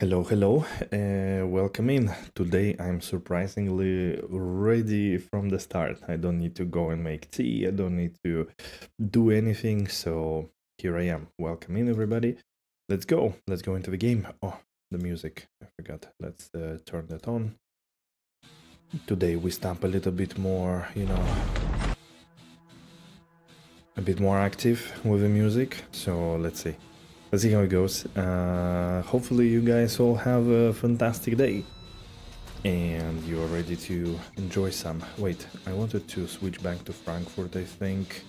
Hello, hello, welcome in. Today I'm surprisingly ready from the start. I don't need to go and make tea, I don't need to do anything, so here I am. Welcome in, everybody. Let's go into the game. Oh, the music, I forgot. Let's turn that on. Today we stamp a little bit more, a bit more active with the music, so let's see. Let's see how it goes. Hopefully you guys all have a fantastic day. And you're ready to enjoy some. Wait, I wanted to switch back to Frankfurt, I think.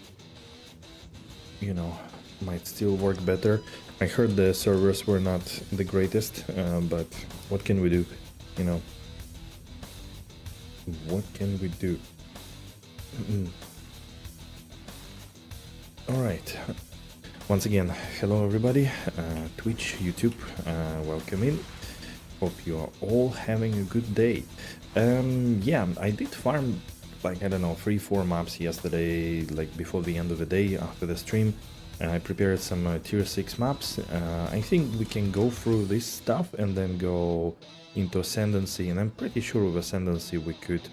Might still work better. I heard the servers were not the greatest, but what can we do? What can we do? Alright. Once again, hello everybody. Twitch, YouTube, welcome in. Hope you are all having a good day. Yeah, I did farm like, I don't know, 3-4 maps yesterday, like before the end of the day after the stream. I prepared some tier 6 maps. I think we can go through this stuff and then go into Ascendancy, and I'm pretty sure with Ascendancy we could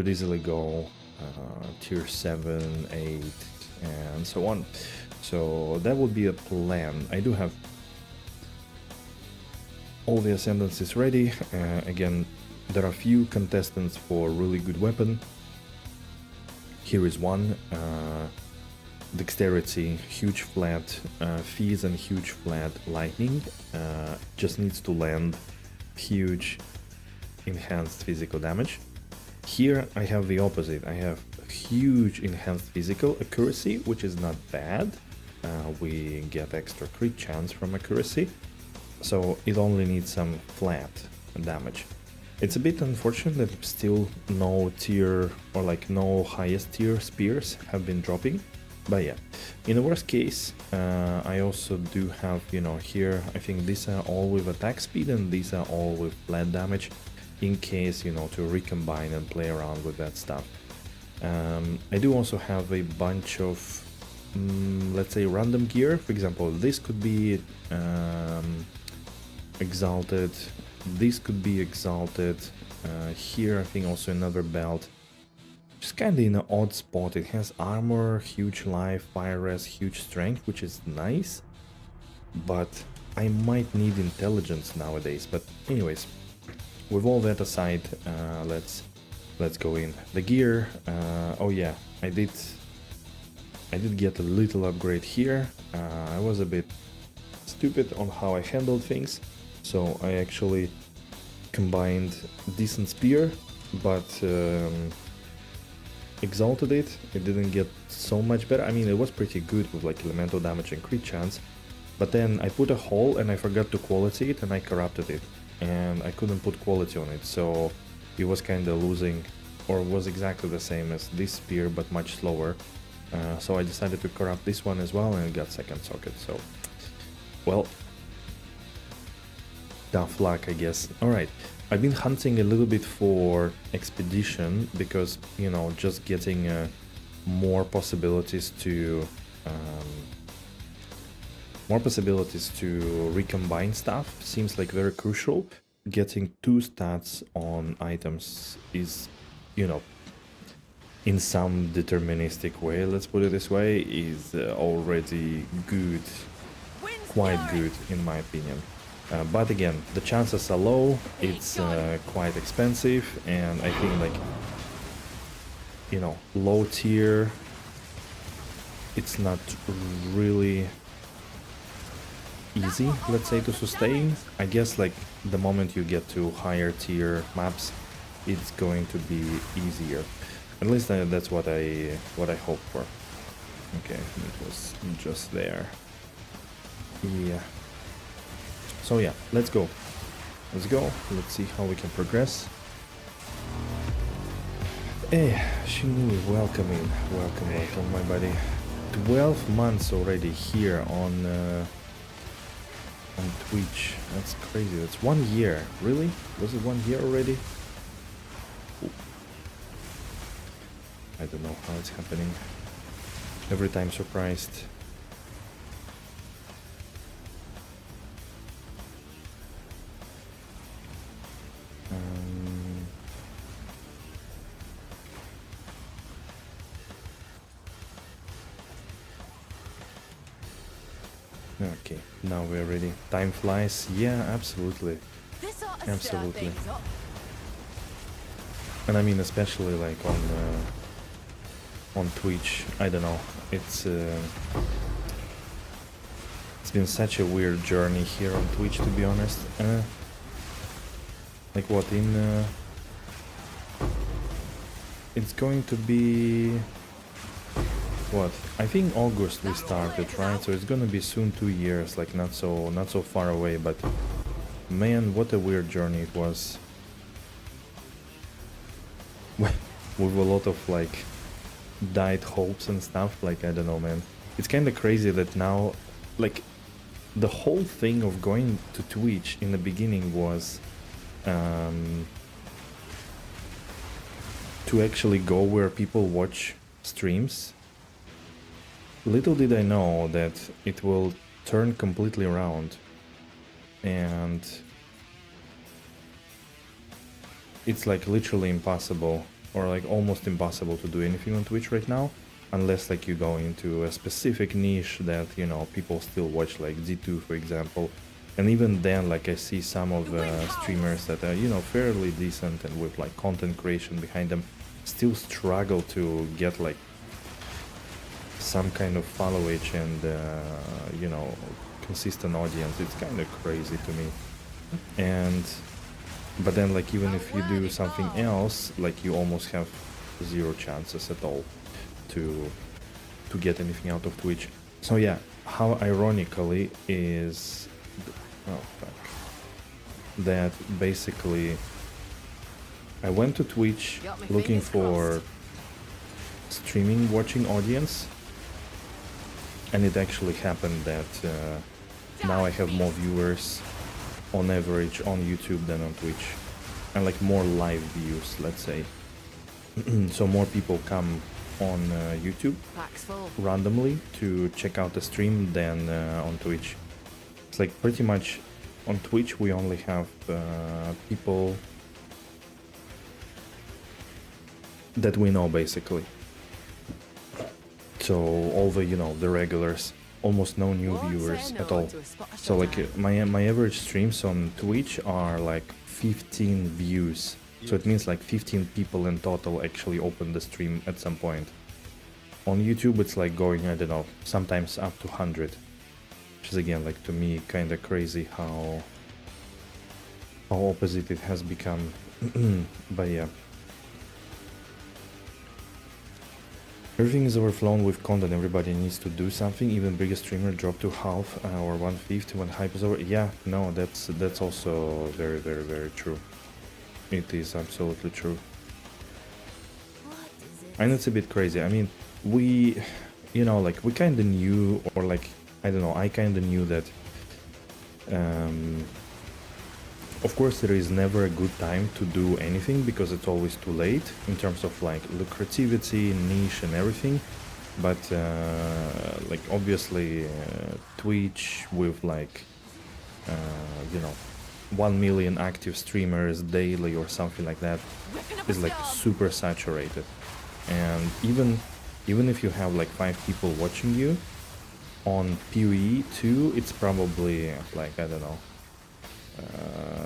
easily go tier 7, 8 and so on. So that would be a plan. I do have all the Ascendancies ready. Again, there are few contestants for really good weapon. Here is one. Dexterity, huge flat, Fees and huge flat lightning. Just needs to land huge enhanced physical damage. Here I have the opposite. I have huge enhanced physical accuracy, which is not bad. We get extra crit chance from accuracy. So it only needs some flat damage. It's a bit unfortunate that still no tier or like no highest tier spears have been dropping. But yeah, in the worst case, I also do have, here, I think these are all with attack speed and these are all with flat damage in case, to recombine and play around with that stuff. I do also have a bunch of, let's say, random gear. For example, this could be exalted, this could be exalted. Here I think also another belt, just kinda in an odd spot. It has armor, huge life, fire res, huge strength, which is nice, but I might need intelligence nowadays. But anyways, with all that aside, let's go in the gear. Oh yeah, I did get a little upgrade here. I was a bit stupid on how I handled things. So I actually combined decent spear, but exalted it. It didn't get so much better. I mean, it was pretty good with like elemental damage and crit chance, but then I put a hole and I forgot to quality it and I corrupted it, and I couldn't put quality on it, so it was kind of losing, or was exactly the same as this spear but much slower. So I decided to corrupt this one as well, and it got second socket. So, well, tough luck, I guess. Alright, I've been hunting a little bit for expedition because, just getting more possibilities to recombine stuff seems like very crucial. Getting 2 stats on items is, in some deterministic way, let's put it this way, is already good, quite good in my opinion. But again, the chances are low, it's quite expensive, and I think like, low tier, it's not really easy, let's say, to sustain. I guess like the moment you get to higher tier maps, it's going to be easier. At least that's what I hope for. Okay, it was just there. Yeah. So yeah, let's go. Let's see how we can progress. Hey, Shinui, welcome my buddy. 12 months already here on Twitch. That's crazy. That's 1 year. Really? Was it 1 year already? Ooh. I don't know how it's happening. Every time surprised. Okay, now we're ready. Time flies. Yeah, absolutely. Absolutely. And I mean, especially like on Twitch, I don't know. It's been such a weird journey here on Twitch, to be honest. Like what in it's going to be what? I think August we started, right? So it's gonna be soon 2 years, like not so far away, but man, what a weird journey it was. With a lot of like died hopes and stuff, like I don't know, man. It's kind of crazy that now, like, the whole thing of going to Twitch in the beginning was to actually go where people watch streams. Little did I know that it will turn completely around, and it's like literally impossible, or like almost impossible to do anything on Twitch right now, unless like you go into a specific niche that, you know, people still watch, like Z2 for example. And even then, like I see some of streamers that are, you know, fairly decent and with like content creation behind them still struggle to get like some kind of followage and you know, consistent audience. It's kind of crazy to me. And but then, like, even if you do something else, like, you almost have zero chances at all to get anything out of Twitch. So yeah, how ironically is, oh fuck, that basically I went to Twitch looking for streaming watching audience, and it actually happened that now I have more viewers on average on YouTube than on Twitch, and like more live views, let's say. So more people come on YouTube randomly to check out the stream than on Twitch. It's like pretty much on Twitch we only have people that we know, basically. So all the, you know, the regulars, almost no new viewers at all. So like my average streams on Twitch are like 15 views. So it means like 15 people in total actually open the stream at some point. On YouTube it's like going, I don't know, sometimes up to 100. Which is again, like, to me kind of crazy how opposite it has become. But yeah. Everything is overflown with content, everybody needs to do something, even biggest streamer dropped to half or 1/5 when hype is over. Yeah, no, that's also very, very, very true. It is absolutely true. And it's a bit crazy. I mean, we, you know, like, we kind of knew, or like, I don't know, I kind of knew that of course there is never a good time to do anything because it's always too late in terms of like lucrativity, niche and everything. But like, obviously Twitch with like you know, 1 million active streamers daily or something like that is like super saturated. And even if you have like 5 people watching you on POE2, it's probably like, I don't know,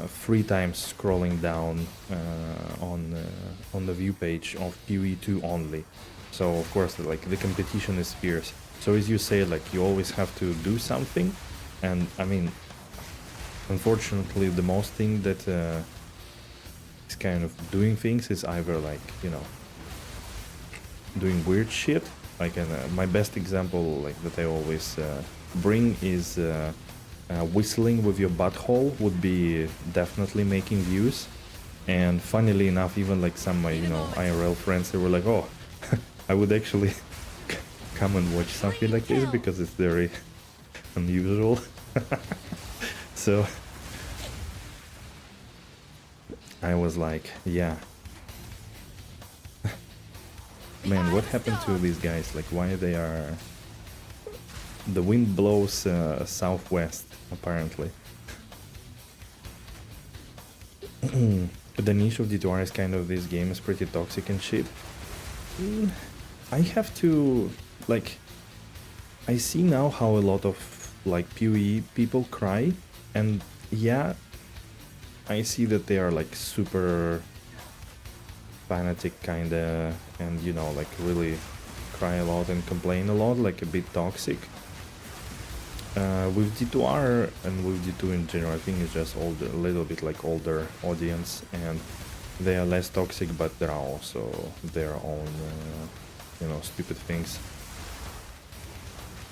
3 times scrolling down on the view page of POE2 only. So of course, like, the competition is fierce. So as you say, like, you always have to do something, and I mean, unfortunately, the most thing that is kind of doing things is either like, you know, doing weird shit. Like, my best example, like, that I always bring is whistling with your butthole would be definitely making views. And funnily enough, even like some of my, you know, IRL friends, they were like, oh, I would actually come and watch something like this because it's very unusual. So I was like, yeah. Man, what happened to these guys? Like, why they are... The wind blows southwest, apparently. The niche of D2R is kind of, this game is pretty toxic and shit. I have to... Like, I see now how a lot of like POE people cry, and yeah, I see that they are like super fanatic kinda, and you know, like really cry a lot and complain a lot, like a bit toxic. With D2R and with D2 in general, I think it's just older, a little bit like older audience, and they are less toxic, but there are also their own, you know, stupid things.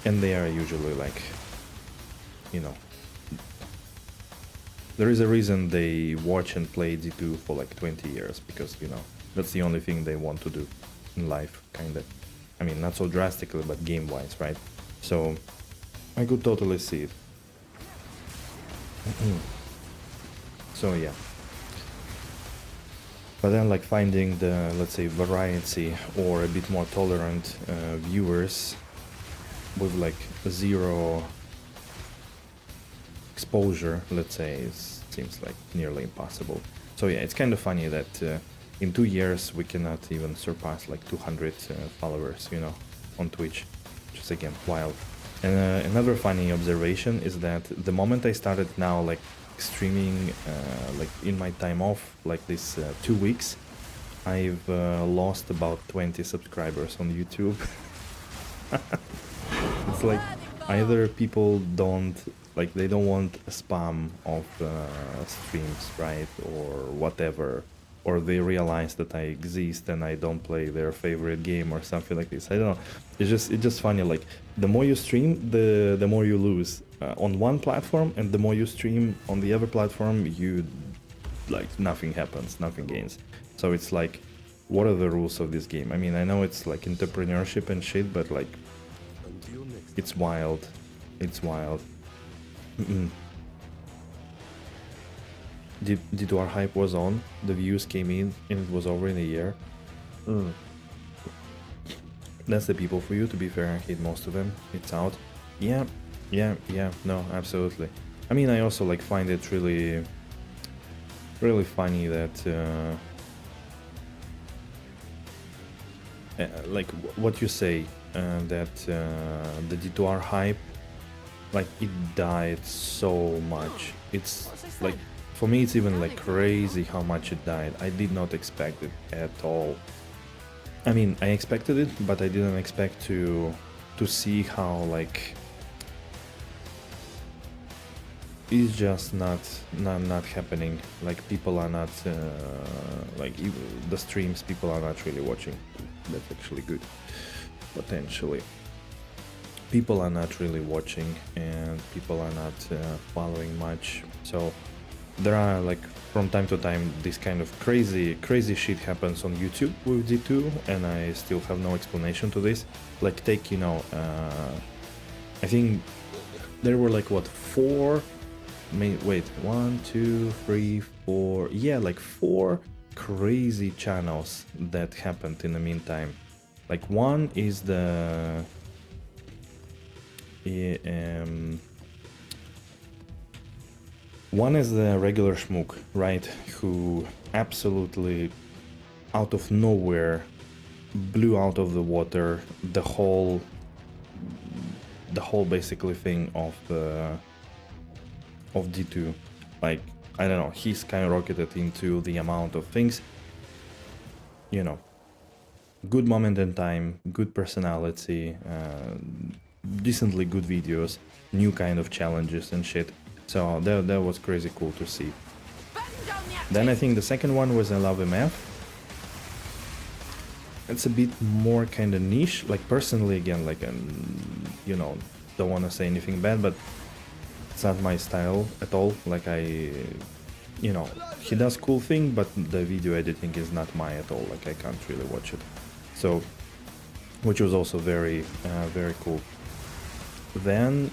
And they are usually like, you know, there is a reason they watch and play D2 for like 20 years, because, you know, that's the only thing they want to do in life, kind of. I mean, not so drastically, but game-wise, right? So, I could totally see it. So, yeah. But then, like, finding the, let's say, variety or a bit more tolerant viewers with, like, zero exposure, let's say, seems like nearly impossible. So, yeah, it's kind of funny that in 2 years we cannot even surpass, like, 200 followers, you know, on Twitch, which is, again, wild. And another funny observation is that the moment I started now, like, streaming, like, in my time off, like this 2 weeks, I've lost about 20 subscribers on YouTube. It's like either people don't, like, they don't want a spam of streams, right, or whatever, or they realize that I exist and I don't play their favorite game or something like this. I don't know. It's just funny. Like, the more you stream, the more you lose on one platform, and the more you stream on the other platform, you, like, nothing happens, nothing gains. So it's like, what are the rules of this game? I mean, I know it's like entrepreneurship and shit, but like, it's wild. It's wild. Did our hype was on, the views came in, and it was over in a year. That's the people for you, to be fair. I hate most of them. It's out. Yeah, no, absolutely. I mean, I also, like, find it really funny that like what you say, that the D2R hype, like, it died so much. It's like, for me, it's even like crazy how much it died. I did not expect it at all. I mean, I expected it, but I didn't expect to see how, like, it's just not happening. Like, people are not like, the streams, people are not really watching. That's actually good, potentially. People are not really watching, and people are not following much. So there are, like, from time to time, this kind of crazy shit happens on YouTube with D2, and I still have no explanation to this. Like, take, you know, I think there were, like, what, 4 wait, 1, 2, 3, 4, yeah, like 4 crazy channels that happened in the meantime. Like, one is the one is the regular schmook, right, who absolutely out of nowhere blew out of the water the whole basically thing of D2. Like, I don't know, he skyrocketed into the amount of things, you know, good moment in time, good personality, decently good videos, new kind of challenges and shit. So that was crazy cool to see. Then I think the second one was I Love MF. It's a bit more kind of niche, like, personally, again, like, you know, don't want to say anything bad, but it's not my style at all. Like, you know, he does cool thing, but the video editing is not my at all. Like, I can't really watch it. So, which was also very cool. Then,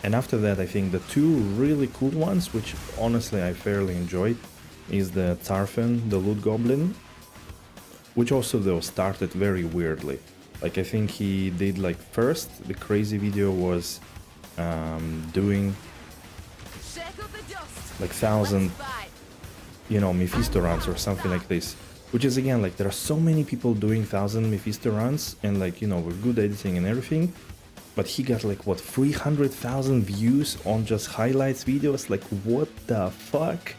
and after that, I think the 2 really cool ones, which honestly I fairly enjoyed, is the Tarfen, the Loot Goblin, which also, though, started very weirdly. Like, I think he did, like, first, the crazy video was doing like 1,000, you know, Mephisto runs or something like this. Which is, again, like, there are so many people doing 1,000 Mephisto runs, and, like, you know, with good editing and everything. but he got like what 300,000 views on just highlights videos. Like what the fuck?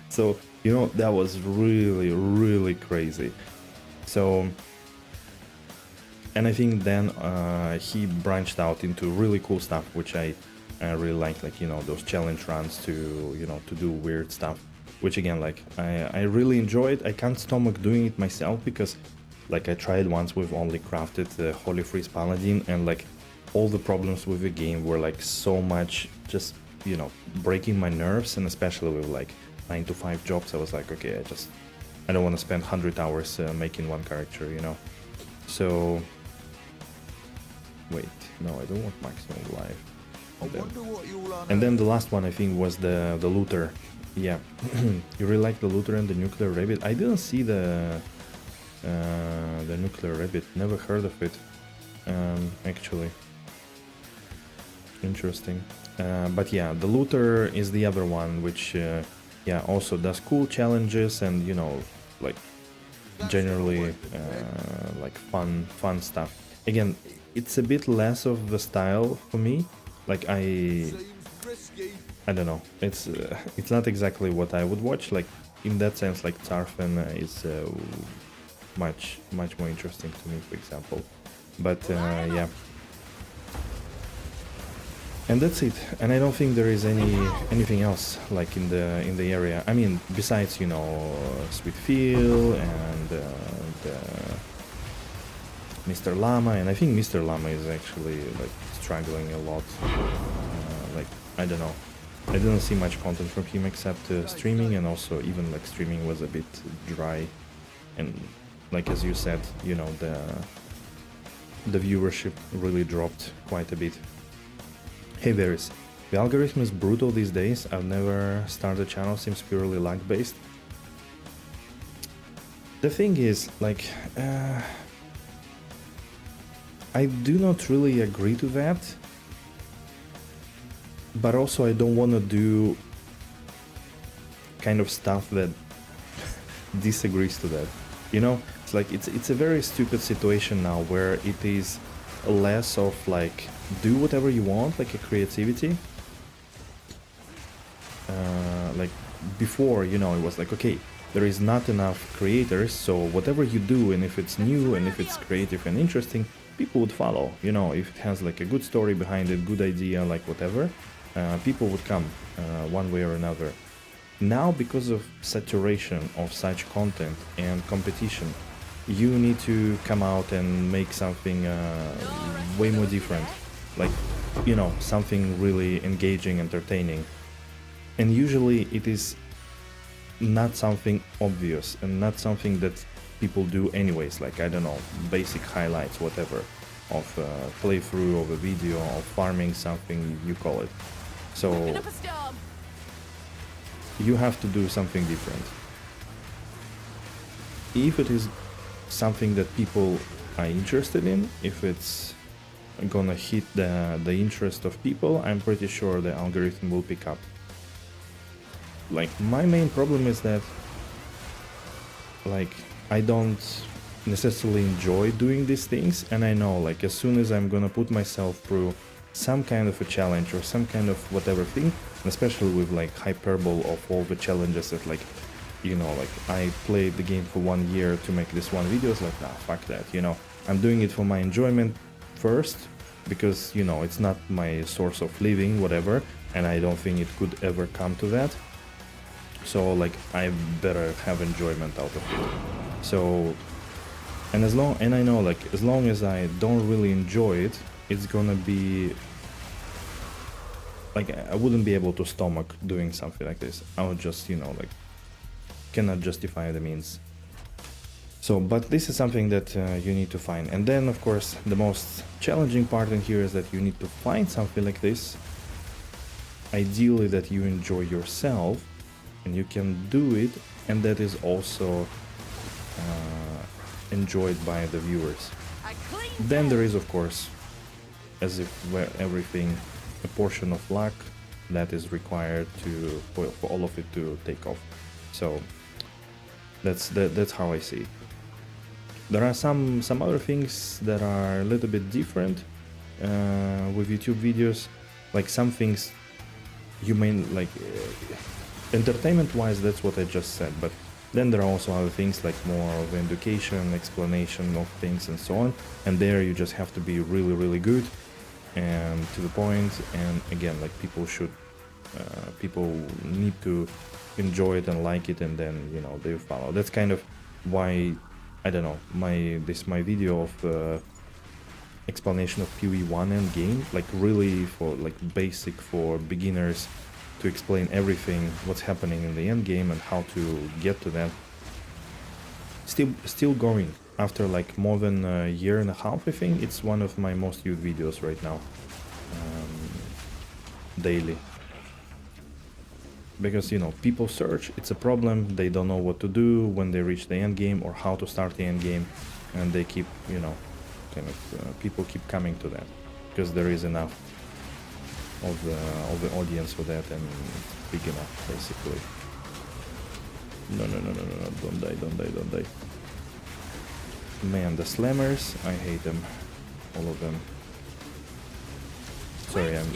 So you know, that was really crazy. So, and I think then he branched out into really cool stuff, which I really like, you know, those challenge runs to, you know, to do weird stuff, which again, like I really enjoyed. I can't stomach doing it myself because like I tried once with only crafted Holy Freeze Paladin, and like all the problems with the game were like so much just, you know, breaking my nerves, and especially with like 9 to 5 jobs, I was like, okay, I don't want to spend 100 hours making one character, you know. So wait, no, I don't want maximum life. And then the last one I think was the looter. Yeah, you really like the looter and the nuclear rabbit. I didn't see the nuclear rabbit, never heard of it, actually. Interesting. But yeah, the looter is the other one, which yeah, also does cool challenges and, you know, like generally like fun stuff. Again, it's a bit less of the style for me. Like I don't know, it's not exactly what I would watch. Like in that sense, like Tarfan is much more interesting to me, for example. But yeah, and that's it. And I don't think there is anything else like in the area. I mean, besides, you know, Sweet Feel and Mr. Llama, and I think Mr. Llama is actually like struggling a lot. Like I don't know, I didn't see much content from him except streaming, and also even like streaming was a bit dry, and like as you said, you know, the viewership really dropped quite a bit. Hey Varys, the algorithm is brutal these days. I've never started a channel, seems purely luck based. The thing is, like, I do not really agree to that, but also I don't want to do kind of stuff that disagrees to that. You know, it's like it's a very stupid situation now where it is less of like do whatever you want, like a creativity. Like before, you know, it was like, okay, there is not enough creators, so whatever you do, and if it's new and if it's creative and interesting, people would follow. You know, if it has like a good story behind it, good idea, like whatever, people would come one way or another. Now, because of saturation of such content and competition, you need to come out and make something way more different, like, you know, something really engaging, entertaining. And usually it is not something obvious and not something that people do anyways, like, I don't know, basic highlights, whatever, of playthrough of a video, of farming something, you call it. So you have to do something different. If it is something that people are interested in, if it's gonna hit the interest of people, I'm pretty sure the algorithm will pick up. Like, my main problem is that, like, I don't necessarily enjoy doing these things, and I know, like, as soon as I'm gonna put myself through some kind of a challenge or some kind of whatever thing, especially with like hyperbole of all the challenges that, like, you know, like, I played the game for 1 year to make this one video, it's like, nah, fuck that, you know, I'm doing it for my enjoyment first, because, you know, it's not my source of living, whatever, and I don't think it could ever come to that. So, like, I better have enjoyment out of it. So, and I know, like, as long as I don't really enjoy it, it's gonna be like, I wouldn't be able to stomach doing something like this. I would just, you know, like, cannot justify the means. So, but this is something that you need to find. And then, of course, the most challenging part in here is that you need to find something like this, ideally that you enjoy yourself, and you can do it, and that is also enjoyed by the viewers. Then there is, of course, as if where everything, a portion of luck that is required to for all of it to take off. So that's how I see it. There are some other things that are a little bit different with YouTube videos, like some things you may like entertainment wise, that's what I just said, but then there are also other things like more of education, explanation of things and so on, and there you just have to be really good and to the point, and again, like people need to enjoy it and like it, and then, you know, they follow. That's kind of why, I don't know, my video of explanation of POE1 end game, like really for like basic for beginners, to explain everything, what's happening in the end game and how to get to that. Still going after like more than a year and a half, I think. It's one of my most viewed videos right now, daily. Because, you know, people search, it's a problem, they don't know what to do when they reach the end game or how to start the end game, and they keep, you know, kind of people keep coming to that because there is enough of the audience for that, and it's big enough basically. No, don't die. Man, the slammers, I hate them, all of them. Sorry, I'm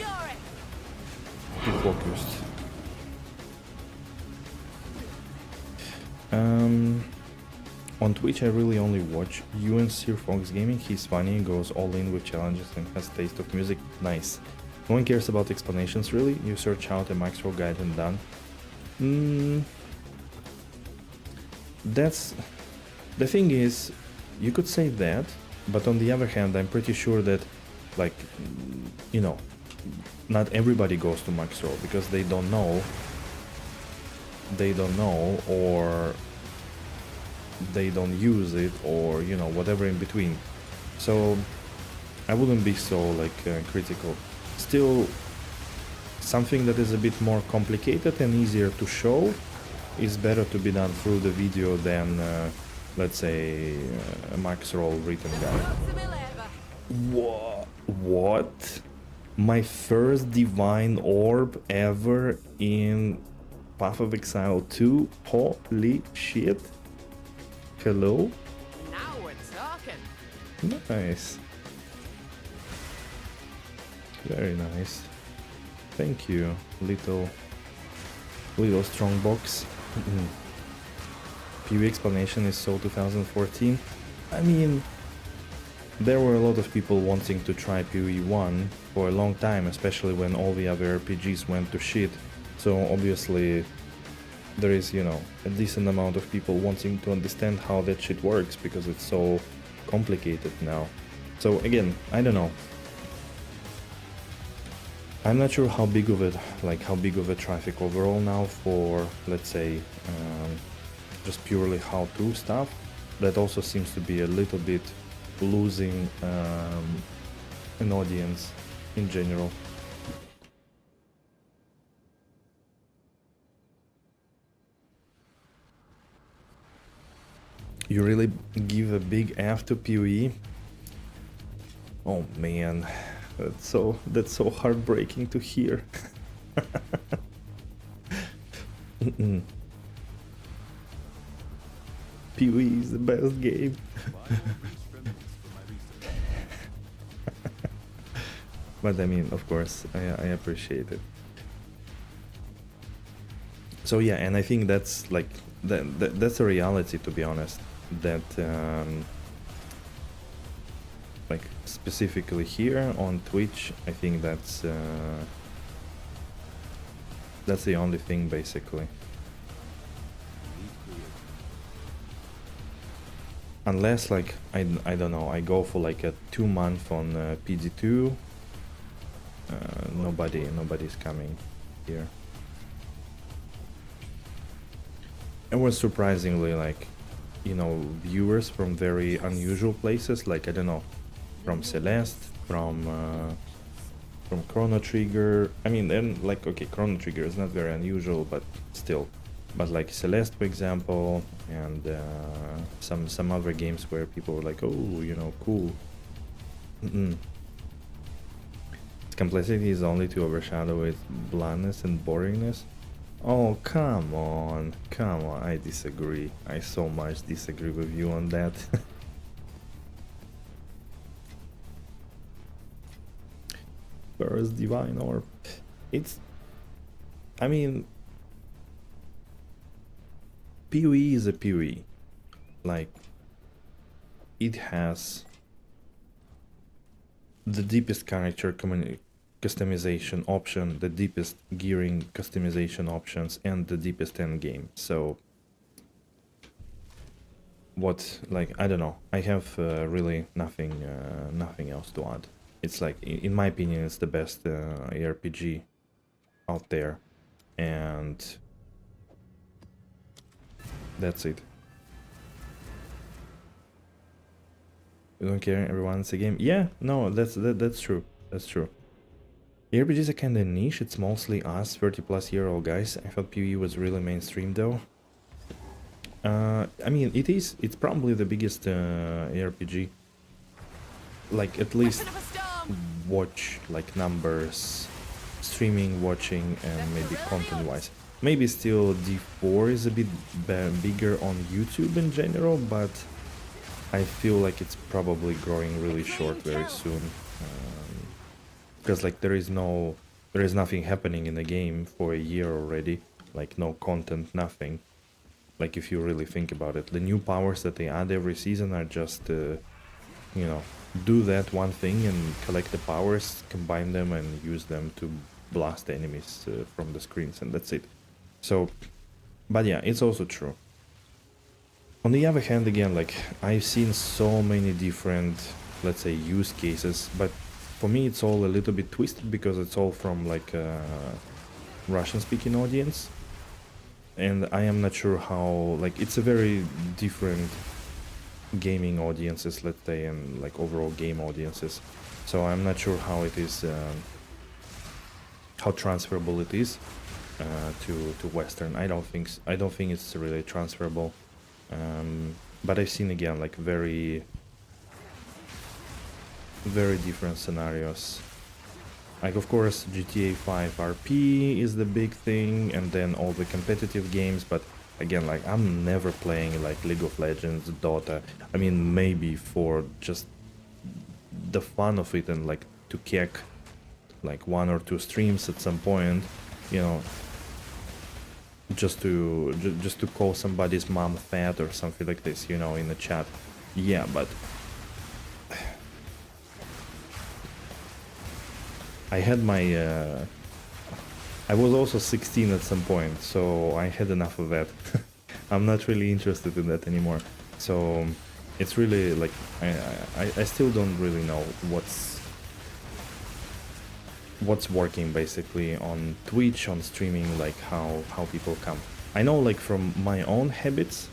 too focused. On Twitch I really only watch you and Sir Fox Gaming. He's funny, goes all in with challenges and has taste of music. Nice. No one cares about explanations really. You search out a Maxwell guide and done. That's the thing is, you could say that, but on the other hand, I'm pretty sure that, like, you know, not everybody goes to Maxwell because they don't know, or they don't use it, or, you know, whatever in between. So I wouldn't be so like critical. Still, something that is a bit more complicated and easier to show is better to be done through the video than let's say a max roll written guide. What? My first divine orb ever in Path of Exile 2? Holy shit. Hello? Now we're talking. Nice. Very nice. Thank you, little strong box. POE explanation is so 2014. I mean, there were a lot of people wanting to try POE1 for a long time, especially when all the other RPGs went to shit. So obviously there is, you know, a decent amount of people wanting to understand how that shit works, because it's so complicated now. So again, I don't know. I'm not sure how big of a traffic overall now for, let's say, just purely how-to stuff. That also seems to be a little bit losing an audience in general. You really give a big F to POE? Oh man, that's so heartbreaking to hear. POE is the best game. But I mean, of course, I appreciate it. So yeah, and I think that's like that's a reality, to be honest. That like specifically here on Twitch, I think that's the only thing basically. Unless like I don't know, I go for like a 2 month on PD2, nobody's coming here. And was surprisingly like, you know, viewers from very unusual places, like I don't know, from Celeste, from Chrono Trigger. I mean, then like, okay, Chrono Trigger is not very unusual, but still. But like Celeste, for example, and some other games where people were like, oh, you know, cool. Complexity is only to overshadow its blandness and boringness. Oh, come on, I disagree. I so much disagree with you on that. First Divine Orb. It's... I mean... PoE is a PoE. Like... It has... the deepest character customization option, the deepest gearing customization options, and the deepest endgame. So... what, like, I don't know. I have really nothing else to add. It's like, in my opinion, it's the best ARPG out there, and that's it. You don't care, everyone's a game. Yeah, no, that's true. That's true. ARPGs are kinda niche. It's mostly us 30-plus-year-old guys. I thought PoE was really mainstream though. I mean, it's probably the biggest ARPG. Like, at least watch, like, numbers, streaming, watching, and maybe content-wise. Maybe still D4 is a bit bigger on YouTube in general, but I feel like it's probably growing really short very soon. Because, like, there is nothing happening in the game for a year already. Like, no content, nothing. Like, if you really think about it, the new powers that they add every season are just, you know, do that one thing and collect the powers, combine them, and use them to blast enemies from the screens, and that's it. So, but yeah, it's also true. On the other hand, again, like, I've seen so many different, let's say, use cases, but for me it's all a little bit twisted because it's all from, like, Russian-speaking audience. And I am not sure how, like, it's a very different gaming audiences, let's say, and, like, overall game audiences. So I'm not sure how it is, how transferable it is to Western. I don't think it's really transferable. But I've seen, again, like, very different scenarios. Like, of course, GTA 5 RP is the big thing, and then all the competitive games, but again, like, I'm never playing, like, League of Legends, Dota. I mean, maybe for just the fun of it and, like, to kick, like, 1 or 2 streams at some point, you know, just to call somebody's mom fat or something like this, you know, in the chat. Yeah, but I had my, I was also 16 at some point, so I had enough of that. I'm not really interested in that anymore. So it's really, like, I still don't really know what's working basically on Twitch, on streaming, like how people come. I know, like, from my own habits,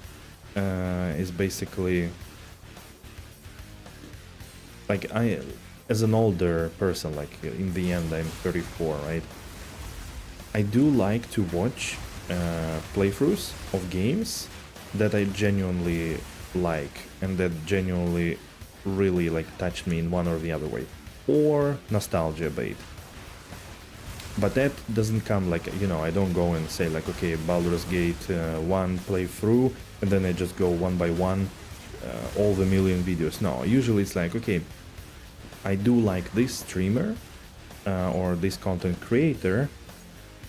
is basically, like, as an older person, like, in the end I'm 34, right? I do like to watch playthroughs of games that I genuinely like and that genuinely really, like, touched me in one or the other way, or nostalgia bait. But that doesn't come, like, you know, I don't go and say, like, okay, Baldur's Gate 1 playthrough, and then I just go one by one all the million videos. No, usually it's like, okay, I do like this streamer or this content creator,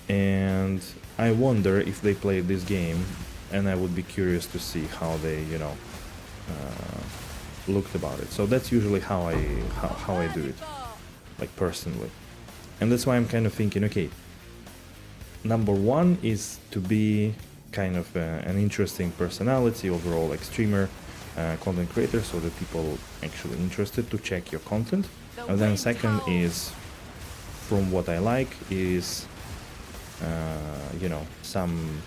and I wonder if they played this game, and I would be curious to see how they, you know, looked about it. So that's usually how I do it, like, personally. And that's why I'm kind of thinking, okay, number one is to be kind of an interesting personality overall, like streamer, content creator, so that people actually interested to check your content. And then second is, from what I like, is you know, some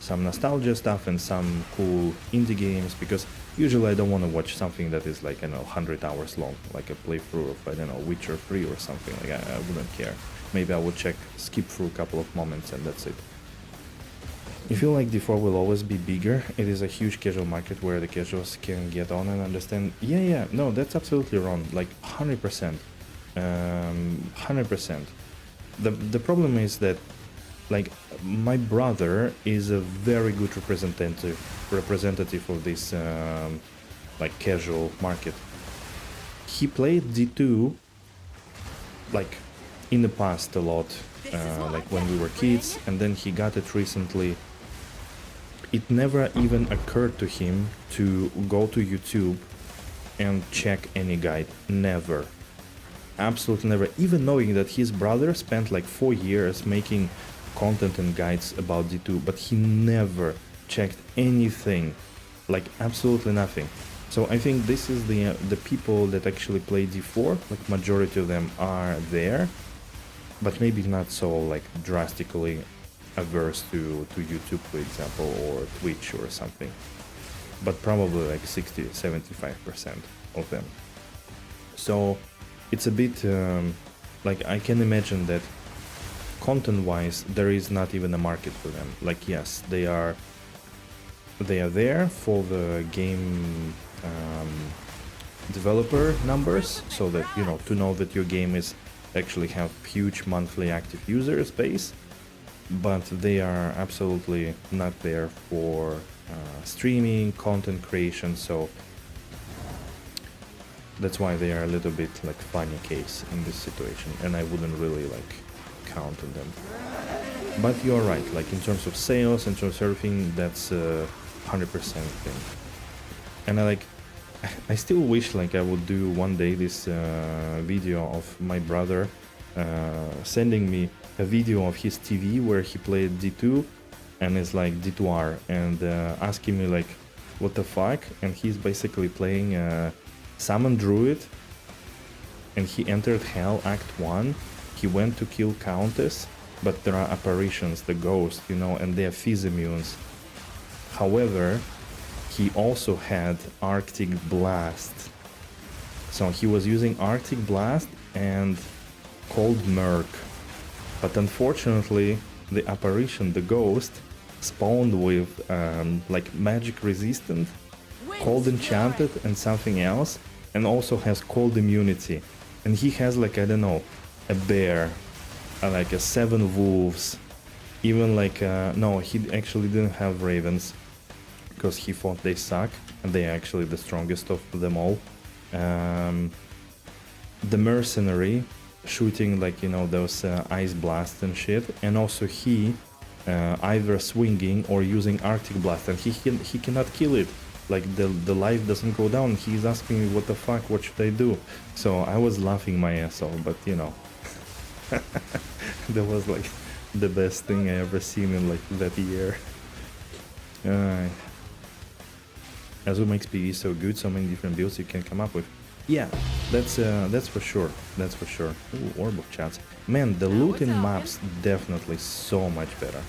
nostalgia stuff and some cool indie games, because usually I don't want to watch something that is, like, I don't know, 100 hours long, like a playthrough of, I don't know, Witcher 3 or something. Like, I wouldn't care. Maybe I would skip through a couple of moments, and that's it. You feel like D4 will always be bigger? It is a huge casual market where the casuals can get on and understand. Yeah, no, that's absolutely wrong. Like, 100%. 100%. The problem is that, like, my brother is a very good representative of this, like, casual market. He played D2, like, in the past a lot, like when we were kids, and then he got it recently. It never even occurred to him to go to YouTube and check any guide. Never. Absolutely never. Even knowing that his brother spent like 4 years making content and guides about D2, but he never checked anything. Like absolutely nothing. So I think this is the people that actually play D4, like majority of them are there, but maybe not so like drastically averse to YouTube, for example, or Twitch or something. But probably like 60-75% of them. So it's a bit like I can imagine that content-wise there is not even a market for them. Like yes, they are there for the game developer numbers, so that you know, to know that your game is actually have huge monthly active users base, but they are absolutely not there for streaming, content creation. So that's why they are a little bit like funny case in this situation, and I wouldn't really like count on them. But you're right, like in terms of sales, in terms of everything, that's 100% thing. And I still wish like I would do one day this video of my brother sending me a video of his TV where he played D2 and it's like D2R, and asking me like what the fuck, and he's basically playing Summon Druid, and he entered Hell Act 1, he went to kill Countess, but there are apparitions, the ghost, you know, and they are fizz immunes. However, he also had Arctic Blast. So he was using Arctic Blast and Cold Murk. But unfortunately, the apparition, the ghost, spawned with like magic resistant, cold enchanted and something else, and also has cold immunity. And he has like, I don't know, a bear, like a 7 wolves, even like, no, he actually didn't have ravens, because he thought they suck, and they are actually the strongest of them all. The mercenary, shooting like, you know, those ice blasts and shit, and also he either swinging or using Arctic Blast, and he cannot kill it. Like the life doesn't go down. He's asking me what the fuck, what should I do? So I was laughing my ass off, but you know, that was like the best thing I ever seen in like that year. As what makes PvE so good, so many different builds you can come up with. Yeah, that's for sure. That's for sure. Ooh, Orb of Chats. Man, the loot in maps definitely so much better.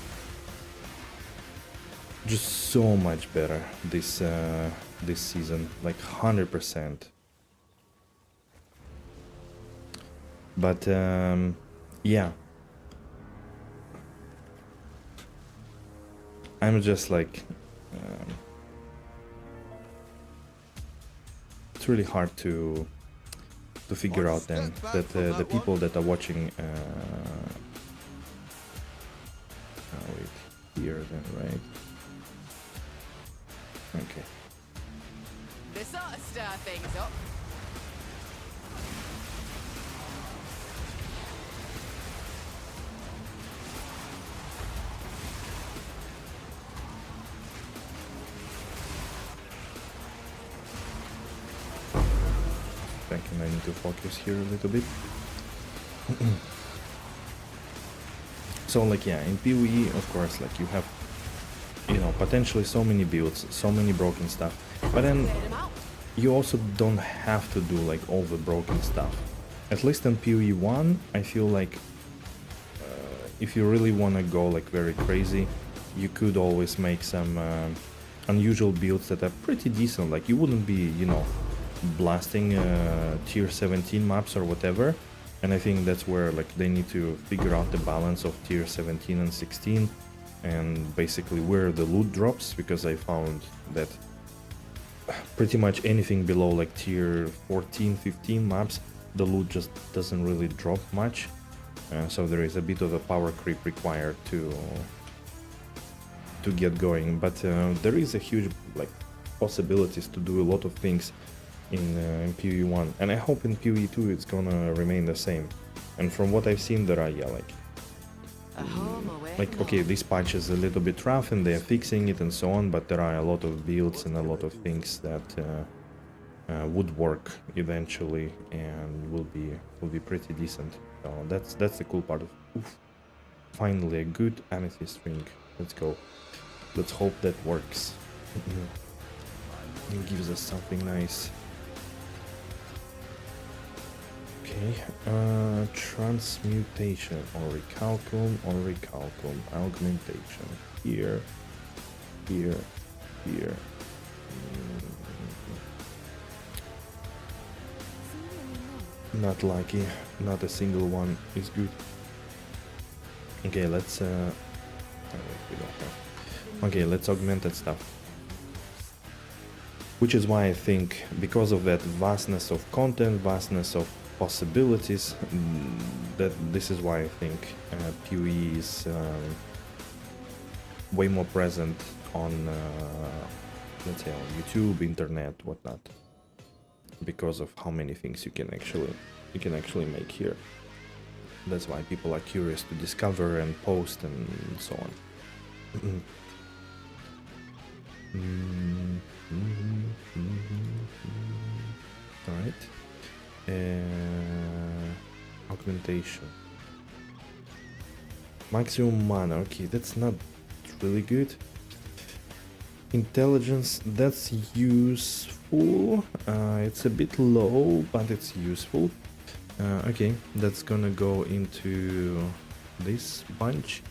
Just so much better this this season, like 100%. But yeah, I'm just like. It's really hard to figure out then that the people that are watching wait, here then, right? Okay. This ought to stir things up. I need to focus here a little bit. So like yeah, in PoE of course like you have, you know, potentially so many builds, so many broken stuff, but then you also don't have to do like all the broken stuff. At least in PoE1 I feel like if you really want to go like very crazy, you could always make some unusual builds that are pretty decent. Like you wouldn't be, you know, blasting tier 17 maps or whatever, and I think that's where like they need to figure out the balance of tier 17 and 16 and basically where the loot drops, because I found that pretty much anything below like tier 14 15 maps the loot just doesn't really drop much, so there is a bit of a power creep required to get going, but there is a huge like possibilities to do a lot of things in PoE1, and I hope in PoE2 it's gonna remain the same. And from what I've seen, there are, yeah, like okay, this patch is a little bit rough and they're fixing it and so on, but there are a lot of builds and a lot of things that would work eventually and will be pretty decent. So that's the cool part of. Oof, finally a good amethyst ring. Let's go. Let's hope that works. It gives us something nice. Okay, transmutation or recalculum, augmentation. Here. Not lucky, not a single one is good. Okay, let's oh, wait, we don't have. Okay, let's augment that stuff. Which is why I think, because of that vastness of content, vastness of possibilities, that this is why I think POE is way more present on, let's say, on YouTube, internet, whatnot, because of how many things you can actually make here. That's why people are curious to discover and post and so on. All right. Augmentation. Maximum mana. Okay, that's not really good. Intelligence, that's useful. It's a bit low, but it's useful. Okay, that's gonna go into this bunch.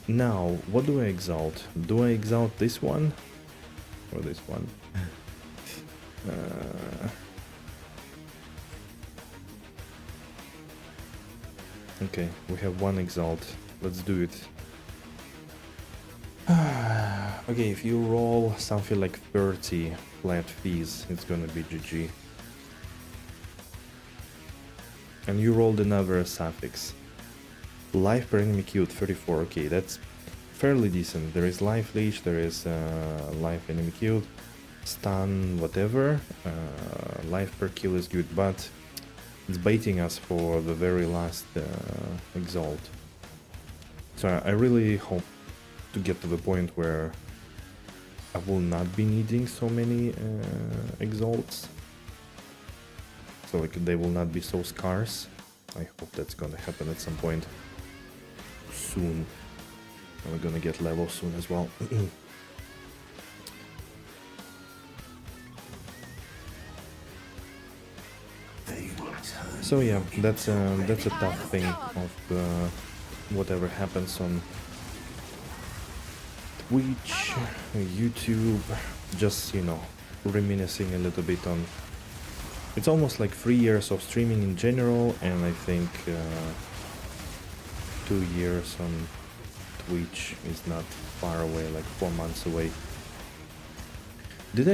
Now, what do I exalt? Do I exalt this one? Or this one? Okay, we have one exalt. Let's do it. Okay, if you roll something like 30 flat fees, it's gonna be GG. And you rolled another suffix. Life per enemy killed 34. Okay, that's fairly decent. There is life leech, there is life enemy killed, stun, whatever. Life per kill is good, but it's baiting us for the very last exalt. So I really hope to get to the point where I will not be needing so many exalts. So like they will not be so scarce. I hope that's gonna happen at some point soon. And we're gonna get level soon as well. So yeah, that's a tough thing of whatever happens on Twitch, YouTube, just, you know, reminiscing a little bit on. It's almost like 3 years of streaming in general, and I think 2 years on Twitch is not far away, like 4 months away. Did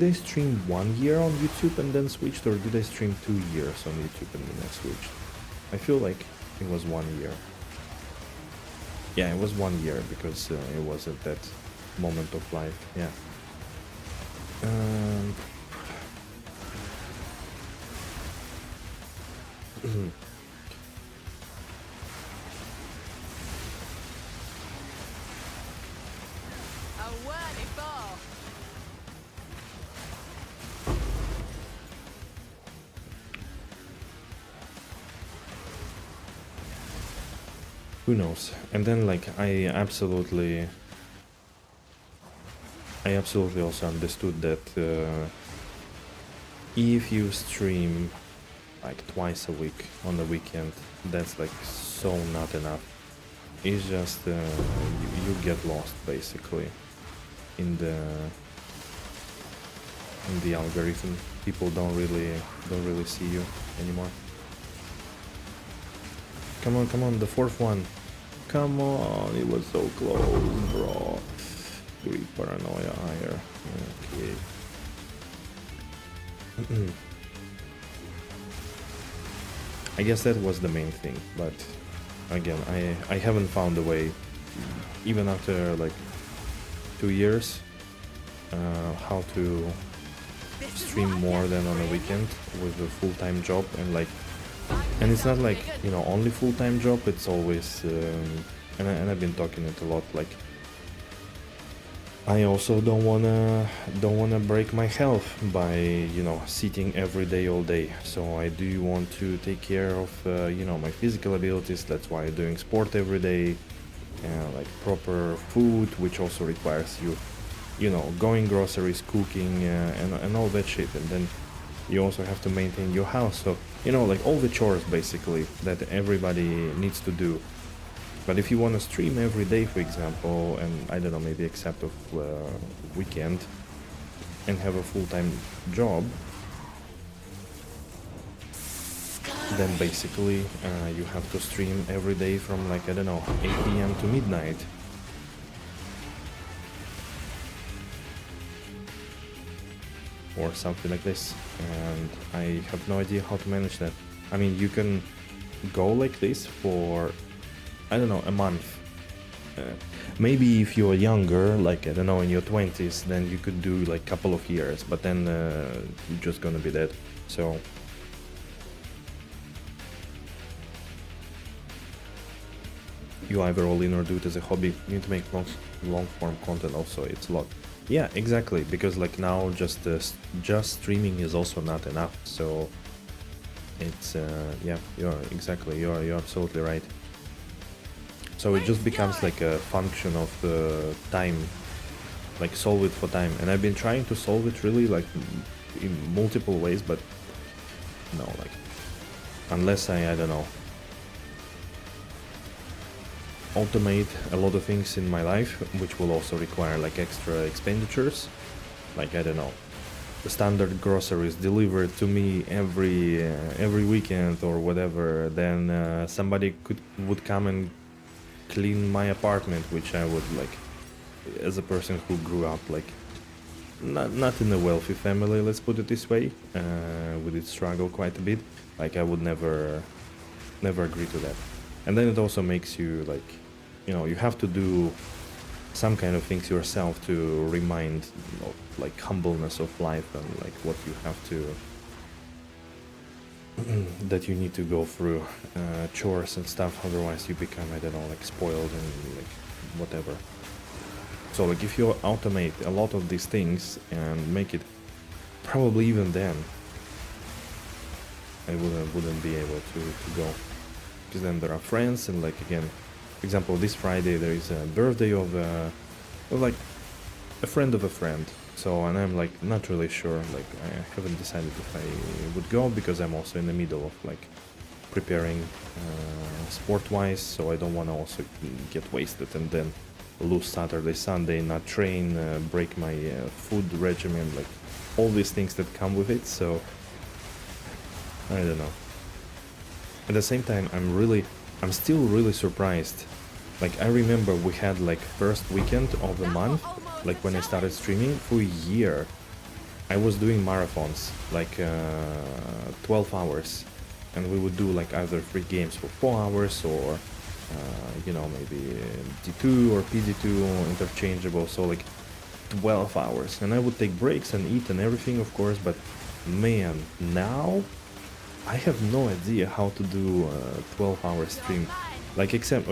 I stream 1 year on YouTube and then switched, or did I stream 2 years on YouTube and then I switched? I feel like it was 1 year. Yeah, it was 1 year because it was at that moment of life, yeah. Who knows? And then like I absolutely also understood that if you stream like twice a week on the weekend, that's like so not enough. It's just you get lost basically in the algorithm. People don't really see you anymore. Come on, the fourth one. Come on, it was so close, bro. Greed paranoia higher. Okay. I guess that was the main thing, but again, I haven't found a way, even after like 2 years, how to stream more than on a weekend with a full-time job and like And it's not like, you know, only full-time job, it's always and I've been talking it a lot, like I also don't wanna break my health by, you know, sitting every day all day. So I do want to take care of you know, my physical abilities. That's why I'm doing sport every day, like proper food, which also requires you know, going groceries, cooking, and all that shit. And then you also have to maintain your house. So, you know, like all the chores basically that everybody needs to do. But if you want to stream every day, for example, and I don't know, maybe except of weekend, and have a full-time job, then basically you have to stream every day from like, I don't know, 8 p.m. to midnight. Or something like this, and I have no idea how to manage that. I mean, you can go like this for, I don't know, a month. Maybe if you're younger, like, I don't know, in your 20s, then you could do like a couple of years, but then you're just gonna be dead. So you either all in or do it as a hobby. You need to make long form content also, it's a lot. Yeah, exactly, because like now just streaming is also not enough, so it's yeah, you're absolutely right. So it just becomes like a function of the time, like solve it for time. And I've been trying to solve it really like in multiple ways, but no, like unless I don't know, automate a lot of things in my life, which will also require like extra expenditures, like, I don't know, the standard groceries delivered to me every weekend or whatever, then somebody would come and clean my apartment, which I would like, as a person who grew up like not in a wealthy family, let's put it this way, we did struggle quite a bit, like I would never agree to that. And then it also makes you like, you know, you have to do some kind of things yourself to remind, you know, like humbleness of life and like what you have to that you need to go through chores and stuff, otherwise you become, I don't know, like spoiled and like whatever. So like if you automate a lot of these things and make it, probably even then I wouldn't be able to go, because then there are friends, and like again, for example, this Friday there is a birthday of like a friend of a friend. So, and I'm like not really sure, like I haven't decided if I would go, because I'm also in the middle of like preparing sport-wise, so I don't want to also get wasted and then lose Saturday, Sunday, not train, break my food regimen, like all these things that come with it. So I don't know. At the same time, I'm still really surprised. Like I remember we had like first weekend of the month, like when I started streaming, for a year I was doing marathons, like 12 hours, and we would do like either 3 games for 4 hours or you know, maybe D2 or PD2 interchangeable, so like 12 hours, and I would take breaks and eat and everything, of course. But man, now I have no idea how to do a 12-hour stream. Like except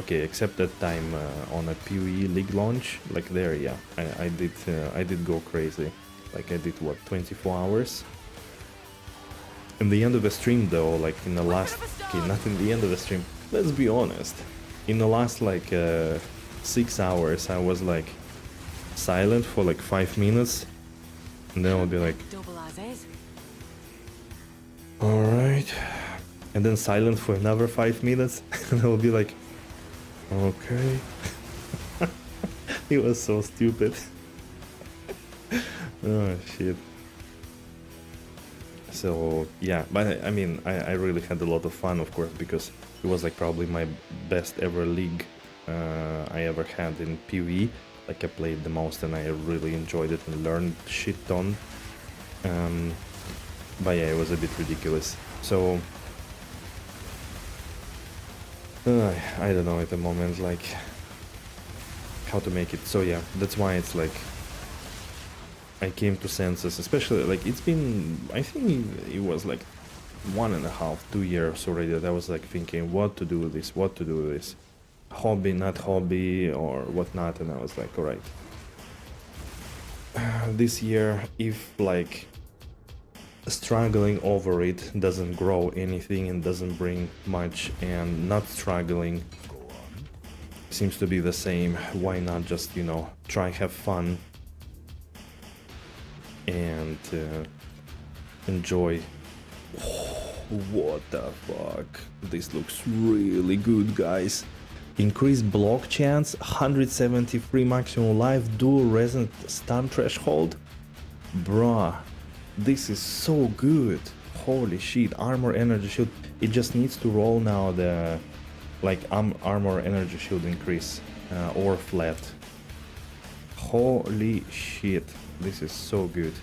that time on a POE league launch, like there, yeah, I did go crazy. Like I did what, 24 hours. In the end of the stream though, like in the last, okay, not in the end of the stream, let's be honest, in the last like 6 hours I was like silent for like 5 minutes, and then I'll be like, alright, and then silent for another 5 minutes, and I'll be like, okay. It was so stupid. Oh shit. So yeah, but I mean, I really had a lot of fun, of course, because it was like probably my best ever league I ever had in PvE. Like I played the most and I really enjoyed it and learned shit ton. But yeah, it was a bit ridiculous. So I don't know at the moment like how to make it. So yeah, that's why it's like I came to senses, especially like it's been, I think it was like 1.5, 2 years already that I was like thinking what to do with this, what to do with this. Hobby, not hobby, or whatnot, and I was like, alright. This year, if like struggling over it doesn't grow anything and doesn't bring much, and not struggling seems to be the same, why not just, you know, try have fun and enjoy. What the fuck, this looks really good, guys. Increased block chance, 173 maximum life, dual resonant stun threshold. Bruh, this is so good. Holy shit, armor energy shield. It just needs to roll now the like armor energy shield increase or flat. Holy shit, this is so good.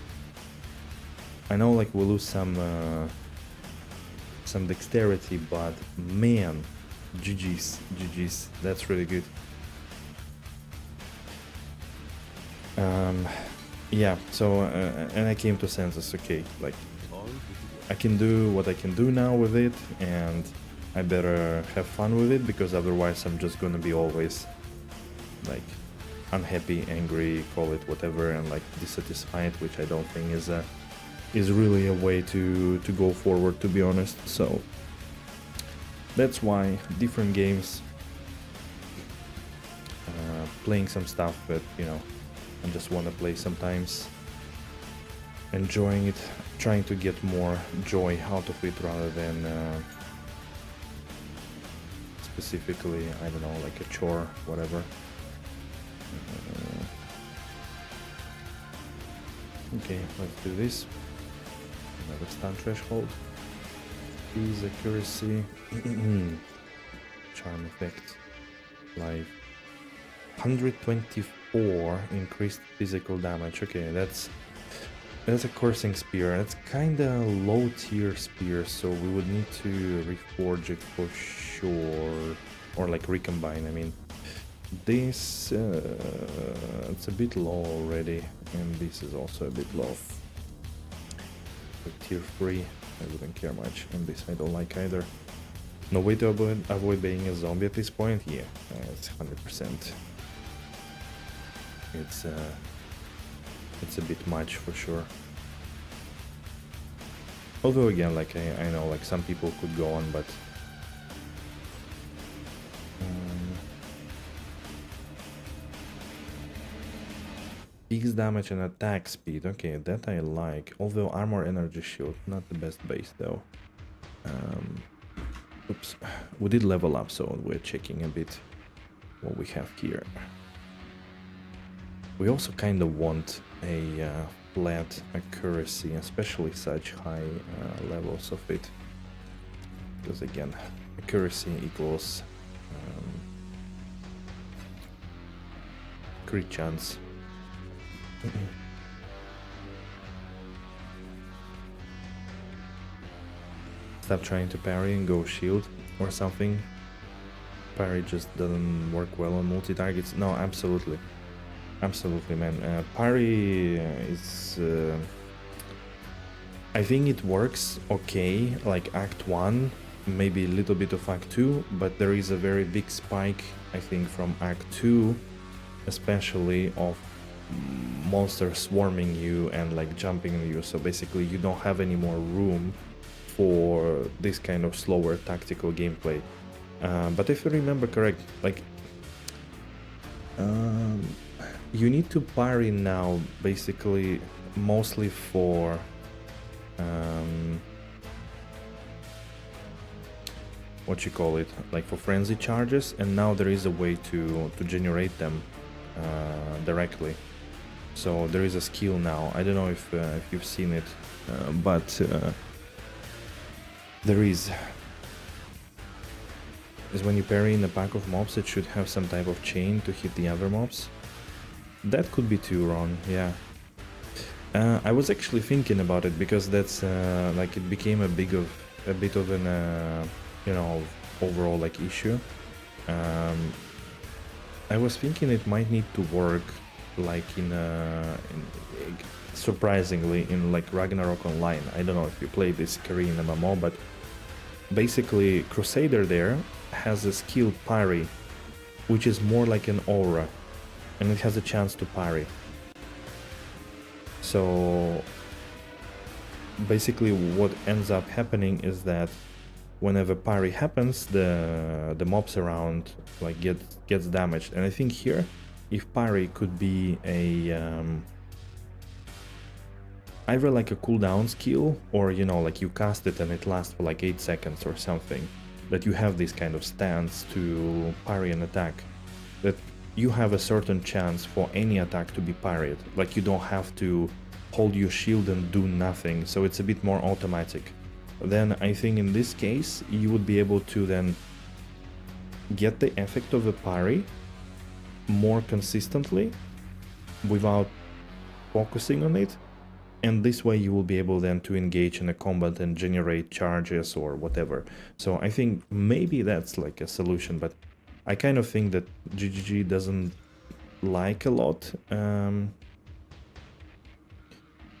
I know like we lose some dexterity, but man, GG's, that's really good. Yeah, so and I came to senses, okay, like I can do what I can do now with it, and I better have fun with it, because otherwise I'm just gonna be always like unhappy, angry, call it whatever, and like dissatisfied, which I don't think is really a way to go forward, to be honest. So that's why different games, playing some stuff that, you know, I just want to play sometimes, enjoying it, trying to get more joy out of it rather than specifically, I don't know, like a chore, whatever. Okay, let's do this. Another stun threshold. Ease, accuracy, charm effect, life. 124 increased physical damage. Okay, that's a coursing spear. That's kinda low tier spear, so we would need to reforge it for sure, or like recombine. I mean, this it's a bit low already, and this is also a bit low. For tier 3, I wouldn't care much, and this I don't like either. No way to avoid being a zombie at this point? Yeah, it's 100%. It's a bit much for sure. Although again, like I know like some people could go on, but X damage and attack speed, okay, that I like. Although armor energy shield, not the best base though. Oops, we did level up, so we're checking a bit what we have here. We also kind of want a flat accuracy, especially such high levels of it. Because again, accuracy equals crit chance. Stop trying to parry and go shield or something. Parry just doesn't work well on multi-targets. No, absolutely. Absolutely, man. Parry is... I think it works okay, like Act 1, maybe a little bit of Act 2, but there is a very big spike, I think, from Act 2, especially of monsters swarming you and like jumping on you, so basically you don't have any more room for this kind of slower tactical gameplay. But if I remember correct, like you need to parry now basically mostly for what you call it, like for frenzy charges, and now there is a way to generate them directly. So there is a skill now. I don't know if you've seen it, but there is when you parry in a pack of mobs, it should have some type of chain to hit the other mobs. That could be too wrong, yeah. I was actually thinking about it, because that's like it became a bit of an you know, overall like issue. I was thinking it might need to work like surprisingly in like Ragnarok Online. I don't know if you play this Korean MMO, but basically Crusader there has a skill parry, which is more like an aura, and it has a chance to parry. So basically what ends up happening is that whenever parry happens, the mobs around like gets damaged. And I think here, if parry could be a either like a cooldown skill, or you know, like you cast it and it lasts for like 8 seconds or something, that you have this kind of stance to parry an attack, that you have a certain chance for any attack to be parried. Like you don't have to hold your shield and do nothing, so it's a bit more automatic. Then I think in this case you would be able to then get the effect of a parry more consistently without focusing on it, and this way you will be able then to engage in a combat and generate charges or whatever. So I think maybe that's like a solution, but I kind of think that GGG doesn't like a lot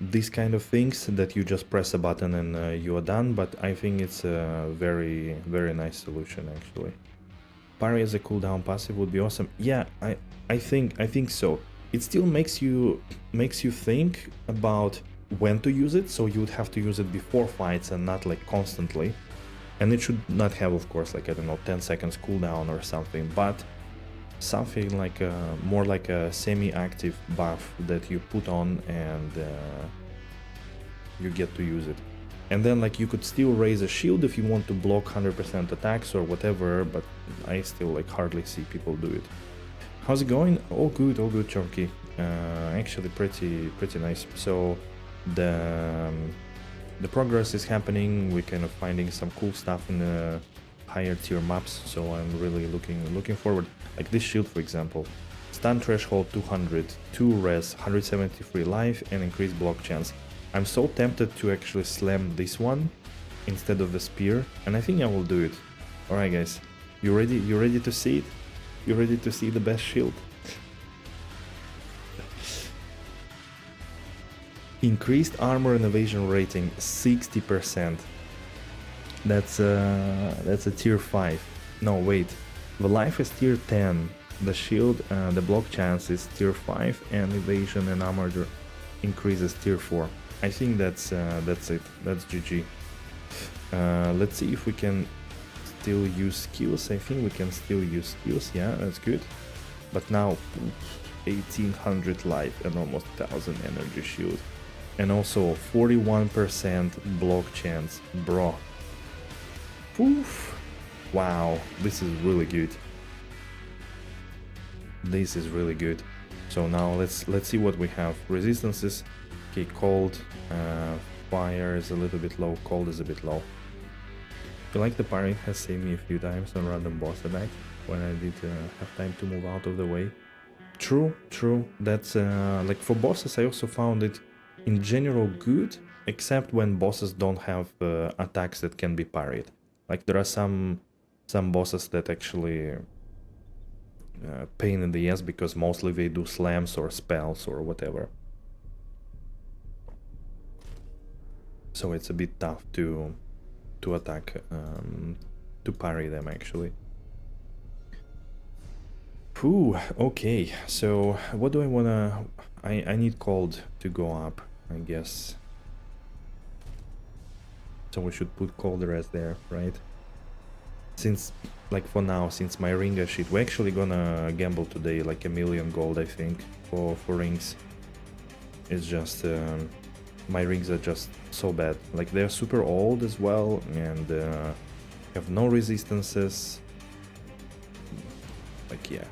these kind of things that you just press a button and you are done, but I think it's a very, very nice solution actually. Parry as a cooldown passive would be awesome. Yeah, I think so. It still makes you think about when to use it, so you would have to use it before fights and not like constantly. And it should not have, of course, like, I don't know, 10 seconds cooldown or something, but something like more like a semi-active buff that you put on and you get to use it. And then like you could still raise a shield if you want to block 100% attacks or whatever, but I still like hardly see people do it. How's it going? All good, Chunky. Actually pretty nice. So the progress is happening. We're kind of finding some cool stuff in the higher tier maps, so I'm really looking forward. Like this shield, for example, stun threshold 200, 2 res, 173 life, and increased block chance. I'm so tempted to actually slam this one instead of the spear, and I think I will do it. All right, guys, you ready to see it? You ready to see the best shield? Increased armor and evasion rating 60%. That's a tier 5. No, wait. The life is tier 10. The shield, the block chance is tier 5, and evasion and armor increases tier 4. I think that's it. That's GG. Let's see if we can still use skills. I think we can still use skills. Yeah, that's good. But now 1800 life and almost 1000 energy shield. And also 41% block chance, bro. Oof. Wow, this is really good. This is really good. So now let's see what we have. Resistances. Okay, cold. Fire is a little bit low. Cold is a bit low. I feel like the parry has saved me a few times on random boss attack when I did have time to move out of the way. True. That's like for bosses, I also found it in general good, except when bosses don't have attacks that can be parried. Like there are some bosses that actually pain in the ass because mostly they do slams or spells or whatever. So it's a bit tough to attack, to parry them actually. Whew, okay, so what do I wanna... I need cold to go up, I guess. So we should put cold res there, right? Since, like for now, since my ring shit, we're actually gonna gamble today like 1,000,000 gold, I think, for rings. It's just, my rings are just so bad. Like they're super old as well, and have no resistances. Like yeah,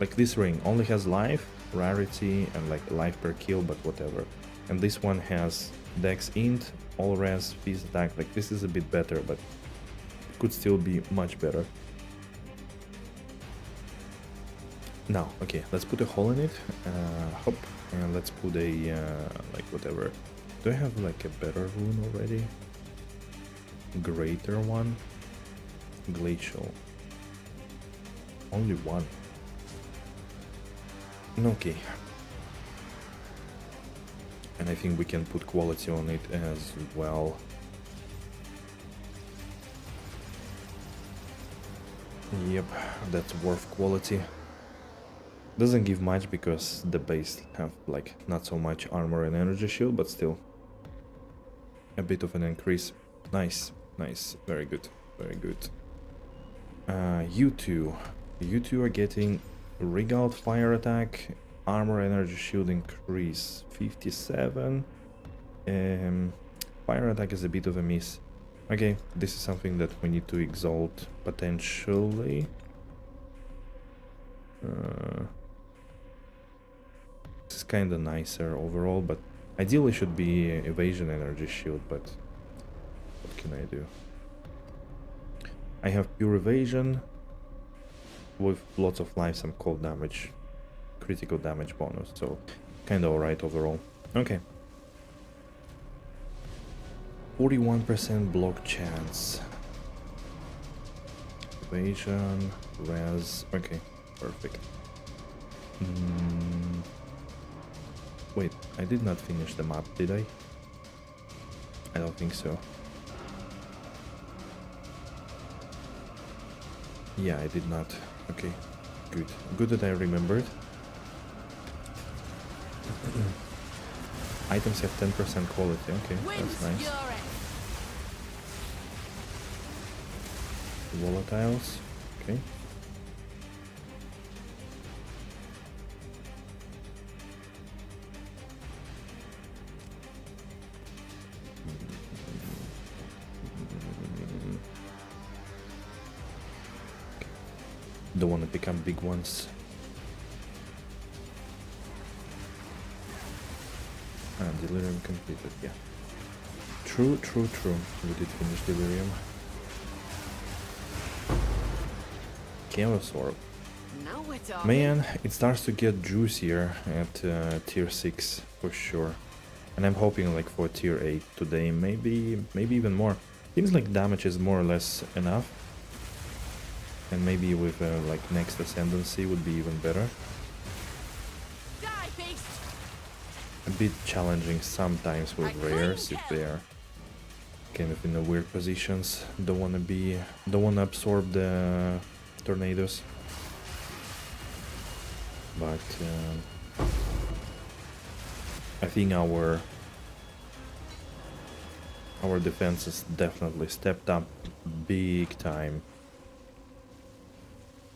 like this ring only has life, rarity, and like life per kill, but whatever. And this one has dex int, all res, phys attack. Like this is a bit better, but could still be much better. Now, okay, let's put a hole in it. Hop, and let's put a like whatever. Do I have like a better rune already? Greater one? Glacial. Only one. Okay, And I think we can put quality on it as well. Yep, that's worth quality. Doesn't give much because the base have like not so much armor and energy shield, but still a bit of an increase. Nice, nice, very good, very good. You two are getting regaled fire attack, armor energy shield increase 57. Fire attack is a bit of a miss. Okay, this is something that we need to exalt potentially. This is kind of nicer overall, but ideally should be evasion energy shield, but what can I do? I have pure evasion with lots of life, some cold damage, critical damage bonus, so kind of alright overall. Okay. 41% block chance. Evasion, res, okay, perfect. Wait, I did not finish the map, did I? I don't think so. Yeah, I did not. Okay, good. Good that I remembered. Items have 10% quality, okay, that's nice. Volatiles, okay. Don't want to become big ones. And delirium completed, yeah. True. We did finish delirium. Orb. Man, it starts to get juicier at tier 6 for sure. And I'm hoping like for tier 8 today, maybe even more. Seems like damage is more or less enough. And maybe with like next ascendancy would be even better. A bit challenging sometimes with rares if they are kind of in the weird positions. Don't wanna absorb the tornadoes. But I think our defenses definitely stepped up big time.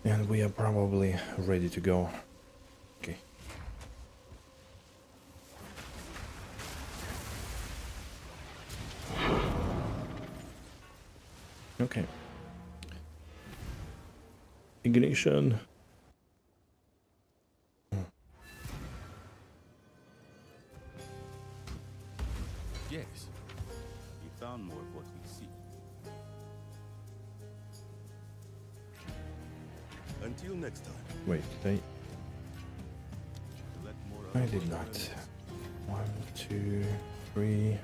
And we are probably ready to go. Okay. Okay. Ignition. Yes. We found more of what we seek. Until next time. Wait, did Let more I of did our not. enemies 1, 2, 3.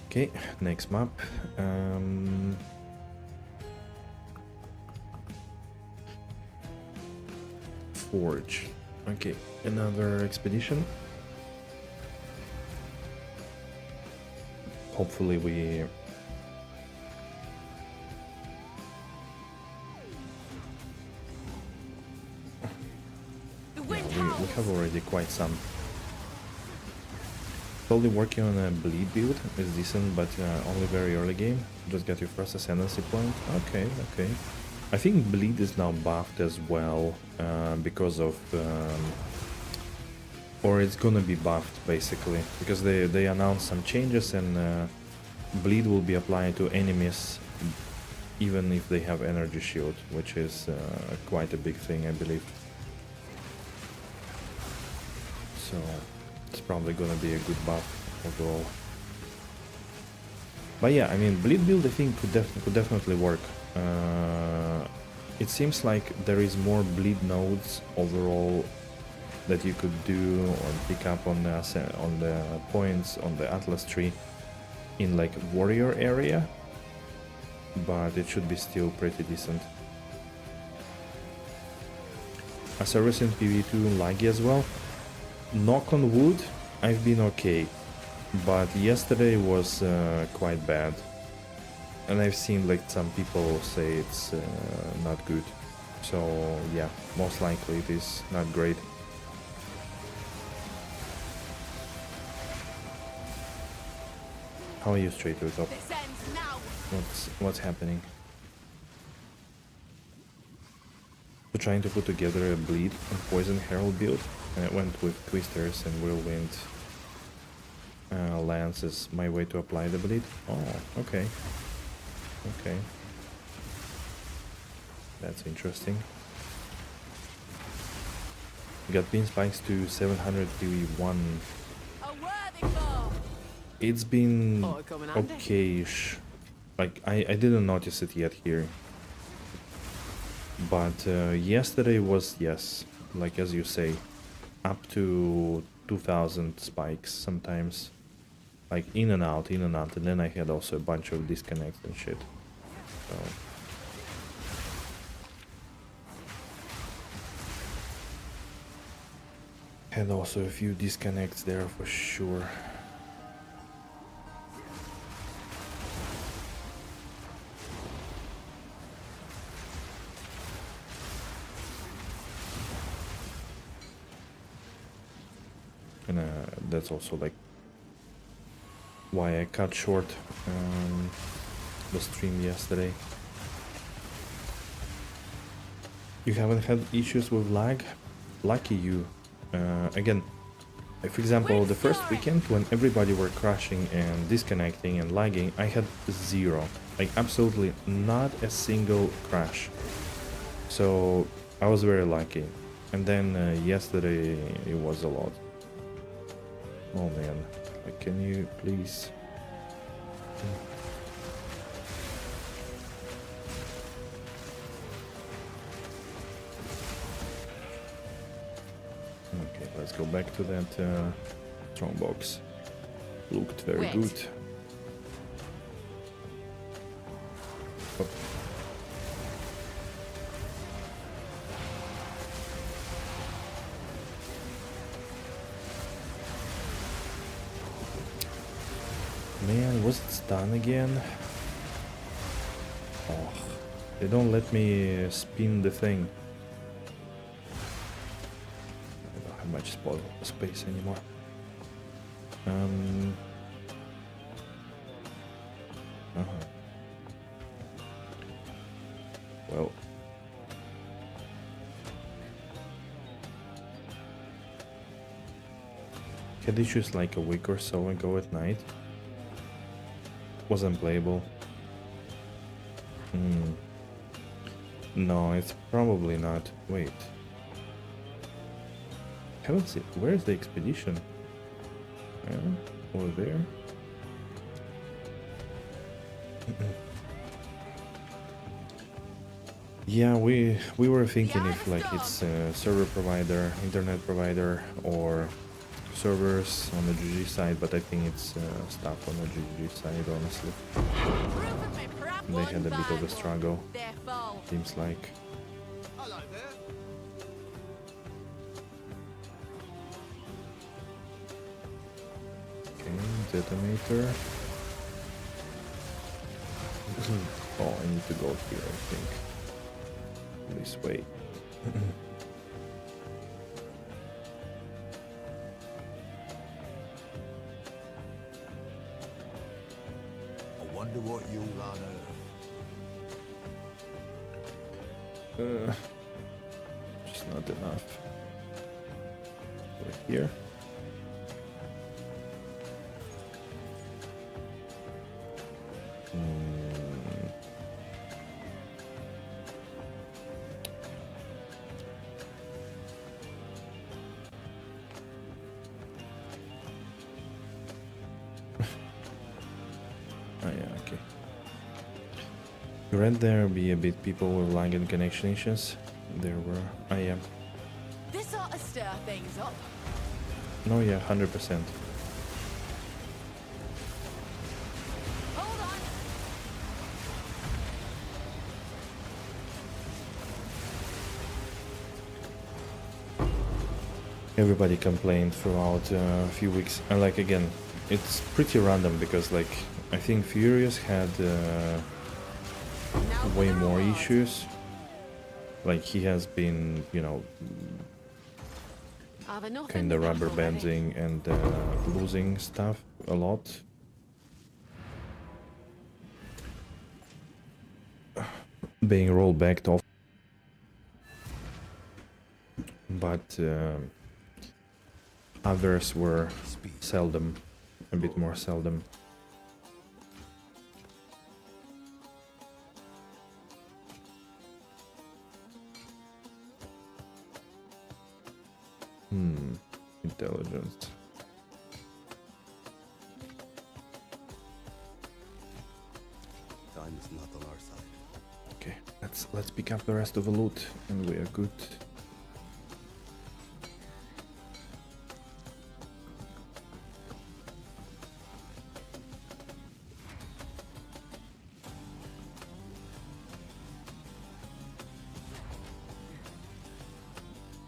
Okay, next map. Forge. Okay, another expedition. Hopefully we... we have already quite some. Slowly working on a bleed build is decent, but only very early game. Just get your first ascendancy point. Okay. I think bleed is now buffed as well because of, or it's gonna be buffed basically because they announced some changes and bleed will be applied to enemies even if they have energy shield, which is quite a big thing, I believe. So it's probably gonna be a good buff overall. But yeah, I mean, bleed build I think could definitely work. It seems like there is more bleed nodes overall that you could do or pick up on the points on the Atlas tree in like warrior area, but it should be still pretty decent. A service in POE2 laggy as well. Knock on wood, I've been okay, but yesterday was quite bad, and I've seen like some people say it's not good. So yeah, most likely it is not great. How are you, straight to the top? This ends now. What's happening? We're trying to put together a bleed and poison herald build. And I went with twisters and whirlwind lance as my way to apply the bleed. Oh, okay. Okay. That's interesting. We got bean spikes to 700 PV1. A worthy foe. It's been Oh, coming handy. okay-ish. Like, I didn't notice it yet here. But yesterday was, yes, like as you say, up to 2000 spikes sometimes. Like in and out, and then I had also a bunch of disconnects and shit. So... had also a few disconnects there for sure. And that's also like why I cut short the stream yesterday. You haven't had issues with lag? Lucky you. Again, for example, the first weekend when everybody were crashing and disconnecting and lagging, I had zero. Like absolutely not a single crash. So I was very lucky. And then yesterday it was a lot. Oh man, like, can you please... Okay, let's go back to that strong box. Looked very Wait. good. Oh. Man, was it stun again? Oh, they don't let me spin the thing. I don't have much space anymore. Well. Had issues like a week or so ago at night. Wasn't playable. No, it's probably not. Wait. Haven't seen. Where's the expedition? Over there? Yeah, we were thinking if like it's a server provider, internet provider, or servers on the GG side, but I think it's stuff on the GG side, honestly. They had a bit of a struggle, seems like. Hello there. Okay, detonator. Oh, I need to go here, I think. This way. I wonder what you'll unearth. Just not enough. Over here. Oh yeah, okay. You read there be a bit people with lag and connection issues? There were. I am. This ought to stir things up. No, yeah, 100%. Hold on. Everybody complained throughout a few weeks, and like again, it's pretty random because like I think Furious had Now for way the more reward. issues. Like he has been, you know, I've enough kind of in the rubber bank already. banding and losing stuff a lot. Being rolled back off, but others were Speed. seldom, a bit more seldom. Intelligence. Time is not on our side. Okay, let's pick up the rest of the loot, and we are good.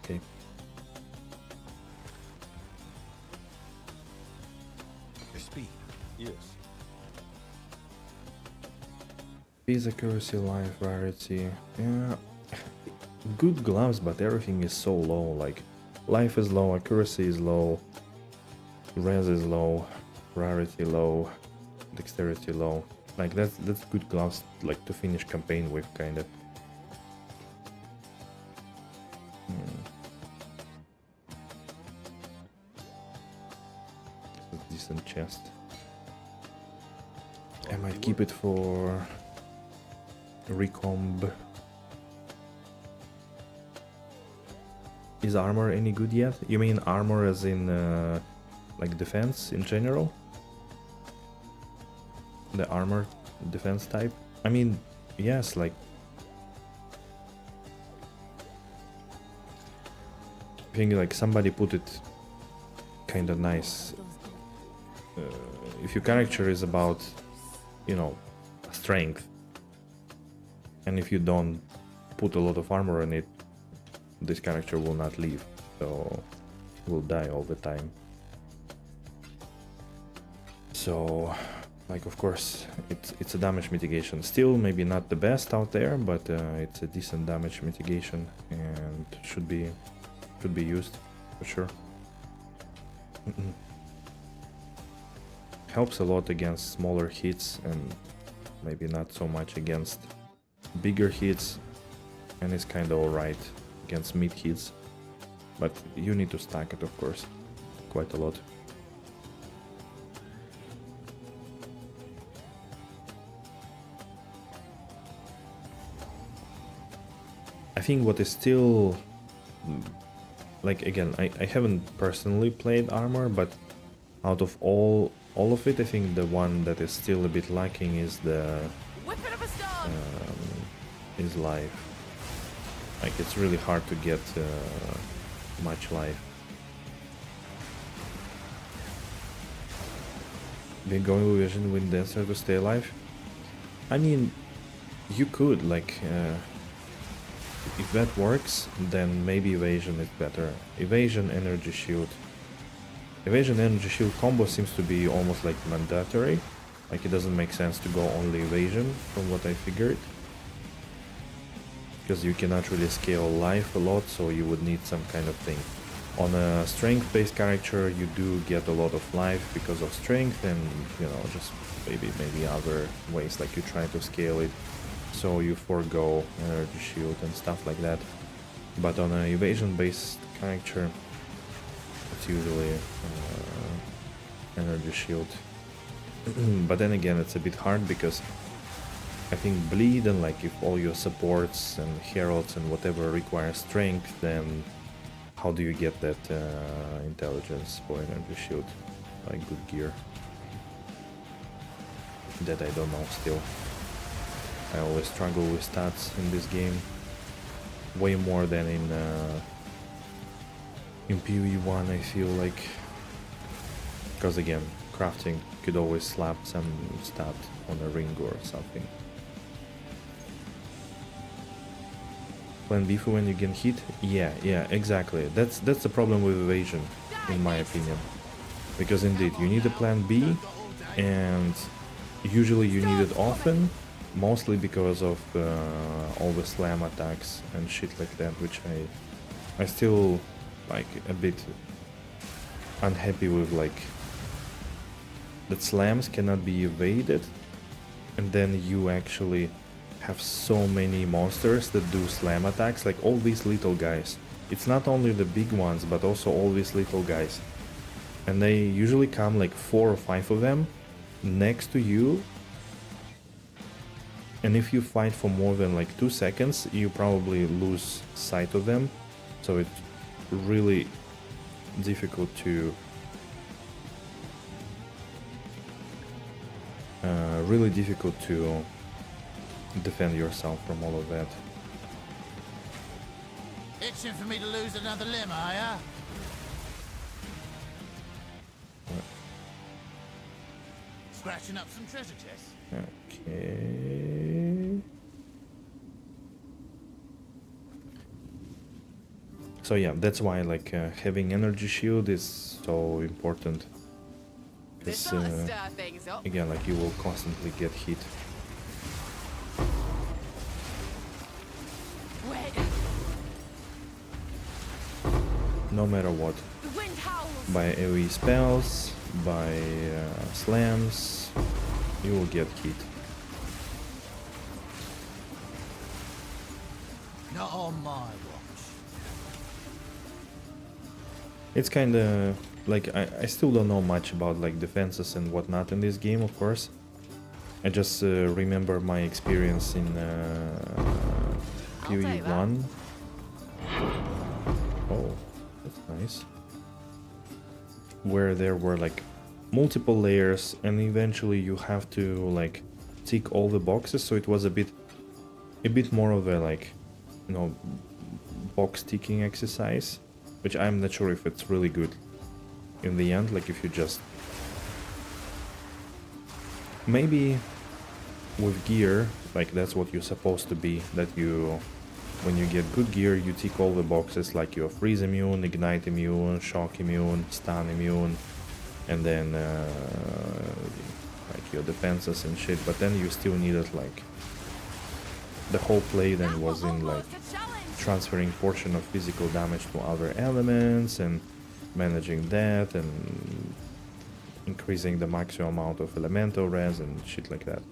Okay. Your speed. Yes. Peace, accuracy, life, rarity. Yeah, good gloves, but everything is so low. Like, life is low, accuracy is low, res is low, rarity low, dexterity low. Like that's good gloves, like to finish campaign with, kind of. Decent chest. I might keep it for recomb. Is armor any good yet? You mean armor as in like defense in general? The armor defense type? I mean, yes, like I think like somebody put it kind of nice. If your character is about, you know, strength, and if you don't put a lot of armor in it, this character will not live, so will die all the time. So, like, of course, it's a damage mitigation. Still, maybe not the best out there, but it's a decent damage mitigation and should be used for sure. Helps a lot against smaller hits and maybe not so much against bigger hits, and it's kind of alright against mid hits, but you need to stack it, of course, quite a lot. I think what is still, like, again, I haven't personally played armor, but out of all of it, I think the one that is still a bit lacking is the Whipping up a storm. is life. Like, it's really hard to get much life. Been going with vision with dancer to stay alive? I mean, you could, like, if that works, then maybe evasion is better. Evasion, energy shield. Evasion energy shield combo seems to be almost like mandatory. Like, it doesn't make sense to go only evasion from what I figured. Because you cannot really scale life a lot, so you would need some kind of thing. On a strength based character you do get a lot of life because of strength, and you know, just maybe other ways, like you try to scale it so you forego energy shield and stuff like that. But on an evasion based character it's usually energy shield. But then again, it's a bit hard because I think bleed, and like if all your supports and heralds and whatever require strength, then how do you get that intelligence for energy shield? Like good gear. That I don't know still. I always struggle with stats in this game. Way more than in in POE1 I feel like, because again, crafting could always slap some stat on a ring or something. Plan B for when you get hit? Yeah, exactly. That's the problem with evasion, in my opinion. Because indeed, you need a plan B, and usually you need it often, mostly because of all the slam attacks and shit like that, which I still like a bit unhappy with, like that slams cannot be evaded, and then you actually have so many monsters that do slam attacks, like all these little guys. It's not only the big ones, but also all these little guys. And they usually come like 4 or 5 of them next to you. And if you fight for more than like 2 seconds, you probably lose sight of them. So it's really difficult to defend yourself from all of that. Itching for me to lose another limb, are ya? Scratching up some treasure chests. Okay. So yeah, that's why like having energy shield is so important. This Because ought to stir things up. again, like you will constantly get hit. Wait, No matter what. the wind howls. By AoE spells, by slams, you will get hit. Not on my watch. It's kinda like I still don't know much about like defenses and whatnot in this game, of course. I just remember my experience in take that. POE1. Oh, that's nice. Where there were like multiple layers, and eventually you have to like tick all the boxes. So it was a bit more of a like, you know, box ticking exercise, which I'm not sure if it's really good in the end. Like if you just maybe with gear, like that's what you're supposed to be, that you, when you get good gear, you tick all the boxes, like you're freeze immune, ignite immune, shock immune, stun immune, and then like your defenses and shit. But then you still needed like the whole play then was in like transferring portion of physical damage to other elements and managing that and increasing the maximum amount of elemental res and shit like that.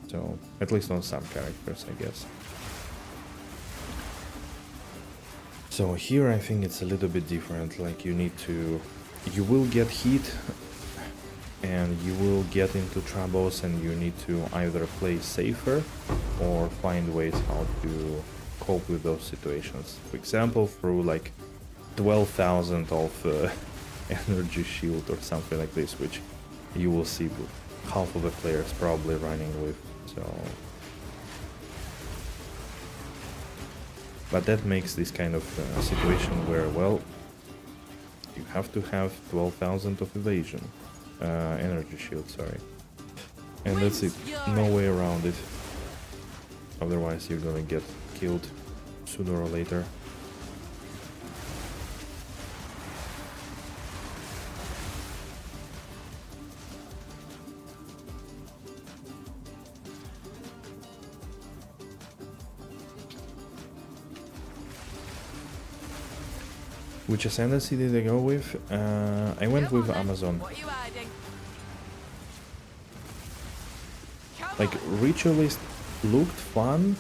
So at least on some characters, I guess. So here I think it's a little bit different. Like you will get hit and you will get into troubles, and you need to either play safer or find ways how to cope with those situations. For example, through like 12,000 of energy shield or something like this, which you will see half of the players probably running with. So, but that makes this kind of situation where, well, you have to have 12,000 of evasion, energy shield, sorry, and that's it. No way around it. Otherwise, you're gonna get killed sooner or later. Which ascendancy did I go with? I went with Amazon. What are you hiding? Like, Ritualist looked fun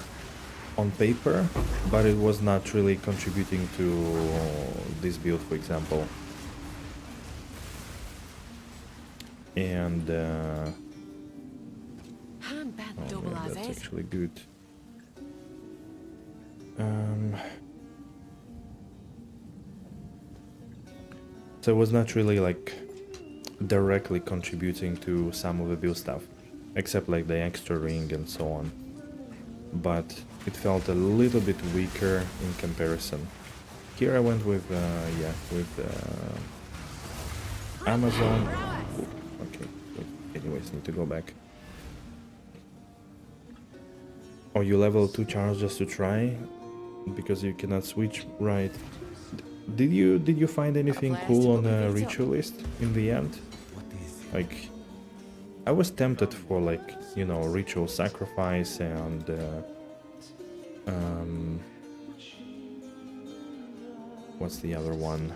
on paper, but it was not really contributing to this build, for example. And Hand bent oh double man, as that's is. actually good. So it was not really like directly contributing to some of the build stuff, except like the extra ring and so on. But it felt a little bit weaker in comparison. Here I went with Amazon. Okay, anyways, need to go back. Oh, you level 2 charge just to try? Because you cannot switch, right? Did you find anything cool on the ritualist in the end? Like, I was tempted for, like, you know, ritual sacrifice and what's the other one?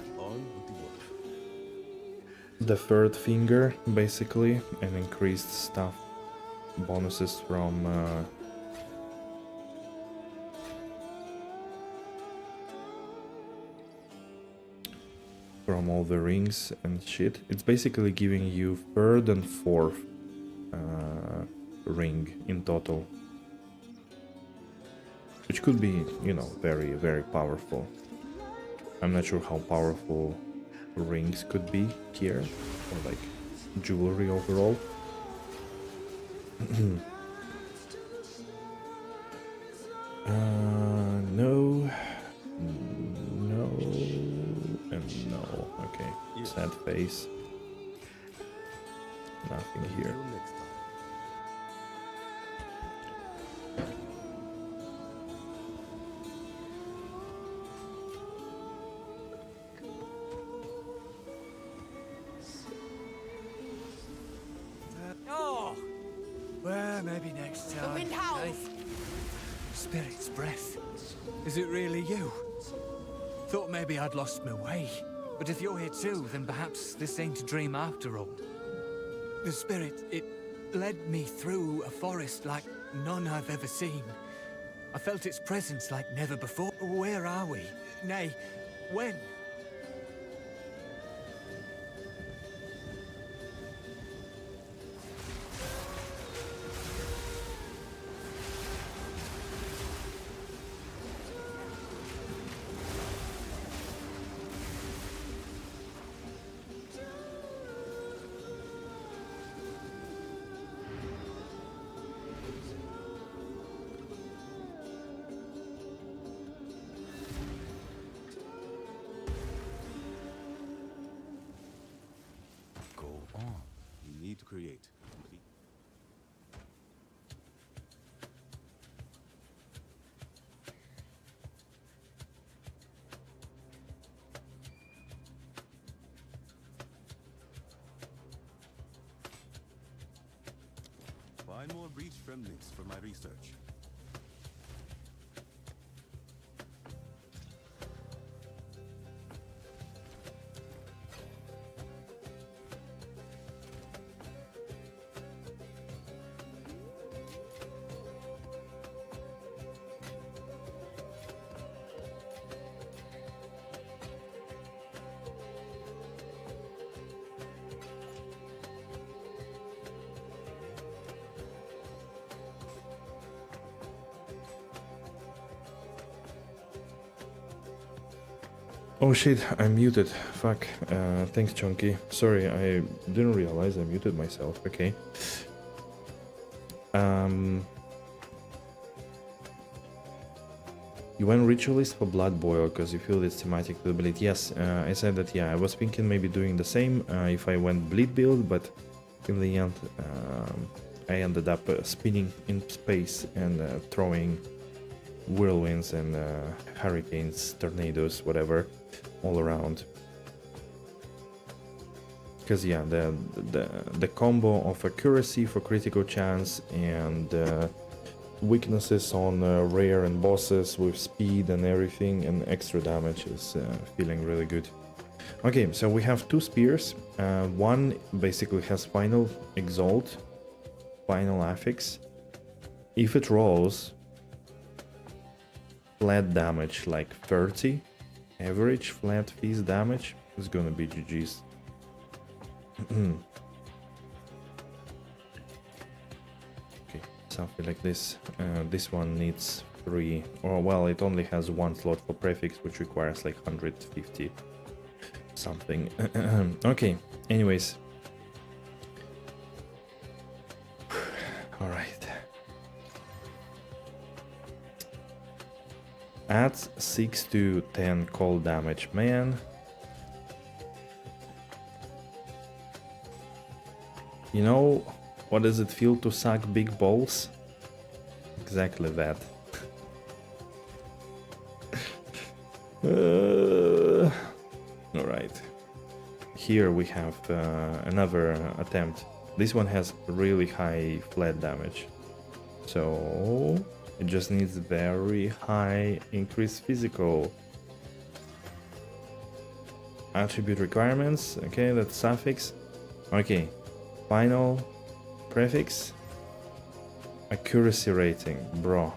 The third finger, basically, and increased stuff bonuses from all the rings and shit. It's basically giving you third and fourth ring in total, which could be, you know, very, very powerful. I'm not sure how powerful rings could be here, or like jewelry overall. No, and no. Okay, sad face. Nothing here. Oh! Well, maybe next time. The wind howls. Spirit's breath. Is it really you? Thought maybe I'd lost my way. But if you're here too, then perhaps this ain't a dream after all. The spirit, it led me through a forest like none I've ever seen. I felt its presence like never before. Where are we? Nay, when? To create. Find more breach remnants for my research. Oh shit, I'm muted. Fuck. Thanks, Chunky. Sorry, I didn't realize I muted myself. Okay. You went Ritualist for Blood Boil because you feel its thematic ability. Yes, I said that, yeah, I was thinking maybe doing the same if I went Bleed build, but in the end, I ended up spinning in space and throwing whirlwinds and hurricanes, tornadoes, whatever, all around. Because yeah, the combo of accuracy for critical chance and weaknesses on rare and bosses with speed and everything and extra damage is feeling really good. Okay, so we have two spears. One basically has final exalt, final affix. If it rolls flat damage like 30, average flat fees damage, is gonna be GG's. Okay, something like this. This one needs 3, or well, it only has 1 slot for prefix, which requires like 150 something. Okay, anyways. All right. adds 6 to 10 cold damage. Man. You know, what does it feel to suck big balls? Exactly that. Alright. Here we have another attempt. This one has really high flat damage. So it just needs very high increased physical. Attribute requirements. Okay, that's suffix. Okay. Final prefix. Accuracy rating. Bro.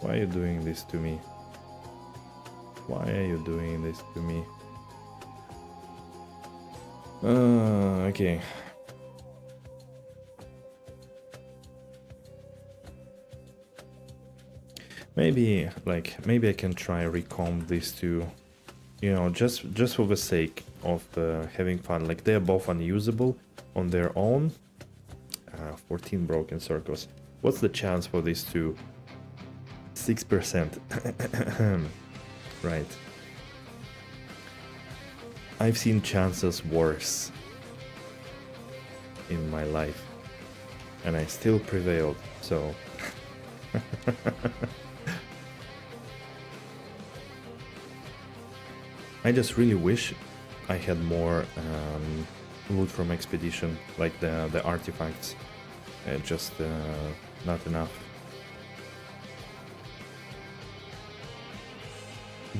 Why are you doing this to me? Why are you doing this to me? Okay. Maybe I can try recomb these two, you know, just for the sake of having fun. Like, they're both unusable on their own. 14 broken circles. What's the chance for these two? 6%. Right. I've seen chances worse in my life, and I still prevailed, so... I just really wish I had more loot from expedition, like the artifacts. Just not enough.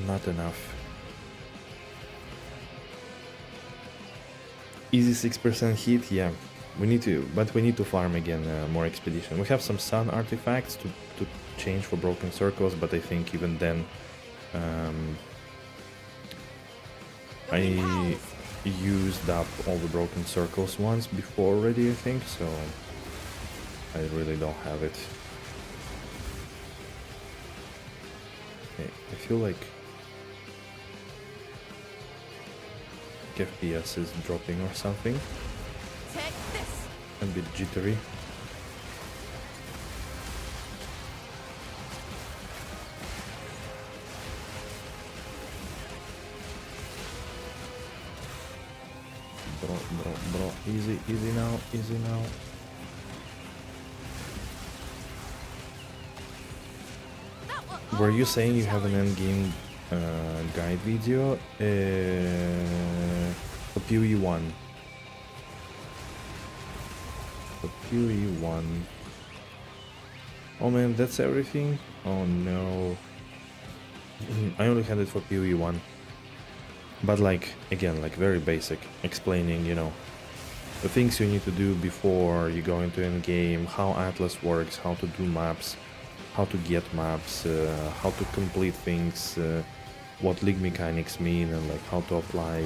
Not enough. Easy 6% hit, yeah. We need to farm again more expedition. We have some sun artifacts to change for broken circles, but I think even then I used up all the broken circles once before already, I think, so I really don't have it. Okay, I feel like FPS is dropping or something. Take this. A bit jittery. Bro, easy now, easy now. Were you saying you have an endgame guide video for POE1? For POE1. Oh man, that's everything? Oh no. I only had it for POE1. But like, again, like very basic, explaining, you know, the things you need to do before you go into endgame, how Atlas works, how to do maps, how to get maps, how to complete things, what league mechanics mean, and like how to apply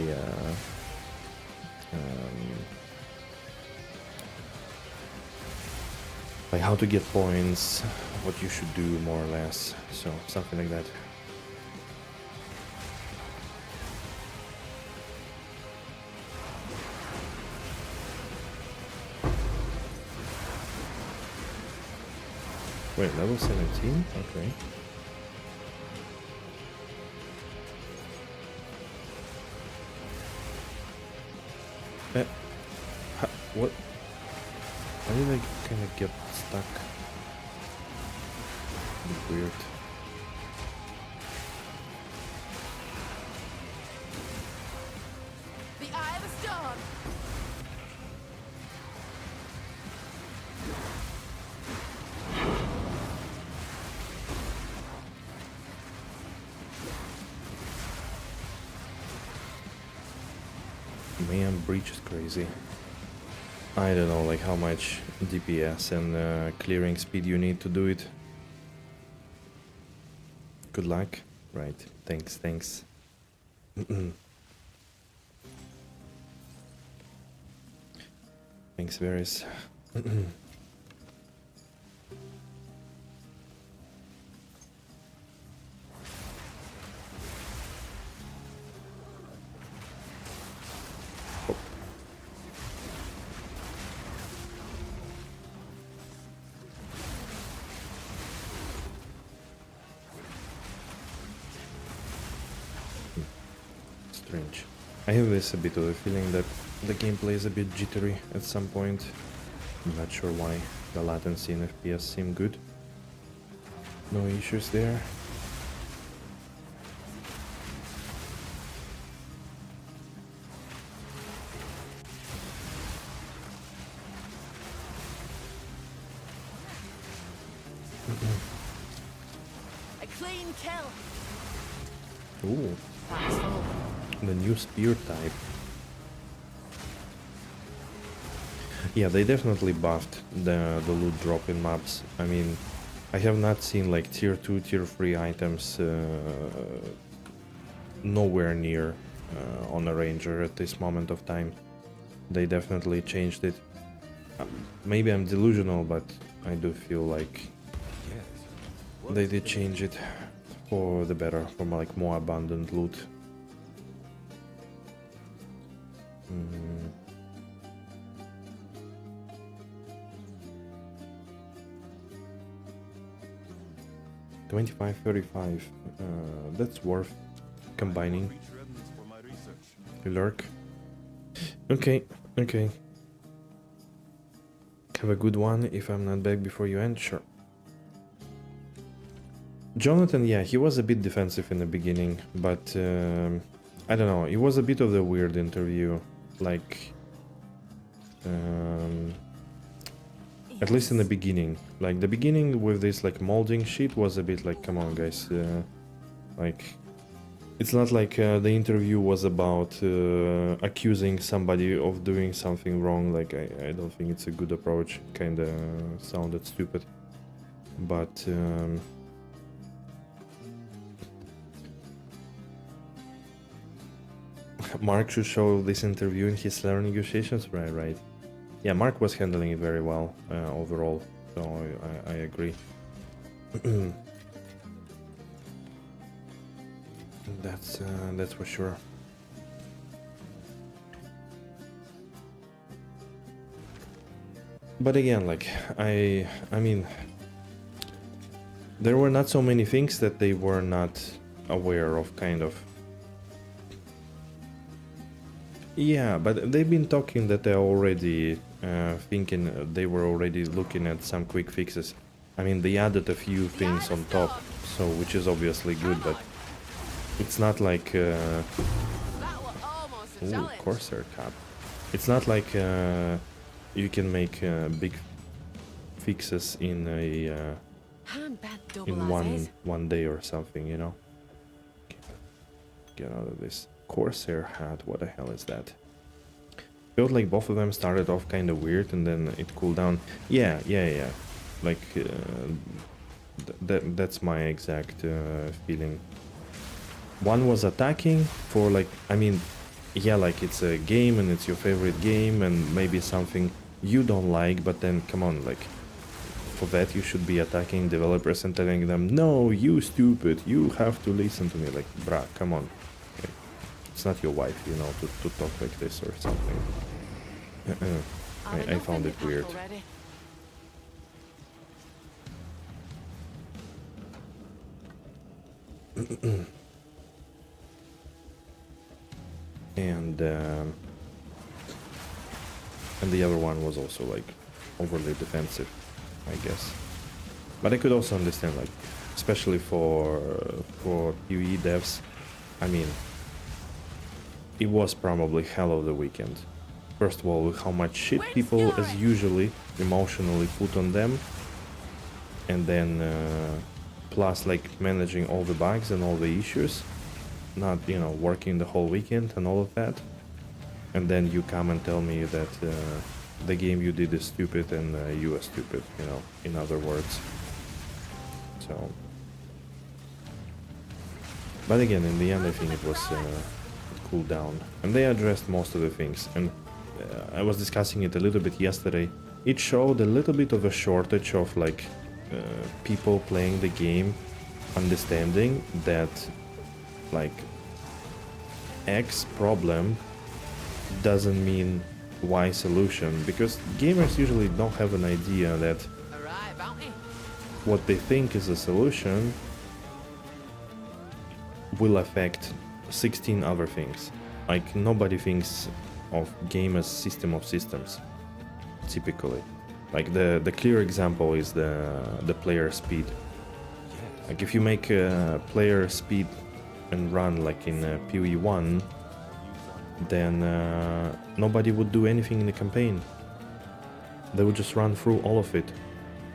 like how to get points, what you should do more or less, so something like that. Wait, level 17? Okay. What? Why did I kind of get stuck? A bit weird. The eye of the storm. Man, breach is crazy. I don't know, like how much DPS and clearing speed you need to do it. Good luck. Right. Thanks. Thanks, Varys. strange. I have this a bit of a feeling that the gameplay is a bit jittery at some point. I'm not sure why. The latency in FPS seem good. No issues there. A clean kill. Ooh, That's full. the new spear type. Yeah, they definitely buffed the loot drop in maps. I mean, I have not seen like tier 2, tier 3 items nowhere near on a ranger at this moment of time. They definitely changed it. Maybe I'm delusional, but I do feel like they did change it for the better, for like more abundant loot. Mm. 25-35, that's worth combining. Reach remnants for my research. Lurk. Okay, okay. Have a good one. If I'm not back before you end, sure. Jonathan, yeah, he was a bit defensive in the beginning, but I don't know. It was a bit of a weird interview. Like, at least in the beginning. Like, the beginning with this, like, molding shit was a bit like, come on, guys. Like, it's not like the interview was about accusing somebody of doing something wrong. Like, I don't think it's a good approach. Kinda sounded stupid. But, Mark should show this interview in his salary negotiations. Right, right. Yeah, Mark was handling it very well overall, so I agree. That's for sure. But again, like I mean, there were not so many things that they were not aware of, kind of. Yeah, but they've been talking that they're already thinking, they were already looking at some quick fixes. I mean, they added a few things on top, so which is obviously good, but it's not like That was almost a ooh, challenge. Corsair cap. It's not like you can make big fixes in a Handbag double in as is. one day or something, you know. Get out of this. Corsair hat, what the hell is that? Felt like both of them started off kind of weird and then it cooled down. Yeah. Like that's my exact feeling. One was attacking for like, I mean, yeah, like it's a game and it's your favorite game and maybe something you don't like, but then come on, like for that you should be attacking developers and telling them, no, you stupid, you have to listen to me. Like, bruh, come on. It's not your wife, you know, to talk like this or something. I found it weird. Already. And the other one was also like overly defensive, I guess. But I could also understand, like, especially for POE devs, I mean, it was probably hell of the weekend. First of all, with how much shit people, as usually, emotionally put on them, and then plus like managing all the bugs and all the issues, not, you know, working the whole weekend and all of that, and then you come and tell me that the game you did is stupid and you are stupid, you know, in other words. So, but again, in the end, I think it was cool down, and they addressed most of the things. And I was discussing it a little bit yesterday. It showed a little bit of a shortage of like people playing the game, understanding that like X problem doesn't mean Y solution, because gamers usually don't have an idea that Alright, bounty. what they think is a solution will affect 16 other things. Like nobody thinks of game as system of systems, typically. Like the clear example is the player speed. Like if you make player speed and run like in POE1, then nobody would do anything in the campaign. They would just run through all of it,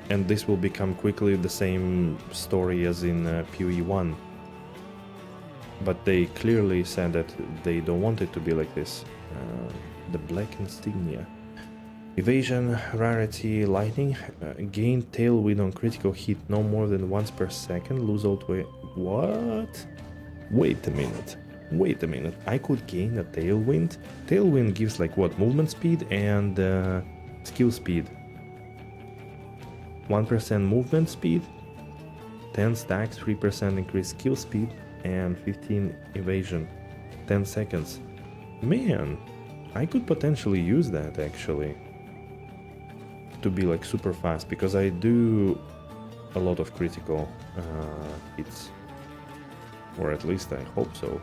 and this will become quickly the same story as in POE1. But they clearly said that they don't want it to be like this. The black insignia. Evasion, rarity, lightning, gain tailwind on critical hit no more than once per second, lose all way. What? Wait a minute. I could gain a tailwind? Tailwind gives like what? Movement speed and skill speed. 1% movement speed, 10 stacks, 3% increased skill speed, and 15 evasion. 10 seconds. Man, I could potentially use that actually. To be like super fast, because I do a lot of critical hits. Or at least I hope so.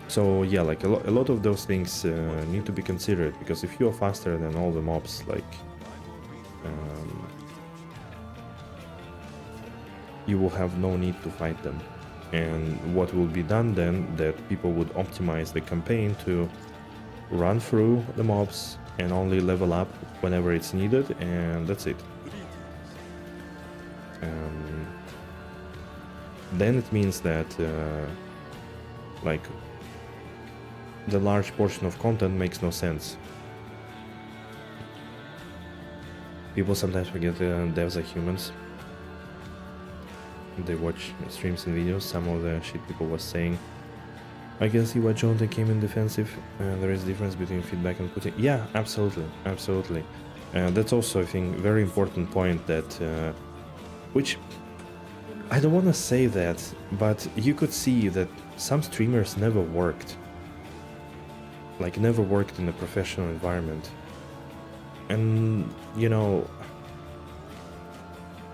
So yeah, like a lot of those things need to be considered, because if you're faster than all the mobs, like you will have no need to fight them. And what will be done then, that people would optimize the campaign to run through the mobs and only level up whenever it's needed, and that's it. Then it means that like the large portion of content makes no sense. People sometimes forget devs are humans. They watch streams and videos. Some of the shit people was saying, I can see why Jonathan came in defensive. There is a difference between feedback and putting. Yeah, absolutely. That's also, I think, very important point that, which I don't want to say that, but you could see that some streamers never worked. Like never worked in a professional environment. And, you know,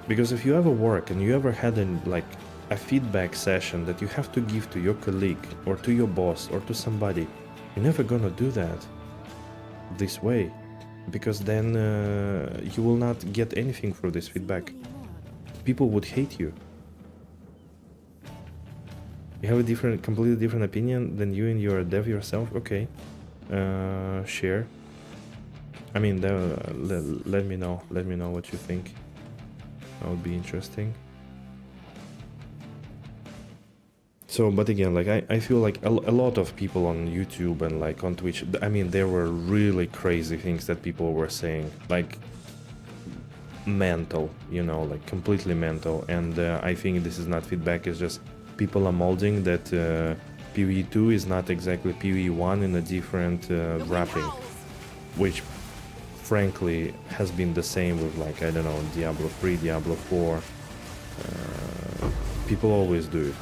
because if you ever work and you ever had a feedback session that you have to give to your colleague or to your boss or to somebody, you're never gonna do that this way, because then you will not get anything for this feedback. People would hate you. You have a completely different opinion than you and you're a dev yourself? Okay, share. I mean, let me know what you think. That would be interesting. So, but again, like I feel like a lot of people on YouTube and like on Twitch, I mean, there were really crazy things that people were saying, like mental, you know, like completely mental. And I think this is not feedback, it's just people are molding that POE2 is not exactly POE1 in a different wrapping, which frankly has been the same with, like, I don't know, Diablo 3, Diablo 4. People always do it,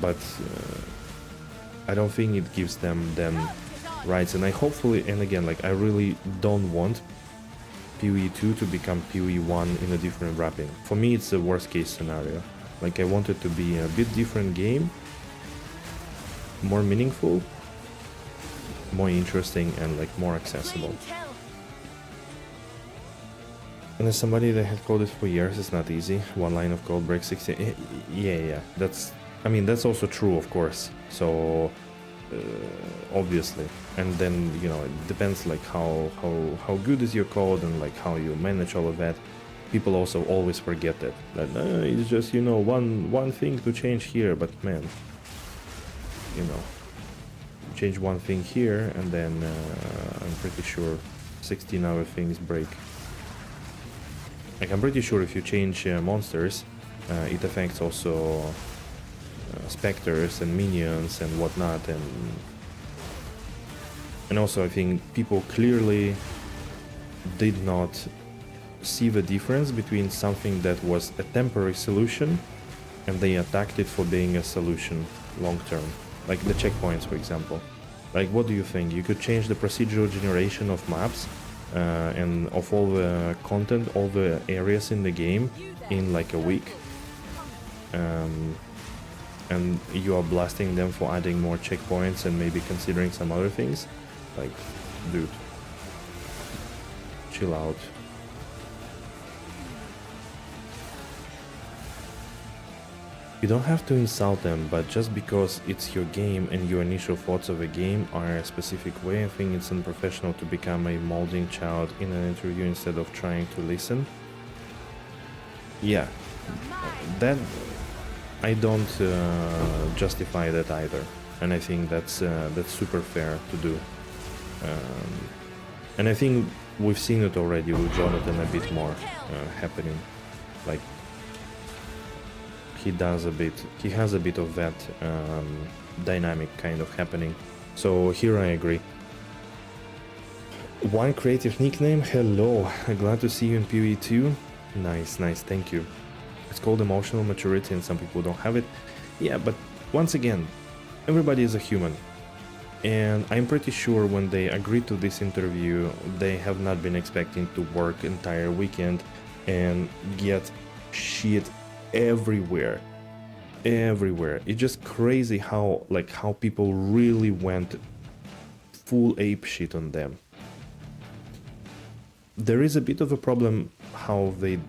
but I don't think it gives them rights. And I hopefully, and again, like I really don't want POE2 to become POE1 in a different wrapping. For me, it's the worst case scenario. Like I want it to be a bit different game, more meaningful, more interesting, and like more accessible. And as somebody that had coded for years, it's not easy. One line of code breaks 60. Yeah. That's also true, of course. So obviously, and then, you know, it depends like how good is your code and like how you manage all of that. People also always forget that it's just, you know, one thing to change here, but man, you know, change one thing here and then I'm pretty sure 16 other things break. Like I'm pretty sure if you change monsters, it affects also specters and minions and whatnot, and also I think people clearly did not see the difference between something that was a temporary solution and they attacked it for being a solution long term, like the checkpoints, for example. Like, what do you think? You could change the procedural generation of maps and of all the content, all the areas in the game in like a week. and you are blasting them for adding more checkpoints and maybe considering some other things, like, dude, chill out. You don't have to insult them, but just because it's your game and your initial thoughts of a game are a specific way, I think it's unprofessional to become a molding child in an interview instead of trying to listen. Yeah, that I don't justify that either, and I think that's super fair to do. And I think we've seen it already with Jonathan a bit more happening, like. He has a bit of that dynamic kind of happening. So here I agree. One creative nickname, hello, glad to see you in POE2. Nice, thank you. It's called emotional maturity and some people don't have it. Yeah, but once again, everybody is a human. And I'm pretty sure when they agreed to this interview, they have not been expecting to work entire weekend and get shit everywhere. It's just crazy how people really went full ape shit on them. There is a bit of a problem how they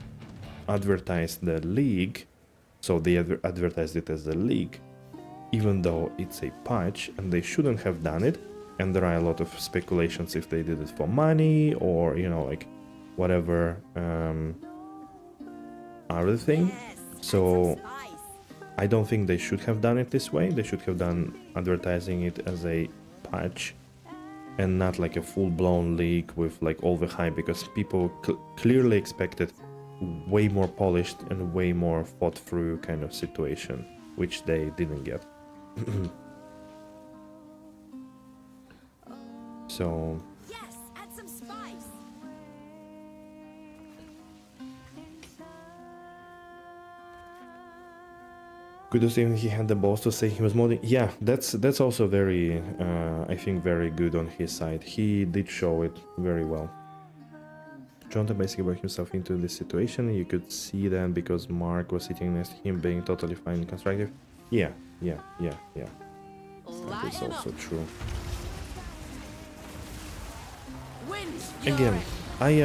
advertised the league. So they advertised it as a league, even though it's a patch and they shouldn't have done it. And there are a lot of speculations if they did it for money or, you know, like whatever other thing. So I don't think they should have done it this way. They should have done advertising it as a patch and not like a full-blown league with like all the hype, because people clearly expected way more polished and way more thought through kind of situation, which they didn't get. So Yes, add some spice. good to see him. He had the balls to say he was modding. Yeah, that's also very I think very good on his side. He did show it very well. Jonathan basically worked himself into this situation. You could see that because Mark was sitting next to him being totally fine and constructive. Yeah. That is also true. Again, I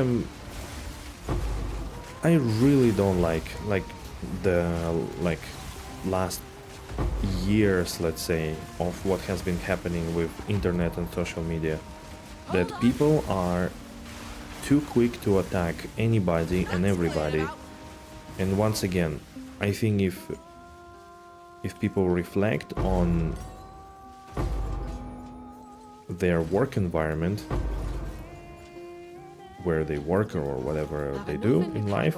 really don't like the last years, let's say, of what has been happening with internet and social media, that people are too quick to attack anybody and everybody. And once again, I think if people reflect on their work environment, where they work or whatever they do in life,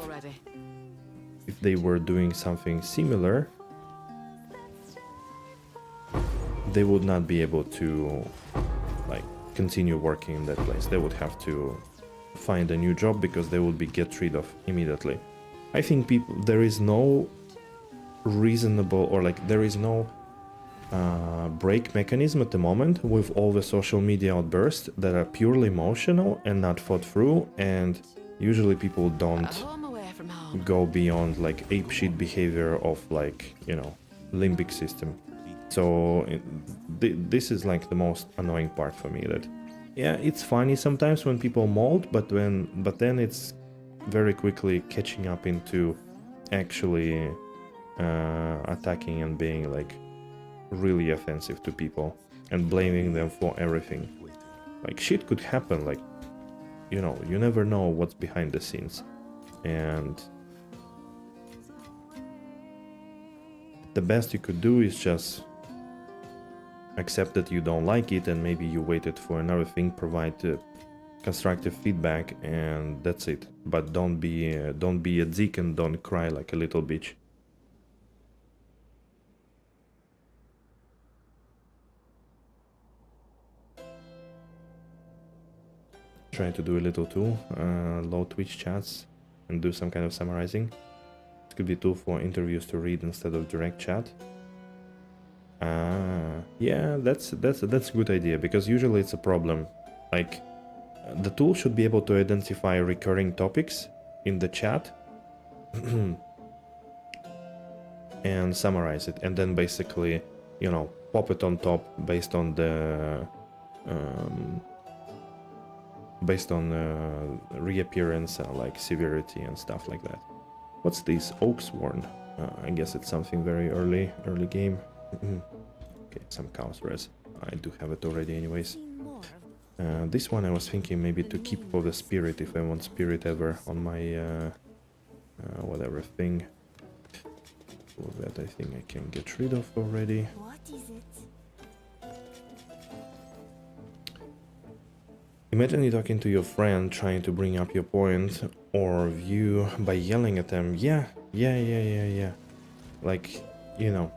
if they were doing something similar, they would not be able to like continue working in that place. They would have to find a new job because they would be get rid of immediately. I think there is no reasonable or like there is no break mechanism at the moment with all the social media outbursts that are purely emotional and not thought through, and usually people don't go beyond like apeshit behavior of like, you know, limbic system. So this is like the most annoying part for me, that yeah, it's funny sometimes when people mold, but then it's very quickly catching up into actually attacking and being like really offensive to people and blaming them for everything. Like shit could happen, like, you know, you never know what's behind the scenes, and the best you could do is just accept that you don't like it and maybe you waited for another thing, provide constructive feedback, and that's it. But don't be a dick and don't cry like a little bitch. Trying to do a little tool, load Twitch chats and do some kind of summarizing. It could be a tool for interviews to read instead of direct chat. Yeah, that's a good idea, because usually it's a problem. Like, the tool should be able to identify recurring topics in the chat and summarize it, and then basically, you know, pop it on top based on the reappearance, like severity and stuff like that. What's this? Oaksworn. I guess it's something very early game. Okay, some chaos res. I do have it already anyways. This one I was thinking maybe to keep for the spirit if I want spirit ever on my whatever thing. So that I think I can get rid of already. What is it? Imagine you talking to your friend trying to bring up your point or view by yelling at them. Yeah. Like, you know,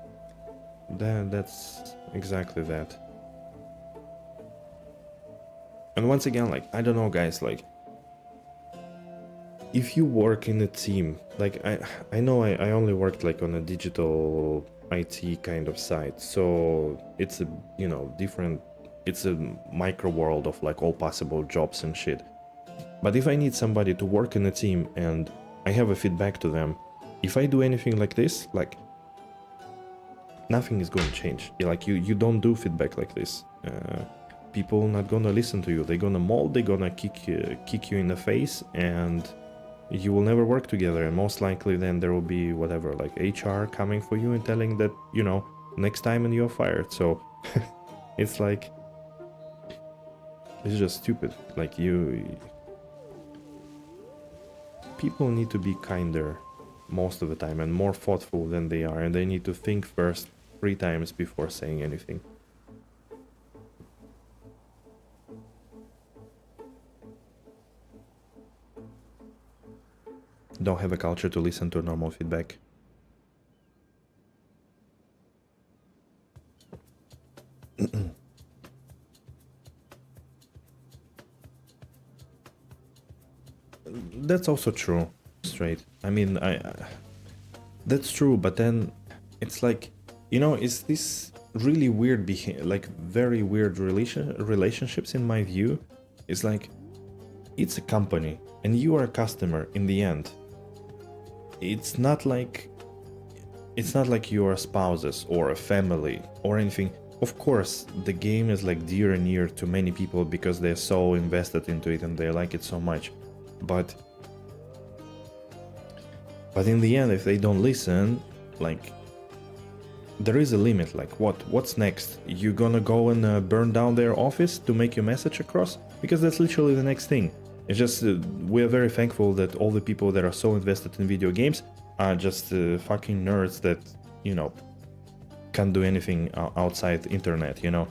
that's exactly that. And once again, like, I don't know, guys, like, if you work in a team, like, I know I only worked, like, on a digital IT kind of site, so it's a, you know, different, it's a micro world of, like, all possible jobs and shit. But if I need somebody to work in a team and I have a feedback to them, if I do anything like this, like, nothing is going to change. Like, you don't do feedback like this. People not gonna listen to you. They're gonna mold, they're gonna kick you in the face, and you will never work together. And most likely then there will be whatever, like HR coming for you and telling that, you know, next time and you're fired. So it's like, it's just stupid. Like, people need to be kinder most of the time and more thoughtful than they are, and they need to think first 3 times before saying anything. Don't have a culture to listen to normal feedback. That's also true, straight. I mean, that's true, but then it's like, you know, is this really weird, like very weird relationships in my view? It's like, it's a company and you are a customer in the end. It's not like you are spouses or a family or anything. Of course, the game is like dear and near to many people because they're so invested into it and they like it so much. But in the end, if they don't listen, like, there is a limit. Like, what's next? You gonna go and burn down their office to make your message across? Because that's literally the next thing. It's just, we're very thankful that all the people that are so invested in video games are just fucking nerds that, you know, can't do anything outside the internet, you know.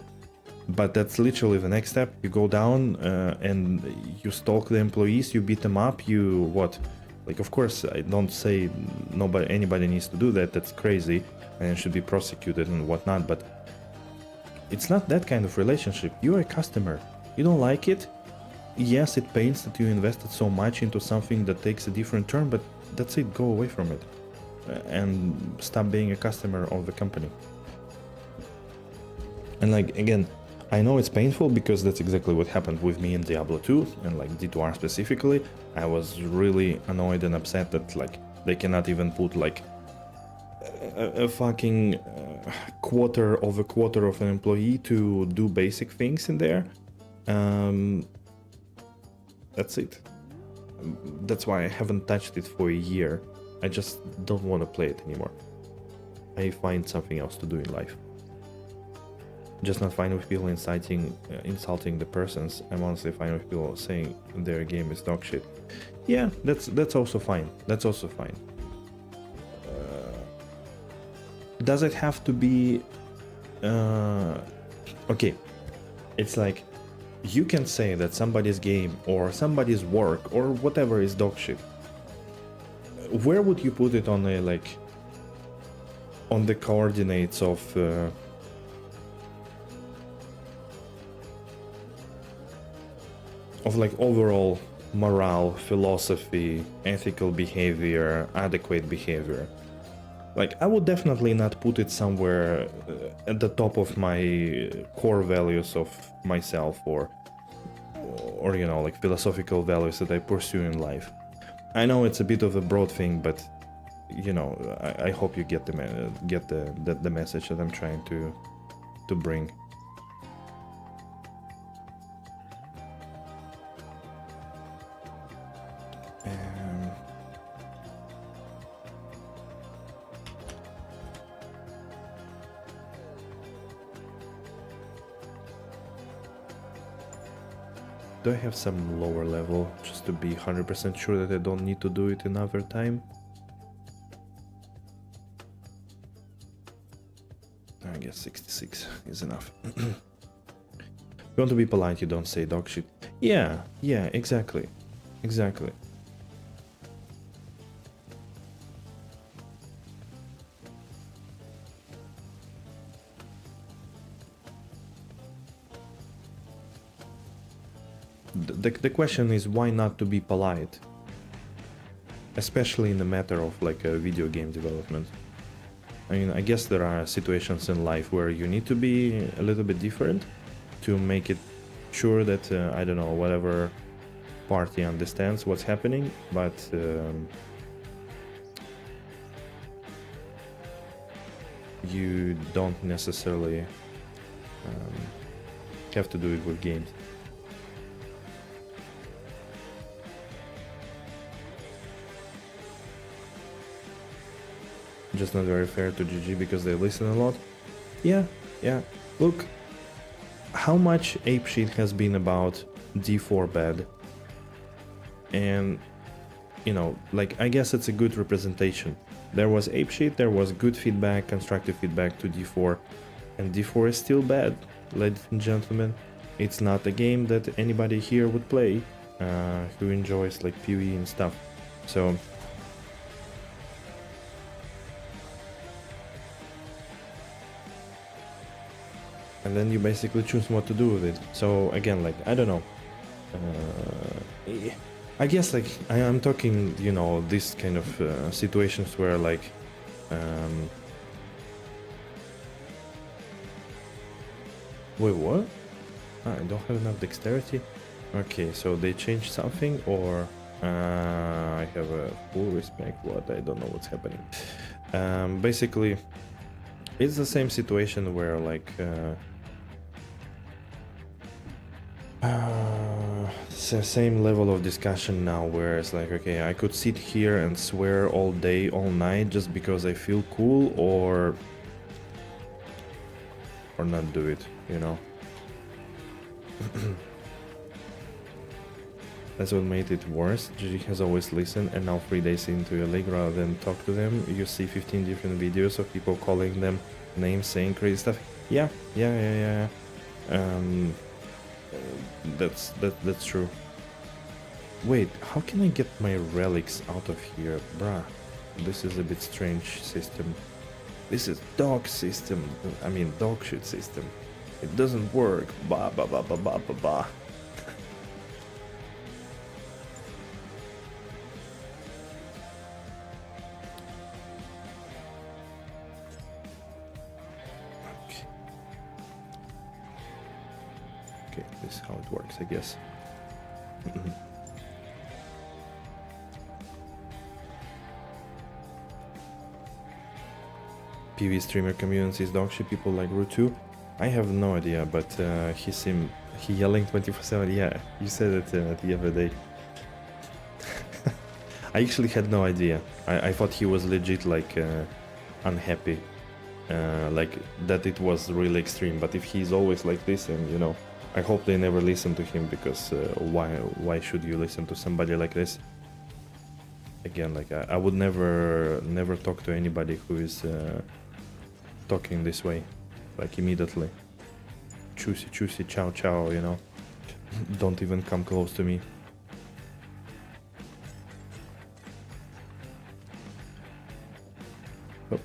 But that's literally the next step. You go down and you stalk the employees, you beat them up, you what? Like, of course, I don't say anybody needs to do that, that's crazy and should be prosecuted and whatnot, but it's not that kind of relationship. You're a customer, you don't like it. Yes, it pains that you invested so much into something that takes a different turn, but that's it, go away from it and stop being a customer of the company. And like, again, I know it's painful because that's exactly what happened with me in Diablo 2 and like D2R specifically. I was really annoyed and upset that like they cannot even put like a fucking quarter of an employee to do basic things in there. That's it. That's why I haven't touched it for a year. I just don't want to play it anymore. I find something else to do in life. Just not fine with people insulting the persons. I'm honestly fine with people saying their game is dog shit. Yeah, that's also fine. That's also fine. Does it have to be... okay, it's like, you can say that somebody's game or somebody's work or whatever is dog shit. Where would you put it on a, like, on the coordinates of like overall morale, philosophy, ethical behavior, adequate behavior? Like, I would definitely not put it somewhere at the top of my core values of myself or you know, like philosophical values that I pursue in life. I know it's a bit of a broad thing, but you know, I hope you get the message that I'm trying to bring. Do I have some lower level just to be 100% sure that I don't need to do it another time? I guess 66 is enough. If you want to be polite, you don't say dog shit. Yeah, exactly. Exactly. The question is why not to be polite, especially in the matter of like a video game development. I mean, I guess there are situations in life where you need to be a little bit different to make it sure that I don't know, whatever party understands what's happening, but you don't necessarily have to do it with games. Just not very fair to GG because they listen a lot. Yeah. Look, how much apeshit has been about D4 bad, and you know, like, I guess it's a good representation. There was apeshit, there was good feedback, constructive feedback to D4, and D4 is still bad, ladies and gentlemen. It's not a game that anybody here would play who enjoys like PoE and stuff. So and then you basically choose what to do with it. So again, like, I don't know. I guess like I'm talking, you know, this kind of situations where like wait, what? I don't have enough dexterity. Okay, so they changed something, or I have a full respect. What? I don't know what's happening. Basically, it's the same situation where like same level of discussion now, where it's like, okay, I could sit here and swear all day, all night just because I feel cool, or not do it, you know. That's what made it worse. GG has always listened, and now 3 days into a league, rather than talk to them, you see 15 different videos of people calling them names, saying crazy stuff. Yeah. That's true. Wait, how can I get my relics out of here? Bruh, this is a bit strange system. This is dog system. I mean, dog shit system. It doesn't work. Ba ba ba ba ba ba ba. Okay, this is how it works, I guess. PV streamer communities dog shit, people like Root 2. I have no idea, but he yelling 24/7. Yeah, you said it the other day. I actually had no idea. I thought he was legit like unhappy, like that it was really extreme. But if he's always like this, and you know, I hope they never listen to him, because why should you listen to somebody like this? Again, like I would never talk to anybody who is talking this way, like immediately. Choosy, chow, you know. Don't even come close to me. Oh.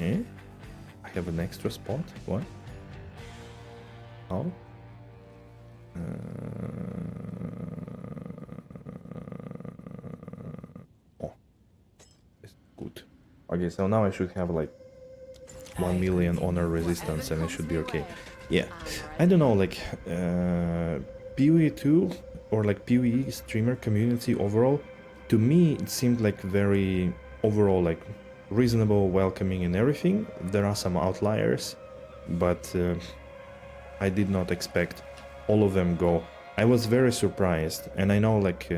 Eh? I have an extra spot? What? How? Oh, it's good. Okay, so now I should have like 1 million honor resistance, and it should be okay. Yeah, I don't know, like POE2 or like PoE streamer community overall, to me it seemed like very overall like reasonable, welcoming and everything. There are some outliers, but I did not expect all of them go. I was very surprised, and I know like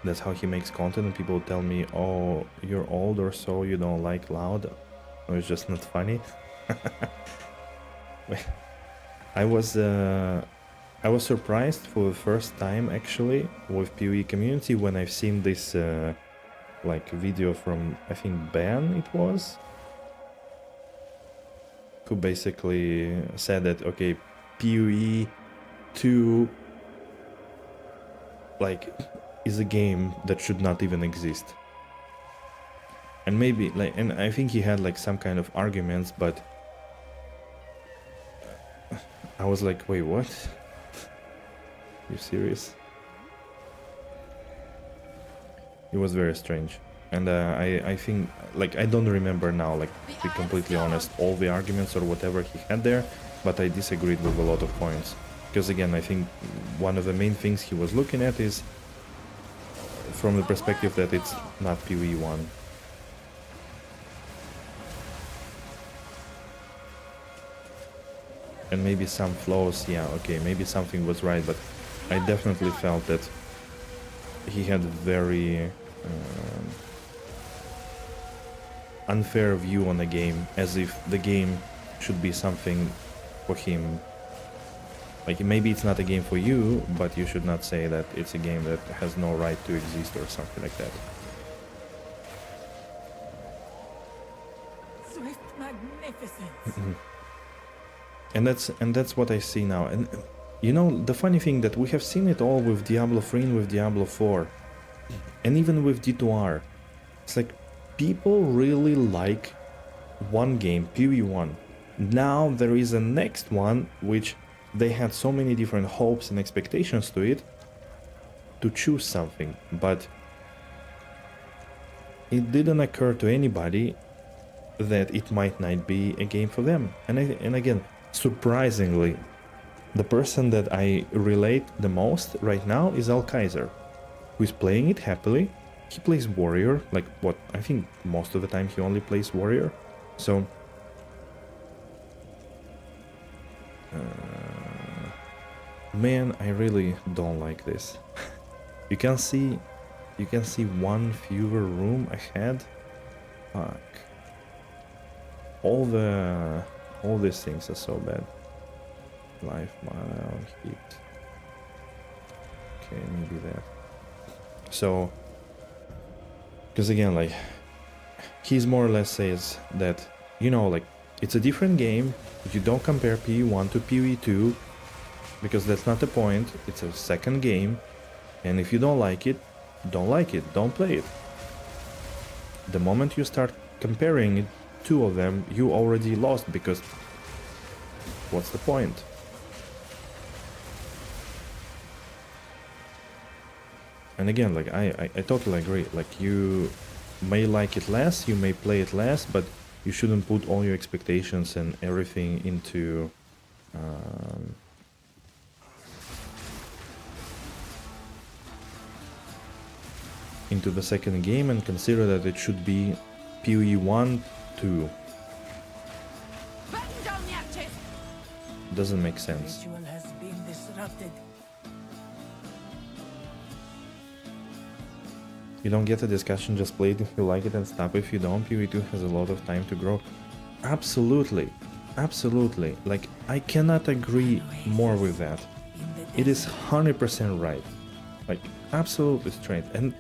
that's how he makes content, and people tell me, oh, you're old or so, you don't like loud, or it's just not funny. I was surprised for the first time actually with PoE community when I've seen this like video from, I think, Ben it was, who basically said that okay, POE2 like is a game that should not even exist. And maybe like, and I think he had like some kind of arguments, but I was like, wait, what? You serious? It was very strange. And I think, like, I don't remember now, like, to be completely honest, all the arguments or whatever he had there, but I disagreed with a lot of points. Because again, I think one of the main things he was looking at is from the perspective that it's not POE1. And maybe some flaws, yeah, okay, maybe something was right, but I definitely felt that he had very unfair view on the game, as if the game should be something for him. Like, maybe it's not a game for you, but you should not say that it's a game that has no right to exist or something like that. Swift magnificence. And that's what I see now. And you know, the funny thing that we have seen it all with Diablo 3 and with Diablo 4, and even with D2R. It's like people really like one game, PoE1. Now there is a next one which they had so many different hopes and expectations to it, to choose something, but it didn't occur to anybody that it might not be a game for them. And again, surprisingly, the person that I relate the most right now is Al Kaiser, who is playing it happily. He plays warrior, like what I think most of the time he only plays warrior. So man, I really don't like this. You can see one fewer room ahead. Fuck. All these things are so bad. Life, mana, heat. Okay, maybe that. So, because again, like, he's more or less says that, you know, like, it's a different game. You don't compare PoE1 to PoE2, because that's not the point. It's a second game, and if you don't like it, don't play it. The moment you start comparing it, two of them, you already lost, because what's the point? And again, like, I totally agree. Like, you may like it less, you may play it less, but you shouldn't put all your expectations and everything into the second game and consider that it should be PoE1, 2. Batten down the hatches. Doesn't make sense. Ritual has been disrupted. You don't get a discussion, just play it if you like it and stop if you don't. PoE2 has a lot of time to grow. Absolutely. Absolutely. Like, I cannot agree more with that. It is 100% right. Like, absolutely straight. And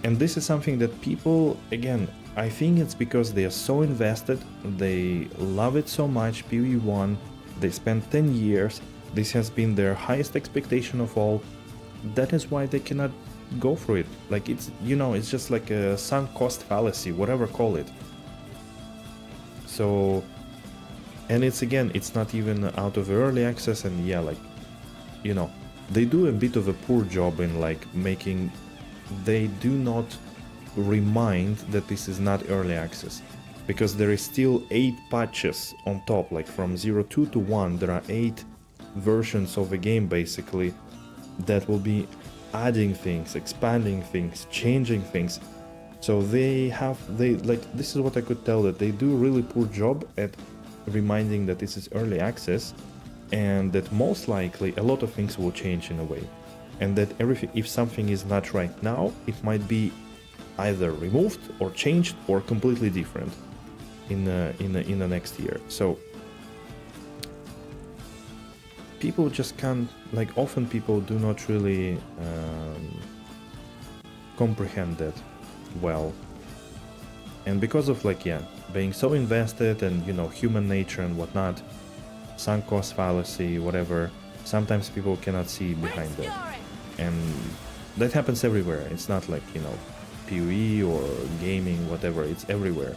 this is something that people, again, I think it's because they are so invested, they love it so much, PoE1, they spent 10 years, this has been their highest expectation of all, that is why they cannot go for it. Like, it's, you know, it's just like a sunk cost fallacy, whatever call it. So, and it's, again, it's not even out of early access, and yeah, like, you know, they do a bit of a poor job in like making, they do not remind that this is not early access, because there is still 8 patches on top, like from 0.2 to 1 there are 8 versions of a game basically that will be adding things, expanding things, changing things. So they like, this is what I could tell, that they do a really poor job at reminding that this is early access, and that most likely a lot of things will change in a way, and that everything, if something is not right now, it might be either removed or changed or completely different in the next year. So people just can't, like, often people do not really comprehend that well, and because of, like, yeah, being so invested and, you know, human nature and whatnot, sunk cost fallacy, whatever, sometimes people cannot see behind that, and that happens everywhere. It's not like, you know, POE or gaming, whatever, it's everywhere.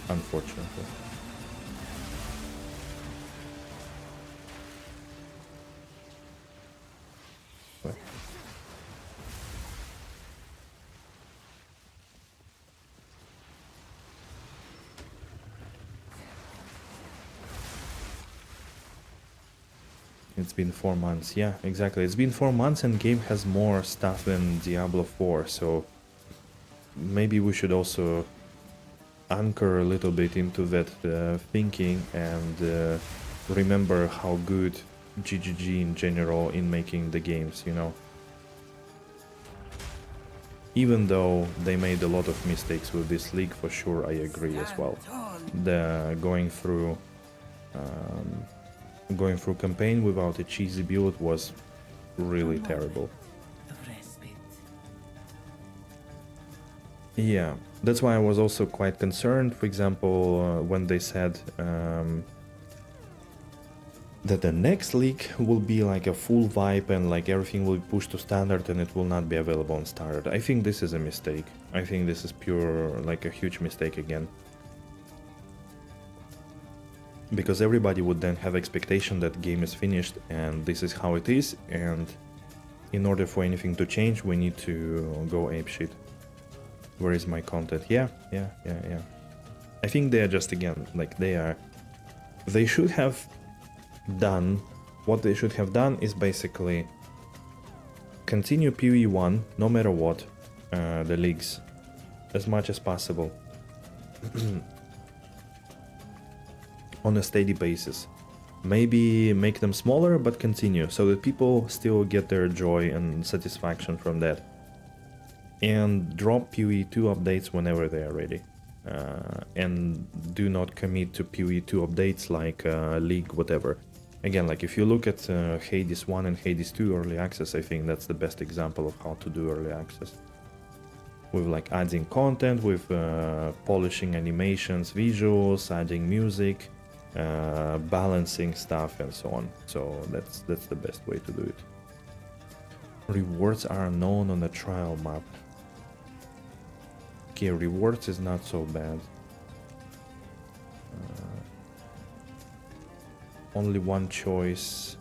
Unfortunately. What? It's been 4 months. Yeah, exactly. It's been 4 months and game has more stuff than Diablo 4, so maybe we should also anchor a little bit into that thinking and remember how good GGG in general in making the games, you know. Even though they made a lot of mistakes with this league, for sure, I agree as well. The going through campaign without a cheesy build was really terrible. Yeah, that's why I was also quite concerned, for example, when they said that the next league will be like a full vibe and like everything will be pushed to standard and it will not be available on standard. I think this is a mistake. I think this is pure, like, a huge mistake again. Because everybody would then have expectation that game is finished and this is how it is, and in order for anything to change we need to go apeshit. Where is my content? Yeah. I think they are just, again, like, they should have done, what they should have done is basically continue POE1 no matter what, the leagues, as much as possible. On a steady basis. Maybe make them smaller, but continue, so that people still get their joy and satisfaction from that. And drop POE2 updates whenever they are ready. And do not commit to POE2 updates like League, whatever. Again, like, if you look at Hades 1 and Hades 2 early access, I think that's the best example of how to do early access. With, like, adding content, with polishing animations, visuals, adding music, balancing stuff and so on. So that's the best way to do it. Rewards are unknown on the trial map. Okay, rewards is not so bad. Only one choice.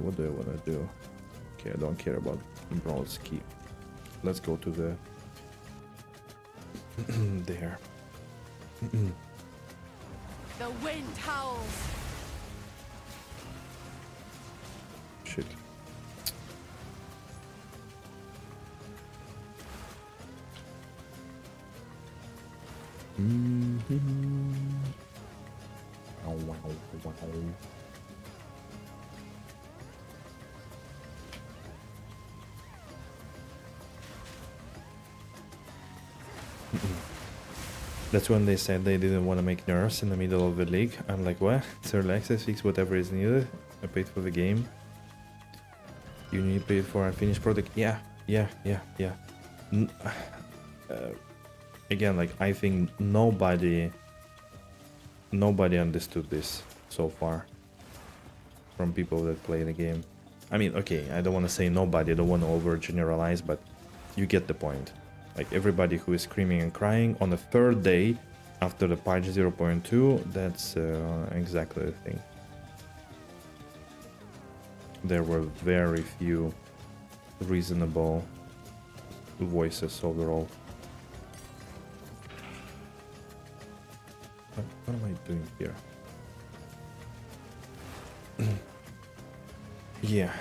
What do I want to do? Okay, I don't care about Brodsky. Let's go to the there. The wind howls. Shit. Oh, wow. That's when they said they didn't want to make nerfs in the middle of the league. I'm like, what? It's early access, fix whatever is needed. I paid for the game. You need to pay for a finished product. Yeah. Again, like, I think nobody understood this so far from people that play the game. I mean, okay, I don't want to say nobody, I don't want to overgeneralize, but you get the point. Like, everybody who is screaming and crying on the third day after the patch 0.2, that's exactly the thing. There were very few reasonable voices overall. What am I doing here? Yeah.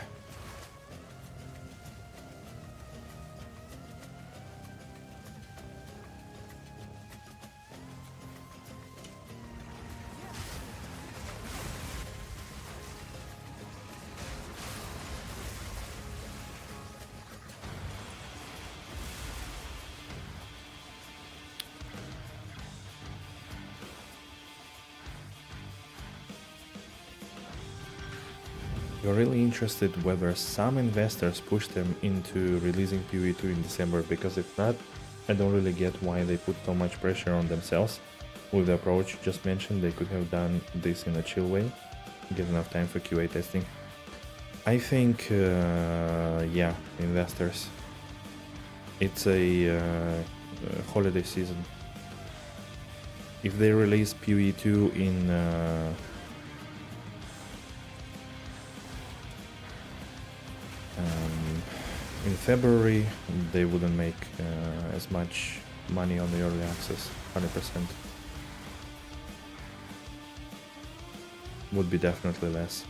You're really interested whether some investors push them into releasing POE2 in December, because if not, I don't really get why they put so much pressure on themselves. With the approach you just mentioned, they could have done this in a chill way, get enough time for QA testing. I think, yeah, investors. It's a holiday season. If they release POE2 in February, they wouldn't make as much money on the early access. 100%. Would be definitely less.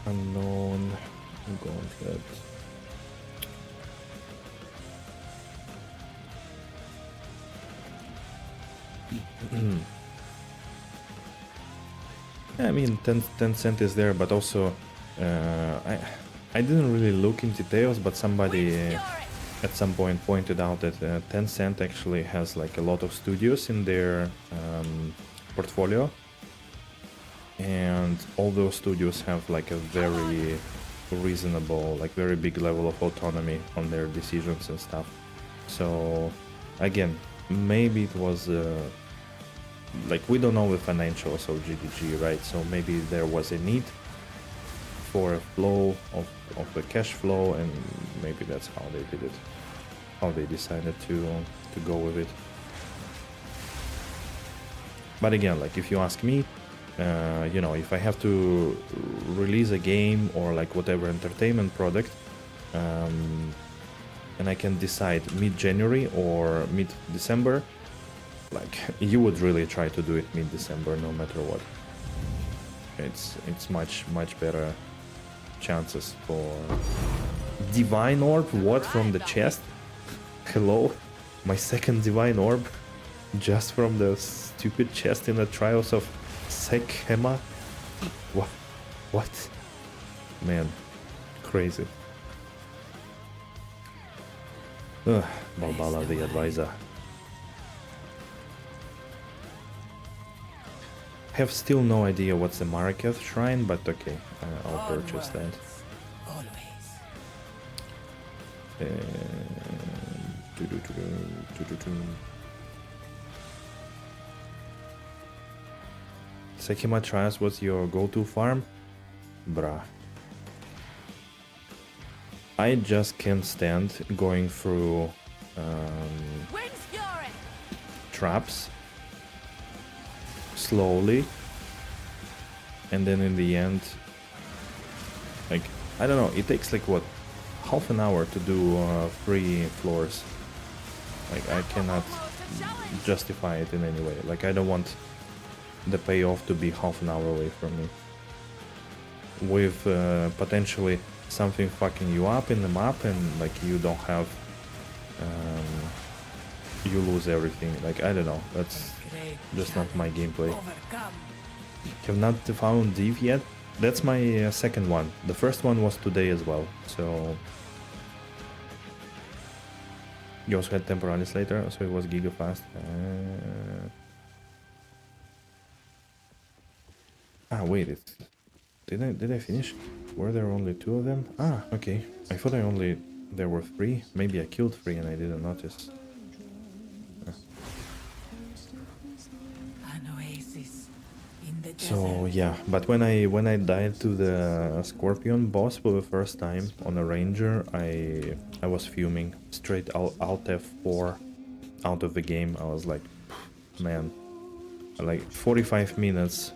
Unknown gauntlet. I mean, 10 cent is there, but also I didn't really look in details, but somebody at some point pointed out that 10 cent actually has like a lot of studios in their portfolio, and all those studios have like a very reasonable, like very big level of autonomy on their decisions and stuff. So again, maybe it was like, we don't know the financials of GDG, right? So maybe there was a need for a flow of the cash flow, and maybe that's how they did it, how they decided to go with it. But again, like, if you ask me, you know, if I have to release a game or like whatever entertainment product, and I can decide mid-January or mid-December, like, you would really try to do it mid-December no matter what. It's much better chances for Divine Orb. What, from the chest? Hello, my second Divine Orb, just from the stupid chest in the Trials of Sekhema. What? Man, crazy. Ugh, Balbala the Advisor. Have still no idea what's the Maraketh shrine, but okay, I'll purchase that. Sekhema Trials was your go-to farm? Bruh. I just can't stand going through traps slowly, and then in the end, like, I don't know, it takes like what, half an hour to do 3 floors. Like, I cannot justify it in any way. Like, I don't want the payoff to be half an hour away from me, with potentially something fucking you up in the map, and like, you don't have, you lose everything. Like, I don't know, that's just not my gameplay. Have not found Div yet? That's my second one. The first one was today as well, so... You also had Temporalis later, so it was giga fast. Wait, did I finish? Were there only 2 of them? Okay. I thought there were 3. Maybe I killed 3 and I didn't notice. An oasis in the So So yeah, but when I died to the Scorpion boss for the first time on a Ranger, I was fuming. Straight Alt F4 out of the game. I was like, man, like 45 minutes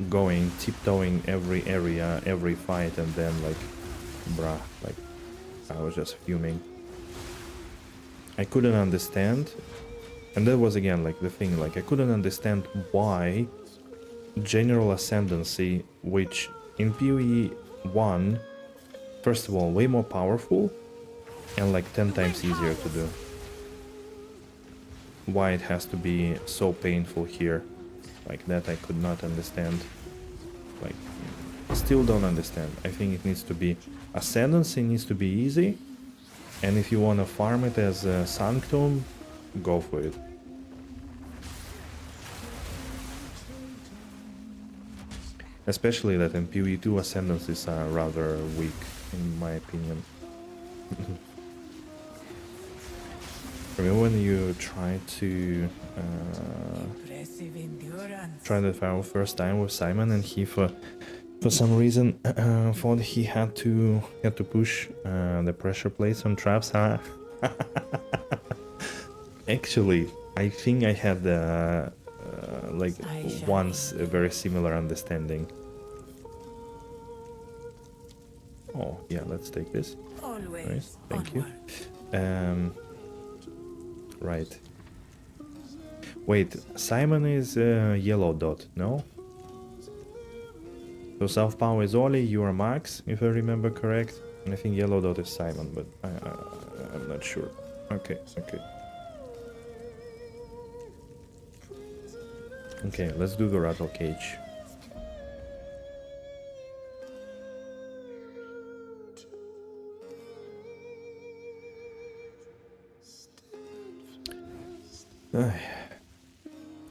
going, tiptoeing every area, every fight, and then like, bruh, like I was just fuming. I couldn't understand, and that was again like the thing, like I couldn't understand why General Ascendancy, which in POE1, first of all, way more powerful and like 10 times easier to do. Why it has to be so painful here, like that I could not understand. Like, still don't understand. I think it needs to be, Ascendancy needs to be easy, and if you want to farm it as a Sanctum, go for it. Especially that in POE2 Ascendancies are rather weak, in my opinion. Remember when you tried to Impressive endurance. try the first time with Simon, and he for some reason thought he had to push the pressure plates on traps, huh? Actually, I think I had like once a very similar understanding. Oh yeah, let's take this. Always Nice, thank you. onward. Right. Wait, Simon is yellow dot, no? So South Power is Oli, you are Max, if I remember correct. And I think yellow dot is Simon, but I'm not sure. Okay, okay. Okay, let's do the rattle cage.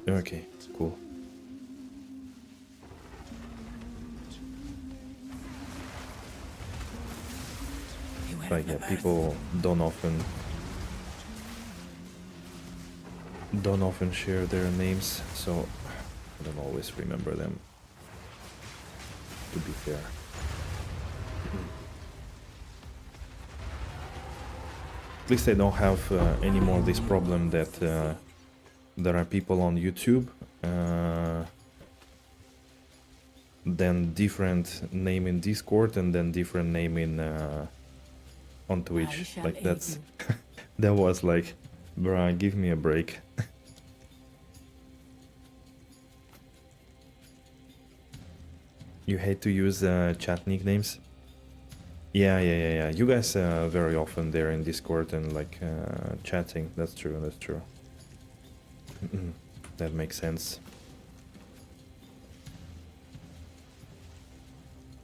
Okay, cool. But yeah, people don't often share their names, so I don't always remember them, to be fair. At least I don't have any more this problem that there are people on YouTube then different name in Discord and then different name in on Twitch. Like that's that was like, bruh, give me a break. You hate to use chat nicknames? Yeah. You guys very often there in Discord and like chatting. That's true. That's true. That makes sense.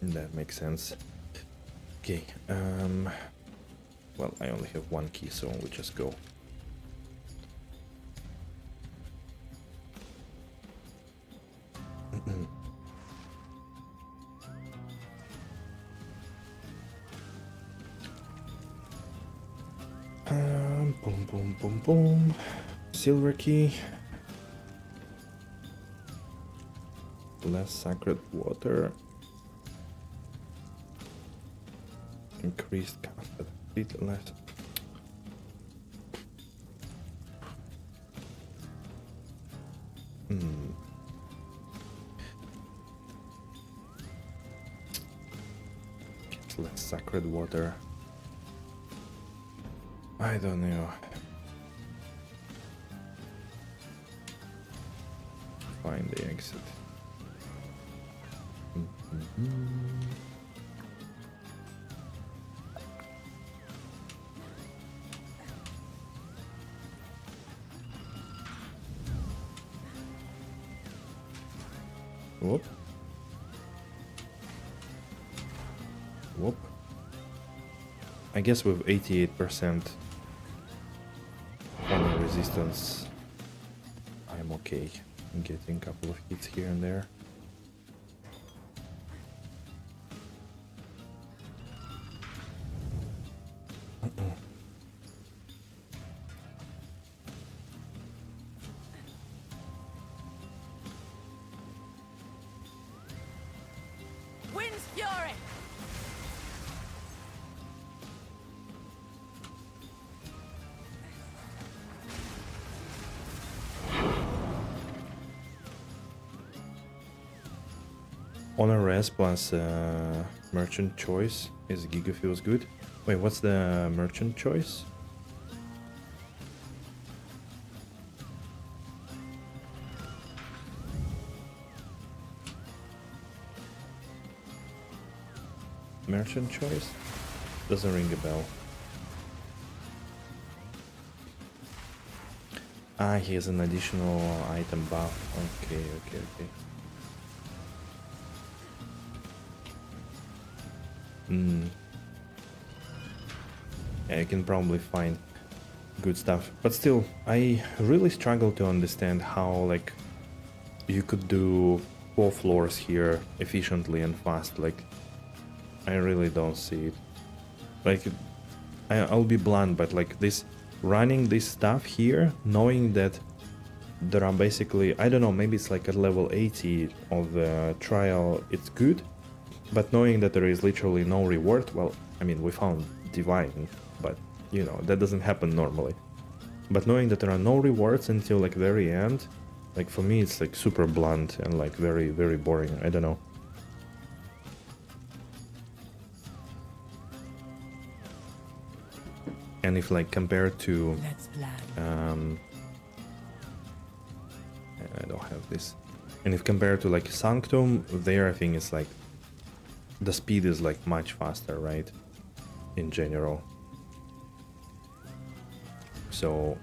That makes sense. Okay. Well, I only have one key, so we'll just go. Boom, boom, boom, boom. Silver key. Less sacred water. Increased capacity, less. Less sacred water. I don't know. Find the exit. Whoop. Whoop. I guess with 88% any resistance, I'm okay. I'm getting a couple of hits here and there. wind's fury! Honor Res plus Merchant Choice is Giga feels good. Wait, what's the Merchant Choice? Merchant Choice? Doesn't ring a bell. Ah, he has an additional item buff. Okay. Yeah, you can probably find good stuff. But still, I really struggle to understand how, like, you could do 4 floors here efficiently and fast. Like, I really don't see it. Like, I'll be blunt, but like this, running this stuff here, knowing that there are basically, I don't know, maybe it's like at level 80 of the trial, it's good. But knowing that there is literally no reward, well, I mean, we found Divine, but, you know, that doesn't happen normally. But knowing that there are no rewards until, like, very end, like, for me, it's, like, super blunt and, like, very, very boring. I don't know. And if, like, compared to... Let's plan. I don't have this. And if compared to, like, Sanctum, there, I think it's, like, the speed is like much faster, right? In general. So,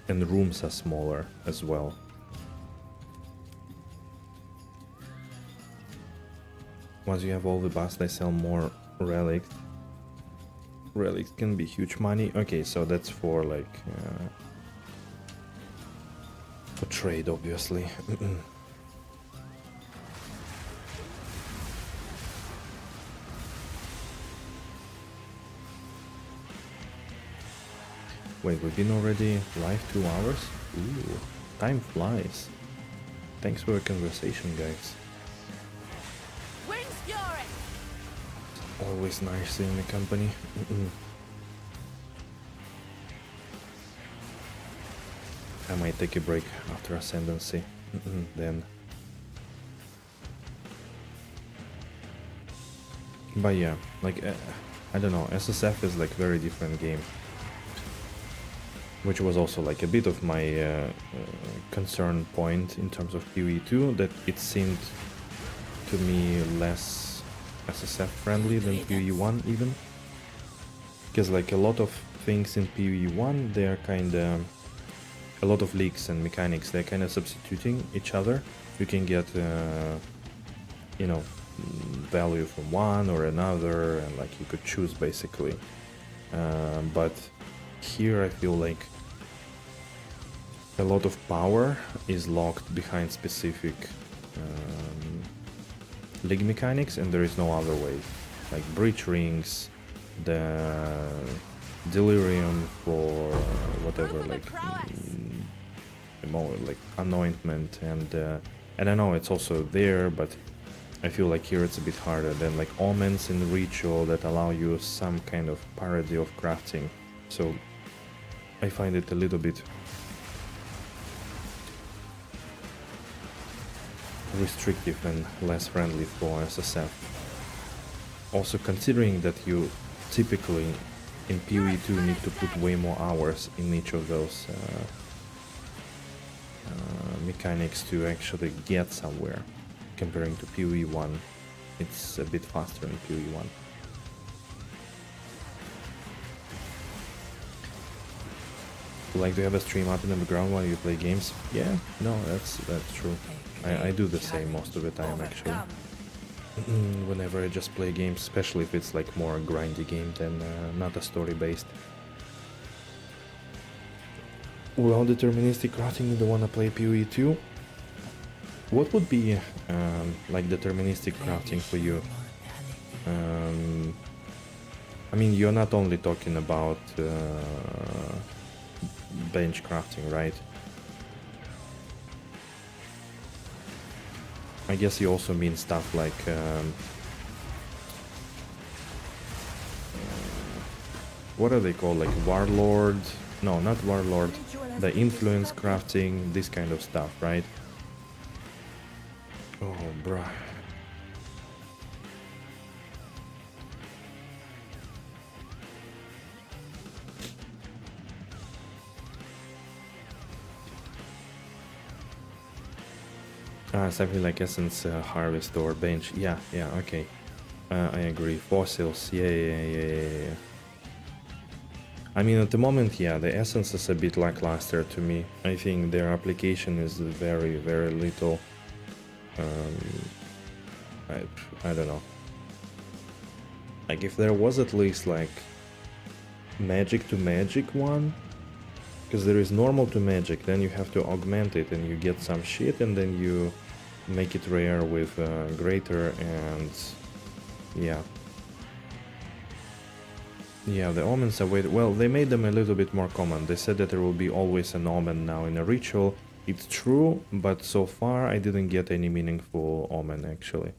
and the rooms are smaller as well. Once you have all the buffs, they sell more relics. Relics can be huge money. Okay, so that's for like for trade, obviously. Wait, we've been already live 2 hours? Ooh, time flies. Thanks for the conversation, guys. Wind's fury! Always nice seeing the company. I might take a break after Ascendancy. Then. But yeah, like, I don't know, SSF is like very different game. Which was also like a bit of my concern point in terms of POE2, that it seemed to me less SSF friendly than POE1 even. Because like a lot of things in POE1, they are kinda, a lot of leaks and mechanics, they're kinda substituting each other. You can get, you know, value from one or another, and like you could choose basically. But here I feel like a lot of power is locked behind specific league mechanics, and there is no other way. Like breach rings, the delirium for whatever, like like anointment, and I know it's also there, but I feel like here it's a bit harder than like omens in ritual that allow you some kind of parody of crafting. So I find it a little bit restrictive and less friendly for SSF. Also considering that you typically in POE2 need to put way more hours in each of those mechanics to actually get somewhere, comparing to POE1. It's a bit faster in POE1. Like, do you have a stream up in the background while you play games? Yeah, no, that's true. I do the same most of the time, actually. Whenever I just play games, especially if it's like more a grindy game than not a story-based. Well, deterministic crafting, you don't want to play POE2? What would be like deterministic crafting for you? I mean, you're not only talking about bench crafting, right? I guess you also mean stuff like what are they called? Like warlord? No, not warlord. The influence crafting, this kind of stuff, right? Oh, bruh. Something like essence harvest or bench. Yeah, okay. I agree. Fossils. Yeah. I mean, at the moment, yeah, the essence is a bit lackluster to me. I think their application is very, very little. I don't know. Like, if there was at least, like, magic to magic one, because there is normal to magic, then you have to augment it and you get some shit, and then you make it rare with greater, and yeah. Yeah, the omens are well, they made them a little bit more common. They said that there will be always an omen now in a ritual. It's true, but so far I didn't get any meaningful omen actually.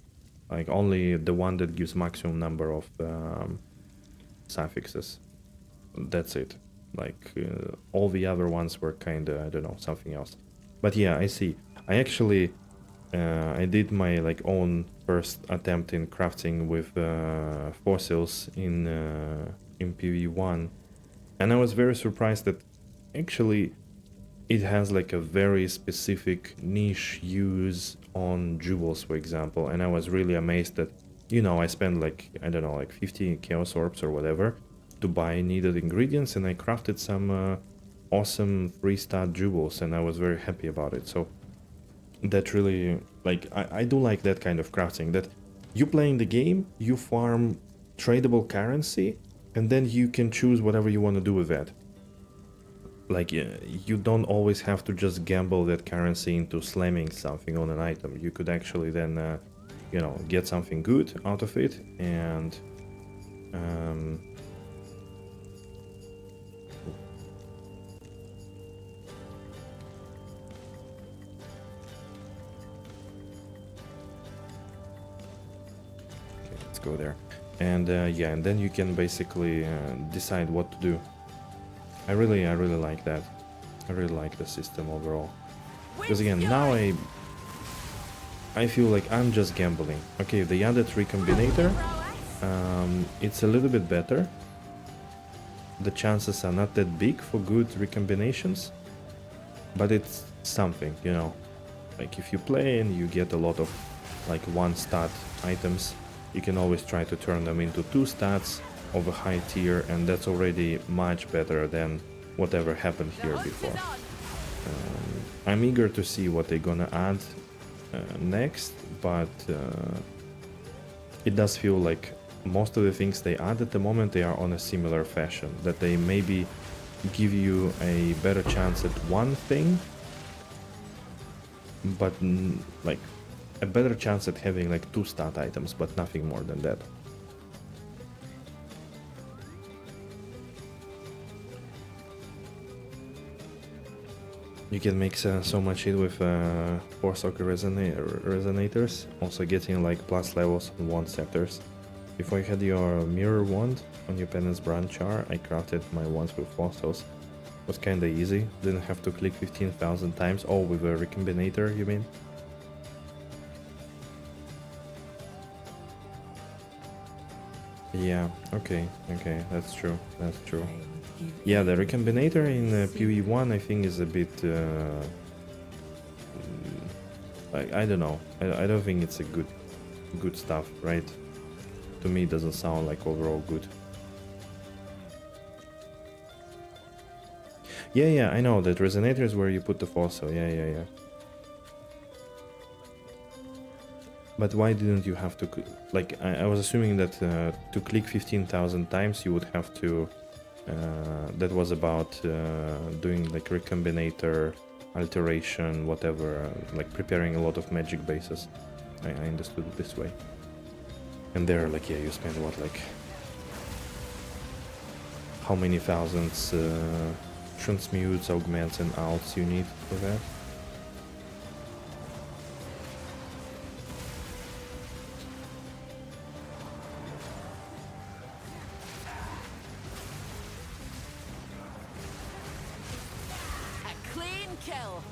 Like only the one that gives maximum number of suffixes. That's it. Like all the other ones were kinda, I don't know, something else. But yeah, I see. I actually I did my like own first attempt in crafting with fossils in POE1, and I was very surprised that actually it has like a very specific niche use on jewels, for example, and I was really amazed that, you know, I spent like, I don't know, like 50 chaos orbs or whatever to buy needed ingredients, and I crafted some awesome 3-star jewels, and I was very happy about it. So that really, like, I do like that kind of crafting, that you playing the game, you farm tradable currency, and then you can choose whatever you want to do with that. Like, you don't always have to just gamble that currency into slamming something on an item. You could actually then, you know, get something good out of it, and let's go there. And yeah, and then you can basically decide what to do. I really like that. I really like the system overall. Because again, now I feel like I'm just gambling. Okay, the added Recombinator, it's a little bit better. The chances are not that big for good recombinations, but it's something, you know. Like if you play and you get a lot of like 1-stat items, you can always try to turn them into 2 stats of a high tier, and that's already much better than whatever happened here before. I'm eager to see what they're gonna add next, but it does feel like most of the things they add at the moment, they are on a similar fashion, that they maybe give you a better chance at one thing, but like a better chance at having like 2 stat items, but nothing more than that. You can make so much shit with 4-socket resonators, also getting like plus levels on wand scepters. Before you had your mirror wand on your penance branch char, I crafted my wands with fossils. It was kinda easy, didn't have to click 15,000 times. Oh, with a recombinator, you mean? Yeah, okay, that's true. Yeah, the recombinator in POE1 I think is a bit like, I don't know. I don't think it's a good stuff, right? To me it doesn't sound like overall good. Yeah, I know that resonator is where you put the fossil. Yeah. But why didn't you have to, like, I was assuming that to click 15,000 times you would have to, that was about doing like recombinator, alteration, whatever, like preparing a lot of magic bases. I understood it this way. And there, like, yeah, you spend what, like, how many thousands transmutes, augments and alts you need for that? kill.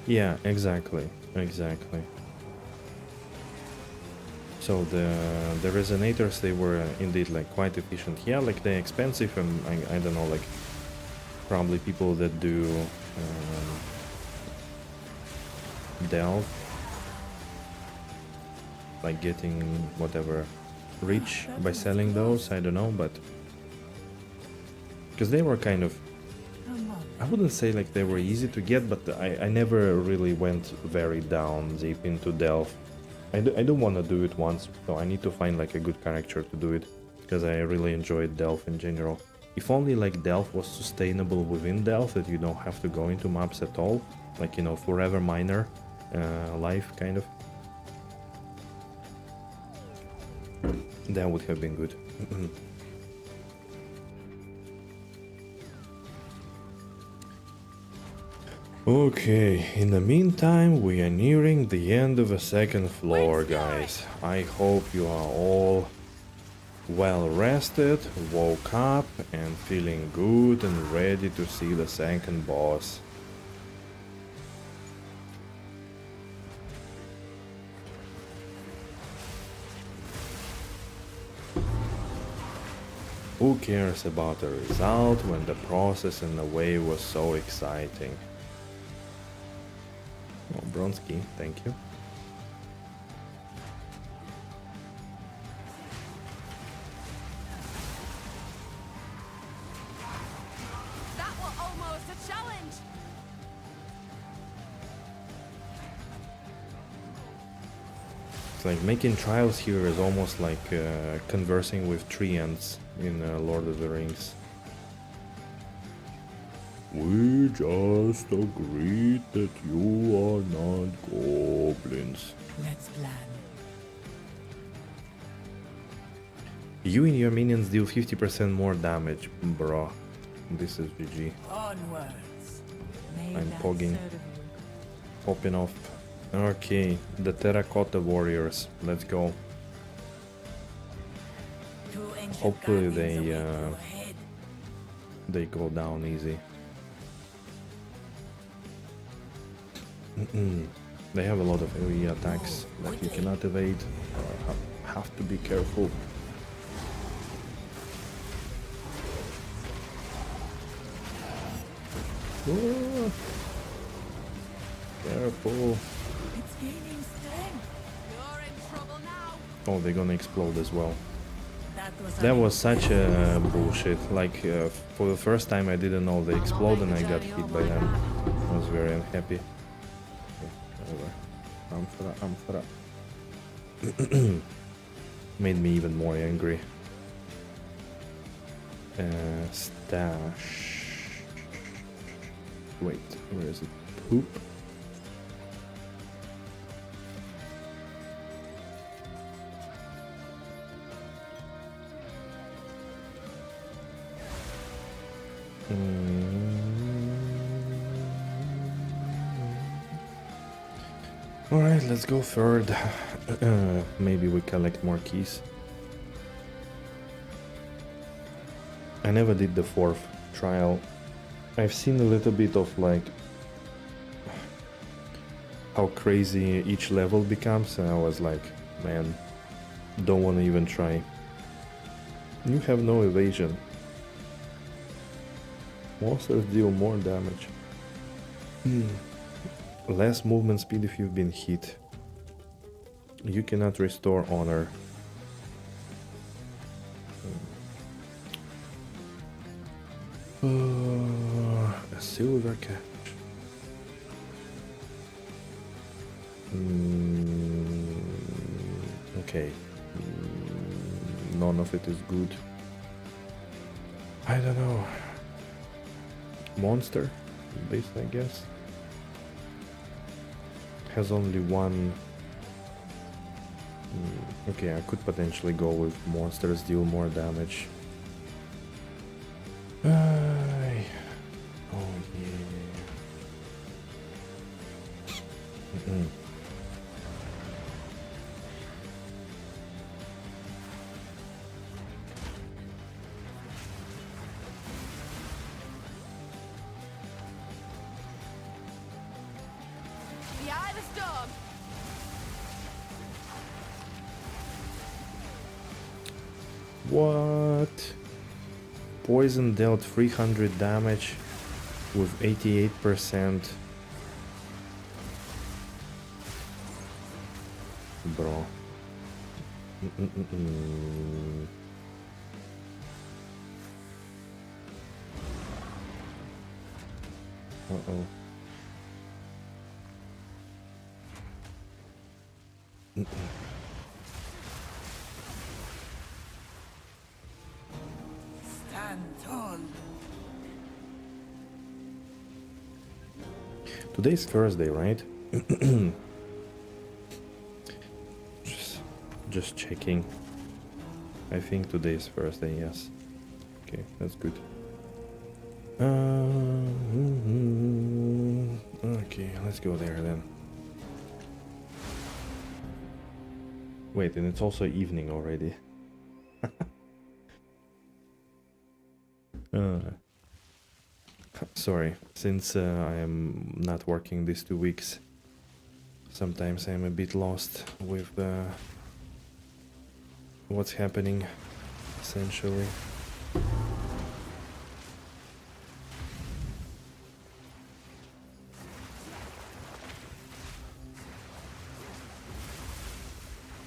Yeah, exactly. So the resonators, they were indeed like quite efficient. Yeah, like they're expensive, and I don't know, like probably people that do delve, like getting whatever rich by selling those. I don't know, but because they were kind of, I wouldn't say like they were easy to get, but I never really went very down deep into delve. I do want to do it once, so I need to find like a good character to do it, because I really enjoyed delve in general. If only like delve was sustainable within delve, that you don't have to go into maps at all, like, you know, forever miner life kind of. That would have been good. Okay, in the meantime, we are nearing the end of the second floor, guys. I hope you are all well rested, woke up, and feeling good and ready to see the second boss. Who cares about the result when the process and the way was so exciting? Oh, Bronsky, thank you. That was almost a challenge. It's like making trials here is almost like conversing with treants in Lord of the Rings. We just agreed that you are not goblins. Let's plan. You and your minions deal 50% more damage, bro. This is GG. Onwards. May I'm that pogging. serve you. Popping off. Okay, the Terracotta Warriors. Let's go. Two ancient Hopefully guardians they, await you ahead. They go down easy. They have a lot of AoE attacks that you cannot evade. Have to be careful. Oh, careful. It's gaining strength. You're in trouble now. Oh, they're gonna explode as well. That That was such a bullshit. Like, for the first time I didn't know they explode and I got hit by them. I was very unhappy. Okay, whatever. Made me even more angry. Stash. Wait, where is it? Poop? Alright, let's go third. Maybe we collect more keys. I never did the fourth trial. I've seen a little bit of like how crazy each level becomes, and I was like, man, don't want to even try. You have no evasion. Monsters deal more damage. Less movement speed if you've been hit. You cannot restore honor. A silver catch. Okay. None of it is good. I don't know. Monster base, I guess. Has only one. Okay, I could potentially go with monsters deal more damage. Oh yeah. by the storm. What? Poison dealt 300 damage with 88%. Bro. Uh-oh. Stand tall. Today's Thursday, right? Just checking. I think today's Thursday, yes. Okay, that's good. Okay, let's go there then. Wait, and it's also evening already. Sorry, since I am not working these 2 weeks, sometimes I'm a bit lost with what's happening, essentially.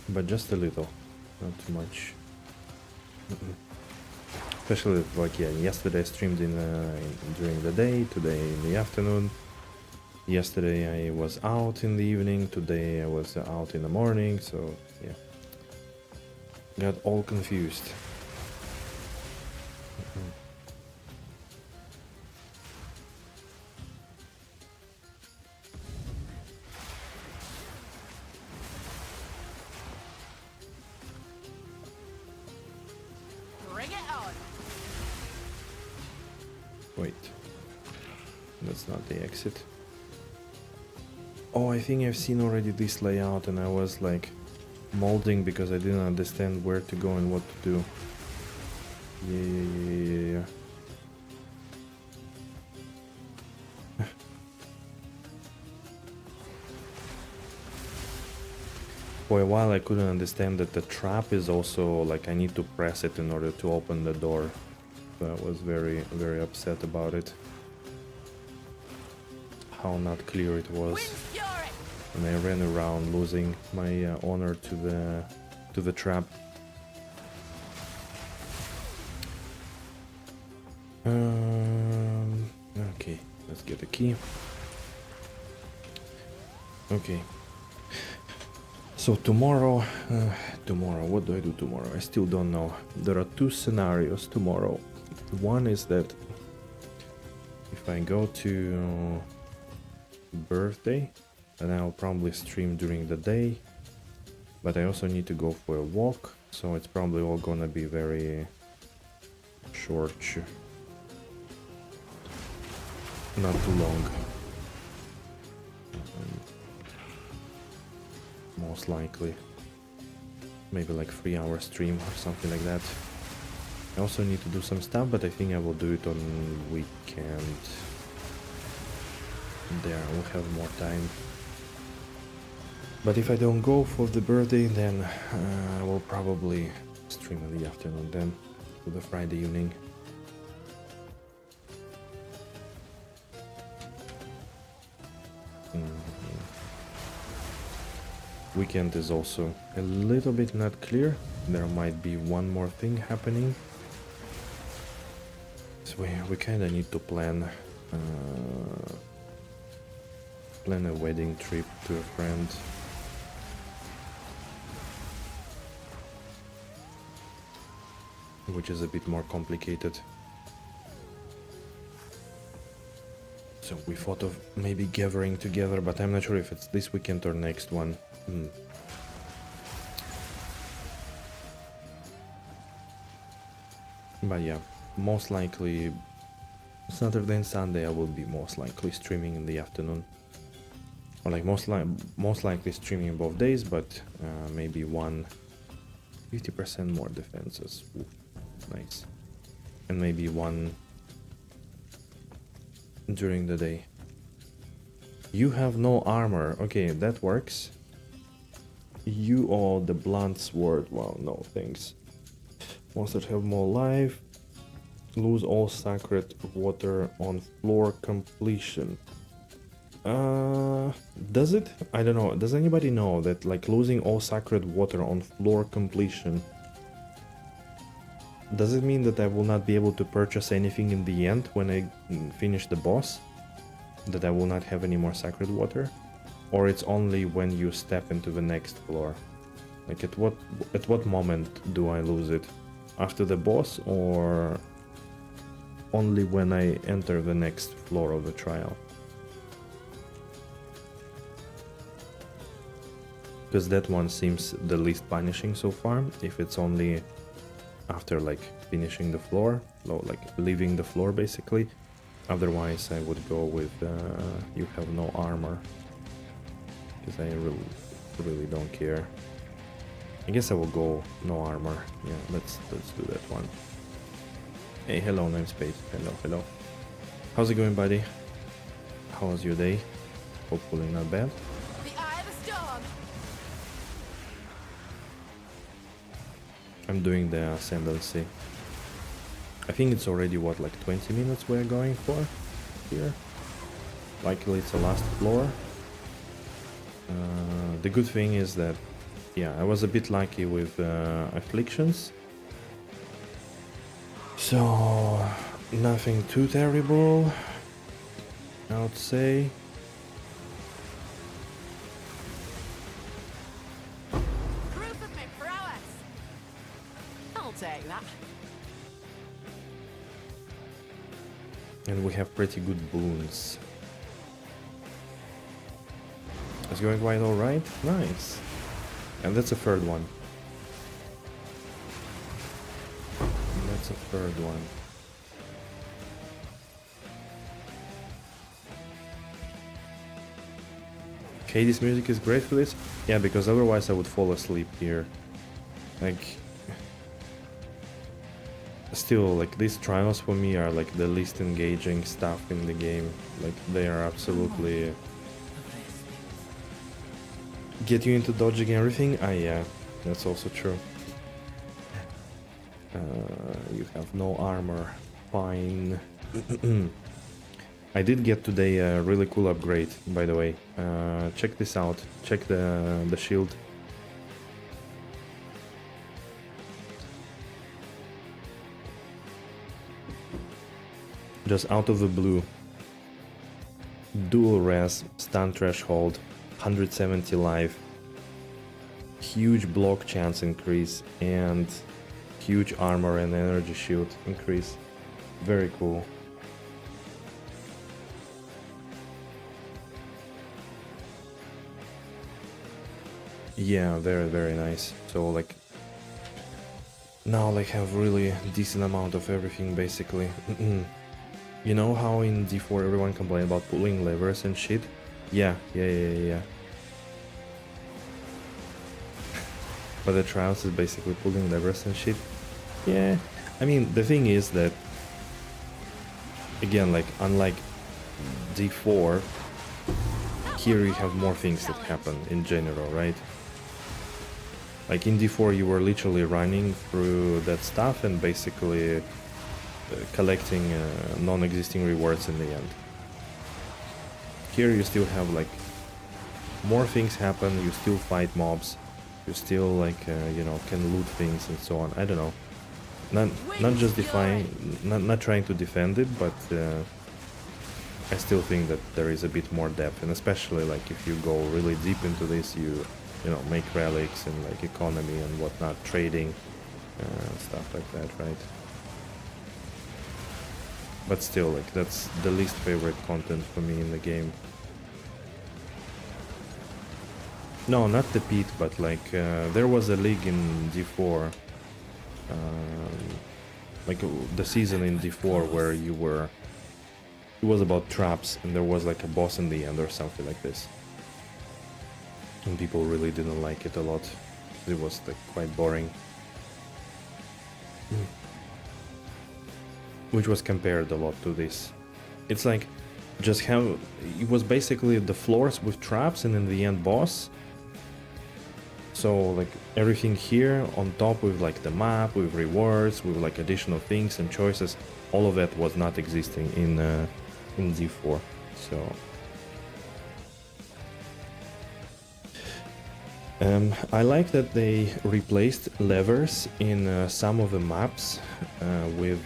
But just a little, not too much. Especially like, yeah, yesterday I streamed during the day, today in the afternoon. Yesterday I was out in the evening, today I was out in the morning, so yeah. Got all confused. Bring it on. Wait, that's not the exit. Oh, I think I've seen already this layout and I was like molding because I didn't understand where to go and what to do. Yeah. For a while I couldn't understand that the trap is also like I need to press it in order to open the door. So I was very, very upset about it. How not clear it was. Wind's fury. And I ran around losing my honor to the trap. Okay, let's get a key. Okay. So tomorrow, what do I do tomorrow? I still don't know. There are 2 scenarios tomorrow. One is that if I go to birthday, then I'll probably stream during the day, but I also need to go for a walk, so it's probably all gonna be very short, not too long. Most likely maybe like 3-hour stream or something like that. I also need to do some stuff, but I think I will do it on weekend. There I will have more time. But if I don't go for the birthday, then I will probably stream in the afternoon then, to the Friday evening. Weekend is also a little bit not clear. There might be one more thing happening. So we kind of need to plan a wedding trip to a friend. Which is a bit more complicated. So we thought of maybe gathering together, but I'm not sure if it's this weekend or next one. But yeah, most likely Saturday and Sunday I will be most likely streaming in the afternoon. Or like most likely streaming both days, but maybe 50% more defenses. Ooh, nice. And maybe one during the day. You have no armor. Okay, that works. You are the blunt sword. Wow, no thanks. Monsters have more life. Lose all sacred water on floor completion. Does it? I don't know. Does anybody know that like losing all sacred water on floor completion, does it mean that I will not be able to purchase anything in the end when I finish the boss? That I will not have any more sacred water? Or it's only when you step into the next floor? Like at what moment do I lose it? After the boss or only when I enter the next floor of the trial? Because that one seems the least punishing so far, if it's only after like finishing the floor, like leaving the floor basically. Otherwise I would go with you have no armor, because I really don't care. I guess I will go no armor. Yeah, let's do that one. Hey, hello Namespace. Hello. How's it going, buddy? How was your day? Hopefully not bad. The eye of the storm. I'm doing the ascendancy. I think it's already what, like 20 minutes we're going for here. Likely it's the last floor. The good thing is that, yeah, I was a bit lucky with afflictions. So, nothing too terrible, I would say. Proof of my prowess. I'll take that. And we have pretty good boons. It's going quite alright. Nice. And that's a third one. That's a third one. Okay, this music is great for this. Yeah, because otherwise I would fall asleep here. Like... Still, like, these trials for me are like the least engaging stuff in the game. Like, they are absolutely... Get you into dodging everything? Ah, yeah, that's also true. You have no armor. Fine. I did get today a really cool upgrade, by the way. Check this out. Check the shield. Just out of the blue. Dual res, stun threshold, 170 life, huge block chance increase, and huge armor and energy shield increase. Very cool. Yeah, very nice. So like now like have really decent amount of everything basically. You know how in D4 everyone complained about pulling levers and shit? Yeah. But the trials is basically pulling levers and shit. Yeah, I mean, the thing is that, again, like, unlike D4, here you have more things that happen in general, right? Like in D4 you were literally running through that stuff and basically collecting non-existing rewards in the end. Here you still have like more things happen, you still fight mobs, you still like you know, can loot things and so on. I don't know, not justifying, not trying to defend it, but I still think that there is a bit more depth, and especially like if you go really deep into this, you know, make relics and like economy and whatnot, trading, stuff like that, right? But still, like, that's the least favorite content for me in the game. No, not the pit, but like, there was a league in D4, like the season in D4 where you were, it was about traps and there was like a boss in the end or something like this. And people really didn't like it a lot. It was like quite boring. Which was compared a lot to this. It's like, just have, it was basically the floors with traps and in the end boss. So like everything here on top with like the map, with rewards, with like additional things and choices, all of that was not existing in Z4. So I like that they replaced levers in some of the maps with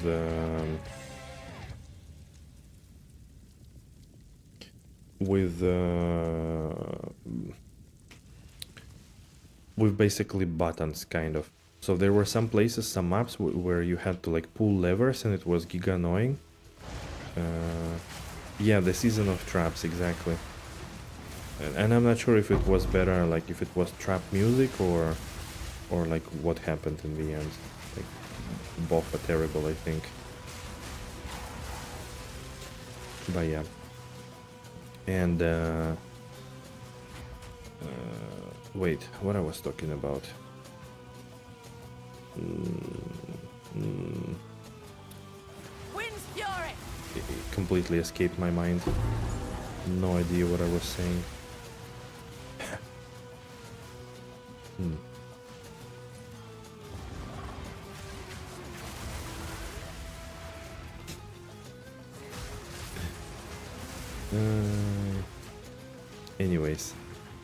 basically buttons, kind of. So there were some places, some maps where you had to like pull levers and it was giga annoying. Yeah, the season of traps, exactly. And I'm not sure if it was better, like if it was trap music or like what happened in the end. Like both are terrible, I think. But yeah. And wait, what I was talking about? Wind's fury. It completely escaped my mind. No idea what I was saying.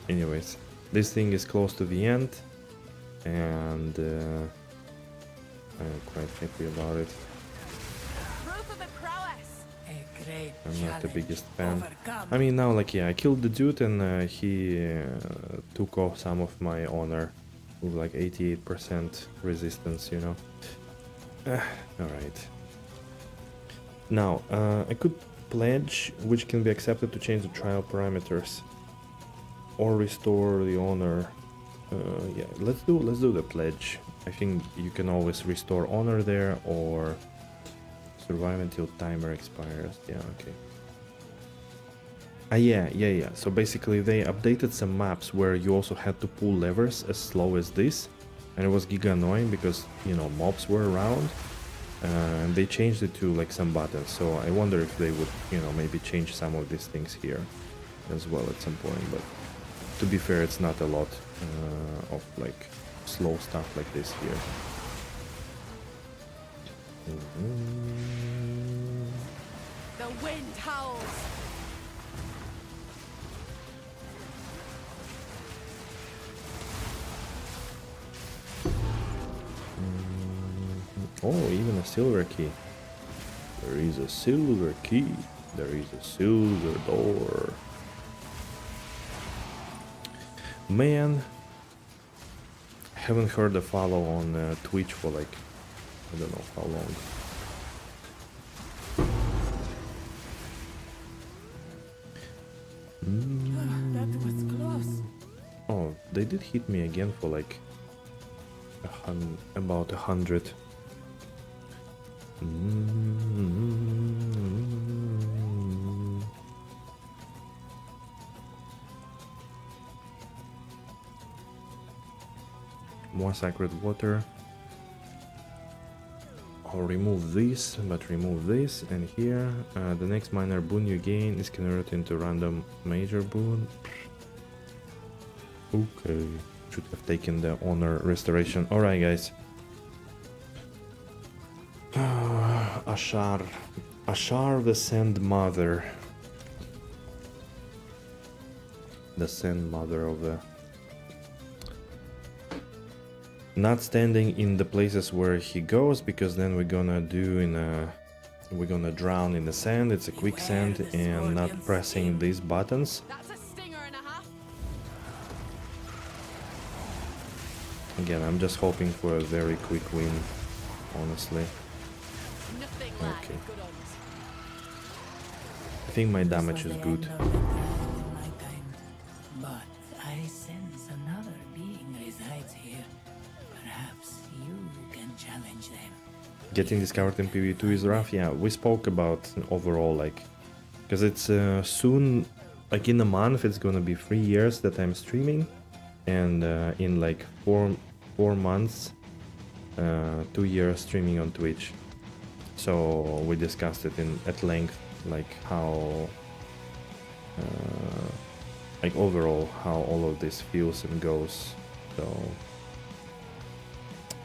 Anyways, this thing is close to the end, and I'm quite happy about it. Proof of the prowess. A great I'm not the challenge biggest fan. overcome. I mean, now, like, yeah, I killed the dude and he took off some of my honor with like 88% resistance, you know. Alright. Now, I could pledge which can be accepted to change the trial parameters or restore the honor. Yeah, let's do the pledge. I think you can always restore honor there or survive until timer expires. Yeah, okay. Yeah. So basically they updated some maps where you also had to pull levers as slow as this, and it was giga annoying because, you know, mobs were around, and they changed it to like some buttons. So I wonder if they would, you know, maybe change some of these things here as well at some point. But to be fair, it's not a lot of like slow stuff like this here. The wind howls. Oh, even a silver key. There is a silver key. There is a silver door. Man, I haven't heard a follow on Twitch for like, I don't know how long. That was close. Oh, they did hit me again for like about 100. More sacred water. I'll remove this, but remove this, and here the next minor boon you gain is converted into random major boon. Okay, should have taken the honor restoration. Alright, guys. Ashar the Sand Mother. The Sand Mother of the... Not standing in the places where he goes, because then we're gonna drown in the sand. It's a quicksand, and not pressing these buttons. That's a stinger and a half. Again, I'm just hoping for a very quick win, honestly. Nothing like Okay. good odds. I think my damage is good. But I sense another being resides here. Perhaps you can challenge them. Getting discovered in POE2 is rough. Yeah, we spoke about overall, like, because it's soon, like in a month, it's gonna be 3 years that I'm streaming, and in like four months, 2 years streaming on Twitch. So we discussed it at length, like how like overall how all of this feels and goes. So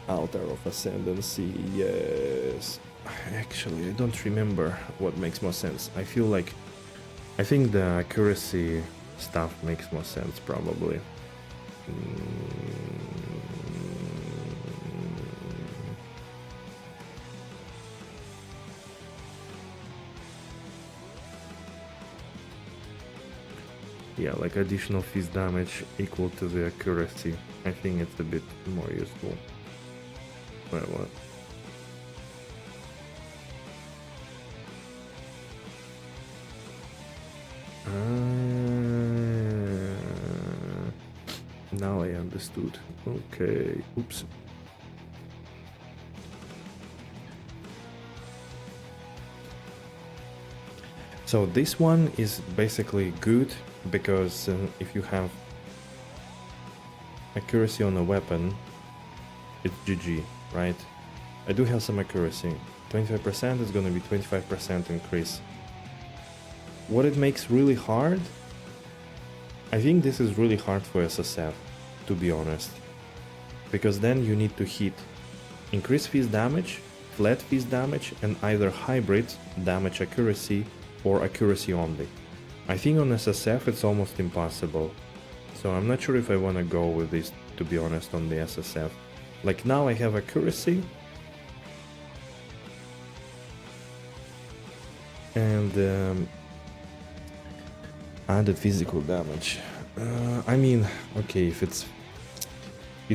Altar of Ascendancy, yes. Actually, I don't remember what makes more sense. I think the accuracy stuff makes more sense probably. Yeah, like additional fist damage equal to the accuracy. I think it's a bit more useful. Wait, what? Now I understood. Okay, oops. So this one is basically good because if you have accuracy on a weapon, it's GG, right? I do have some accuracy. 25% is going to be 25% increase. What it makes really hard, I think this is really hard for SSF, to be honest. Because then you need to hit increased fist damage, flat fist damage, and either hybrid damage accuracy or accuracy only. I think on SSF it's almost impossible. So I'm not sure if I want to go with this, to be honest, on the SSF. Like now I have accuracy. And added physical damage. I mean, okay, if it's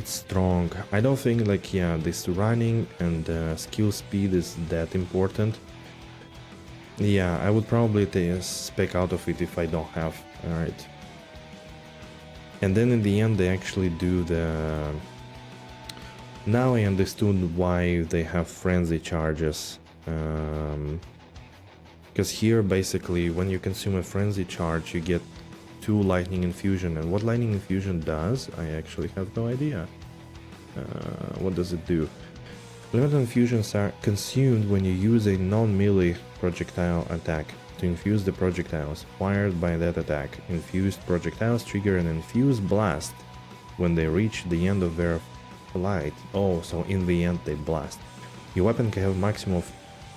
strong. I don't think like, yeah, this running and skill speed is that important. Yeah, I would probably take a spec out of it if I don't have. Alright. And then in the end they actually do the... Now I understood why they have frenzy charges. Because here basically when you consume a frenzy charge you get 2 lightning infusion, and what lightning infusion does I actually have no idea. What does it do? Limited infusions are consumed when you use a non-melee projectile attack to infuse the projectiles fired by that attack. Infused projectiles trigger an infused blast when they reach the end of their flight. Oh, so in the end they blast. Your weapon can have maximum of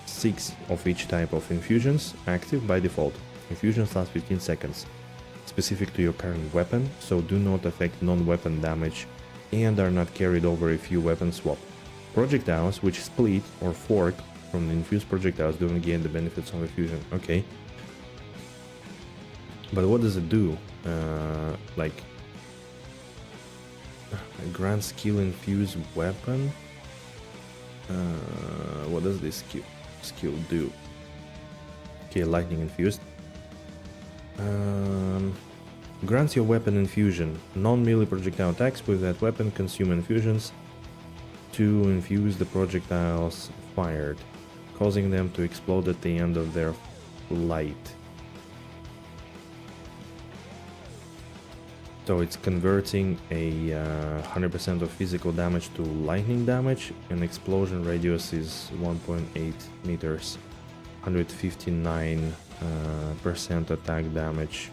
6 of each type of infusions active by default. Infusions last 15 seconds. Specific to your current weapon, so do not affect non-weapon damage and are not carried over if you weapon swap. Projectiles which split or fork from the infused projectiles don't gain the benefits of infusion. Okay. But what does it do? Like grant skill infused weapon? What does this skill do? Okay, lightning infused. Grants your weapon infusion. Non-melee projectile attacks with that weapon consume infusions to infuse the projectiles fired, causing them to explode at the end of their flight. So it's converting a 100% of physical damage to lightning damage, and explosion radius is 1.8 meters, 159% attack damage.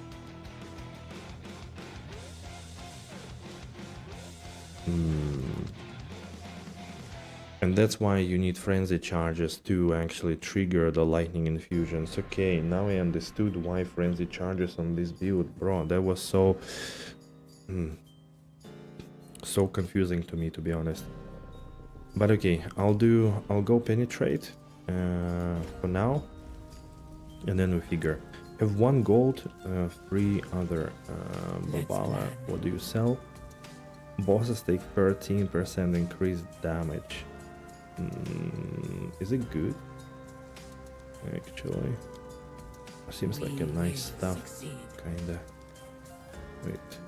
And that's why you need frenzy charges to actually trigger the lightning infusions. Okay, now I understood why frenzy charges on this build. Bro, that was so confusing to me, to be honest. But okay, I'll go penetrate for now, and then we figure. Have 1 gold, 3 other Babala. What do you sell? Bosses take 13% increased damage. Is it good? Actually, seems like a nice stuff, kinda. Wait.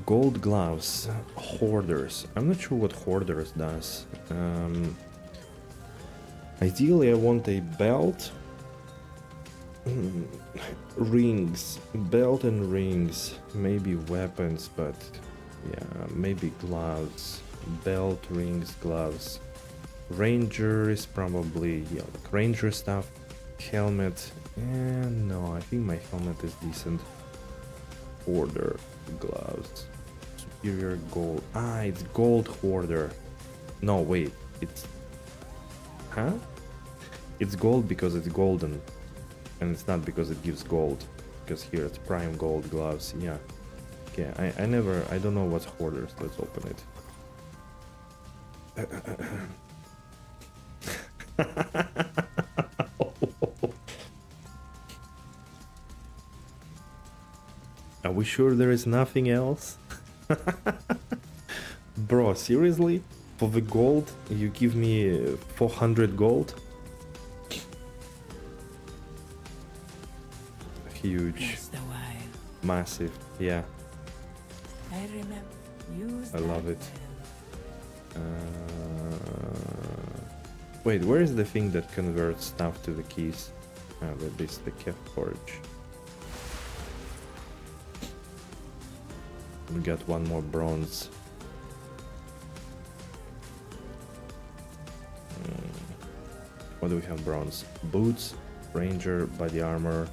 Gold gloves, hoarders. I'm not sure what hoarders does. Ideally, I want a belt. Rings, belt and rings, maybe weapons, but yeah, maybe gloves. belt, rings, gloves. Ranger is probably, yeah, like ranger stuff. Helmet, and no, I think my helmet is decent. Hoarder, gloves, superior gold. Ah, it's gold hoarder. No, wait, it's, huh? It's gold because it's golden, and it's not because it gives gold. Because here it's prime gold gloves. Yeah. Okay, I don't know what's hoarders. Let's open it. Are we sure there is nothing else? Bro, seriously? For the gold, you give me 400 gold? Huge. Just a while. Massive, yeah. I remember. Use I love that it. well. Wait, where is the thing that converts stuff to the keys? Ah, this is the KvotheD. We got one more bronze. What do we have? Bronze. Boots, ranger, body armor,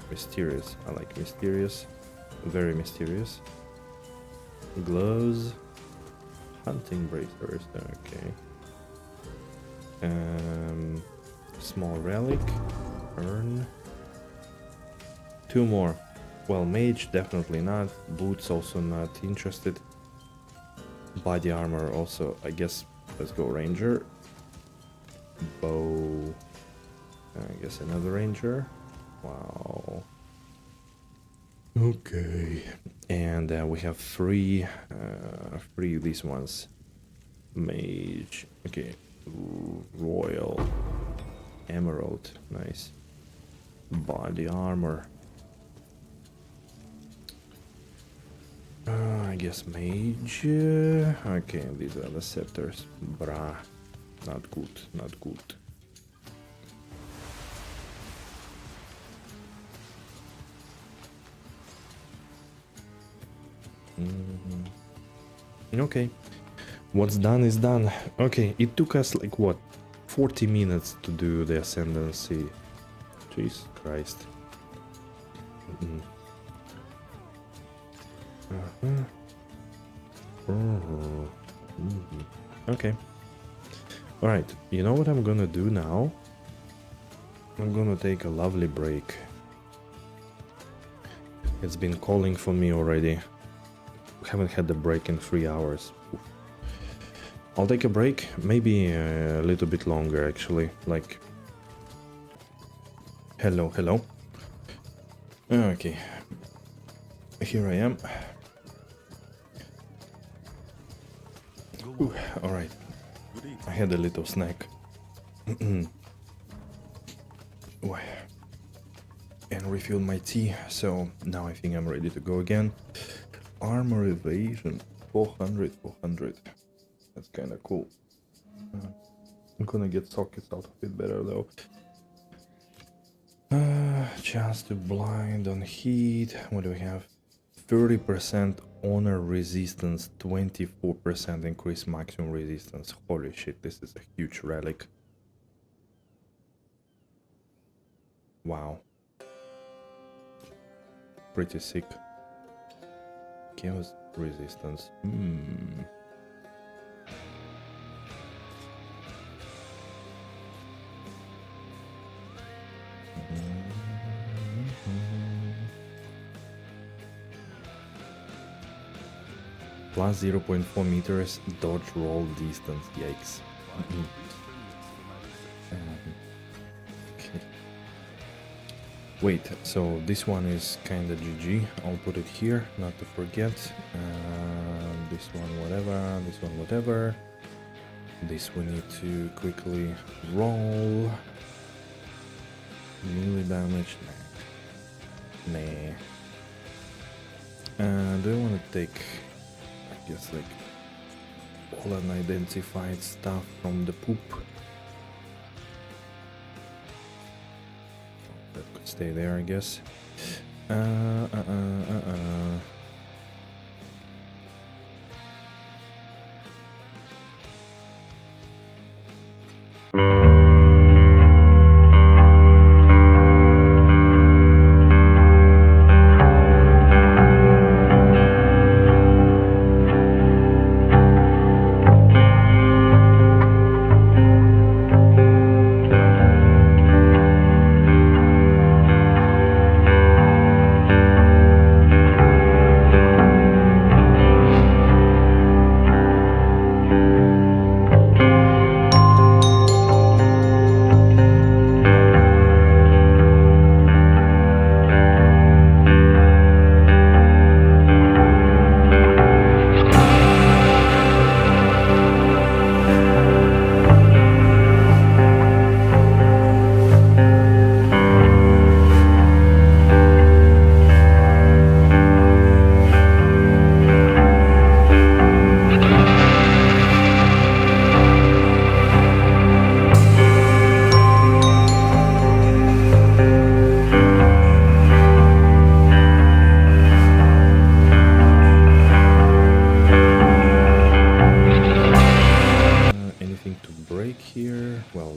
mysterious. I like mysterious. Very mysterious. Gloves. Hunting bracers. Okay. Small relic. Urn. Two more. Well, mage definitely not. Boots also not interested. Body armor also, I guess. Let's go ranger. Bow. I guess another ranger. Wow. Okay. And we have three these ones. Mage. Okay. Royal. Emerald. Nice. Body armor. I guess mage. Okay, these are the scepters. Brah. Not good, not good. Okay. What's done is done. Okay, it took us like what? 40 minutes to do the ascendancy. Jesus Christ. Okay. Alright, you know what I'm gonna do now? I'm gonna take a lovely break. It's been calling for me already. Haven't had the break in 3 hours. Oof. I'll take a break, maybe a little bit longer actually, like... Hello. Okay. Here I am. Alright. I had a little snack. And refilled my tea, so now I think I'm ready to go again. Armor evasion, 400. That's kinda cool. I'm gonna get sockets out of it better though. Chance to blind on heat. What do we have? 30% honor resistance, 24% increase maximum resistance. Holy shit, this is a huge relic. Wow. Pretty sick. Chaos resistance. Plus 0.4 meters dodge roll distance. Yikes. Okay. Wait, so this one is kinda GG. I'll put it here, not to forget. This one whatever, this one whatever. This we need to quickly roll. Melee damage. Nah. Do I want to take, I guess, like all unidentified stuff from the poop? That could stay there, I guess.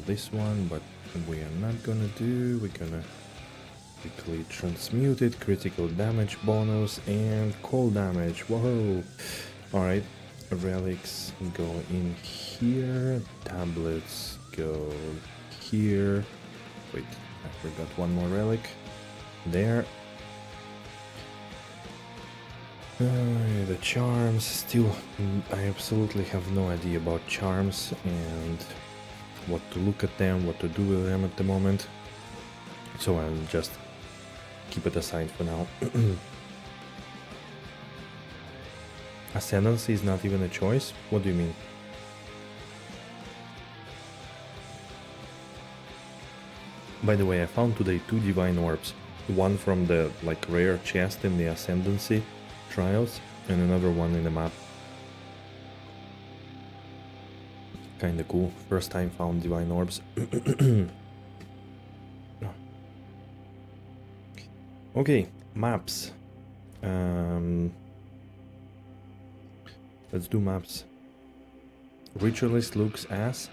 This one, but we are not gonna do. We're gonna quickly transmute it. Critical damage bonus and cold damage. Whoa! Alright, relics go in here. Tablets go here. Wait, I forgot one more relic. There. The charms, still, I absolutely have no idea about charms and what to look at them, what to do with them at the moment. So I'll just keep it aside for now. Ascendancy is not even a choice? What do you mean? By the way, I found today 2 divine orbs. One from the rare chest in the Ascendancy trials and another one in the map. Kinda cool. First time found divine orbs. Okay, maps. Let's do maps. Ritualist looks ass.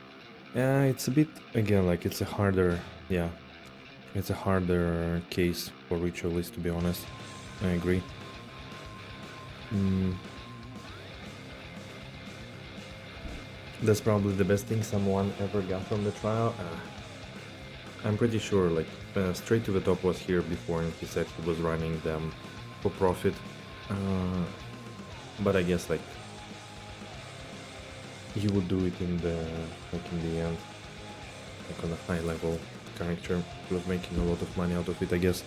It's a bit, again, like it's a harder, yeah. It's a harder case for Ritualist, to be honest. I agree. That's probably the best thing someone ever got from the trial. I'm pretty sure, Straight to the Top was here before and he said he was running them for profit. But I guess, he would do it in the end. On a high level character. He was making a lot of money out of it, I guess.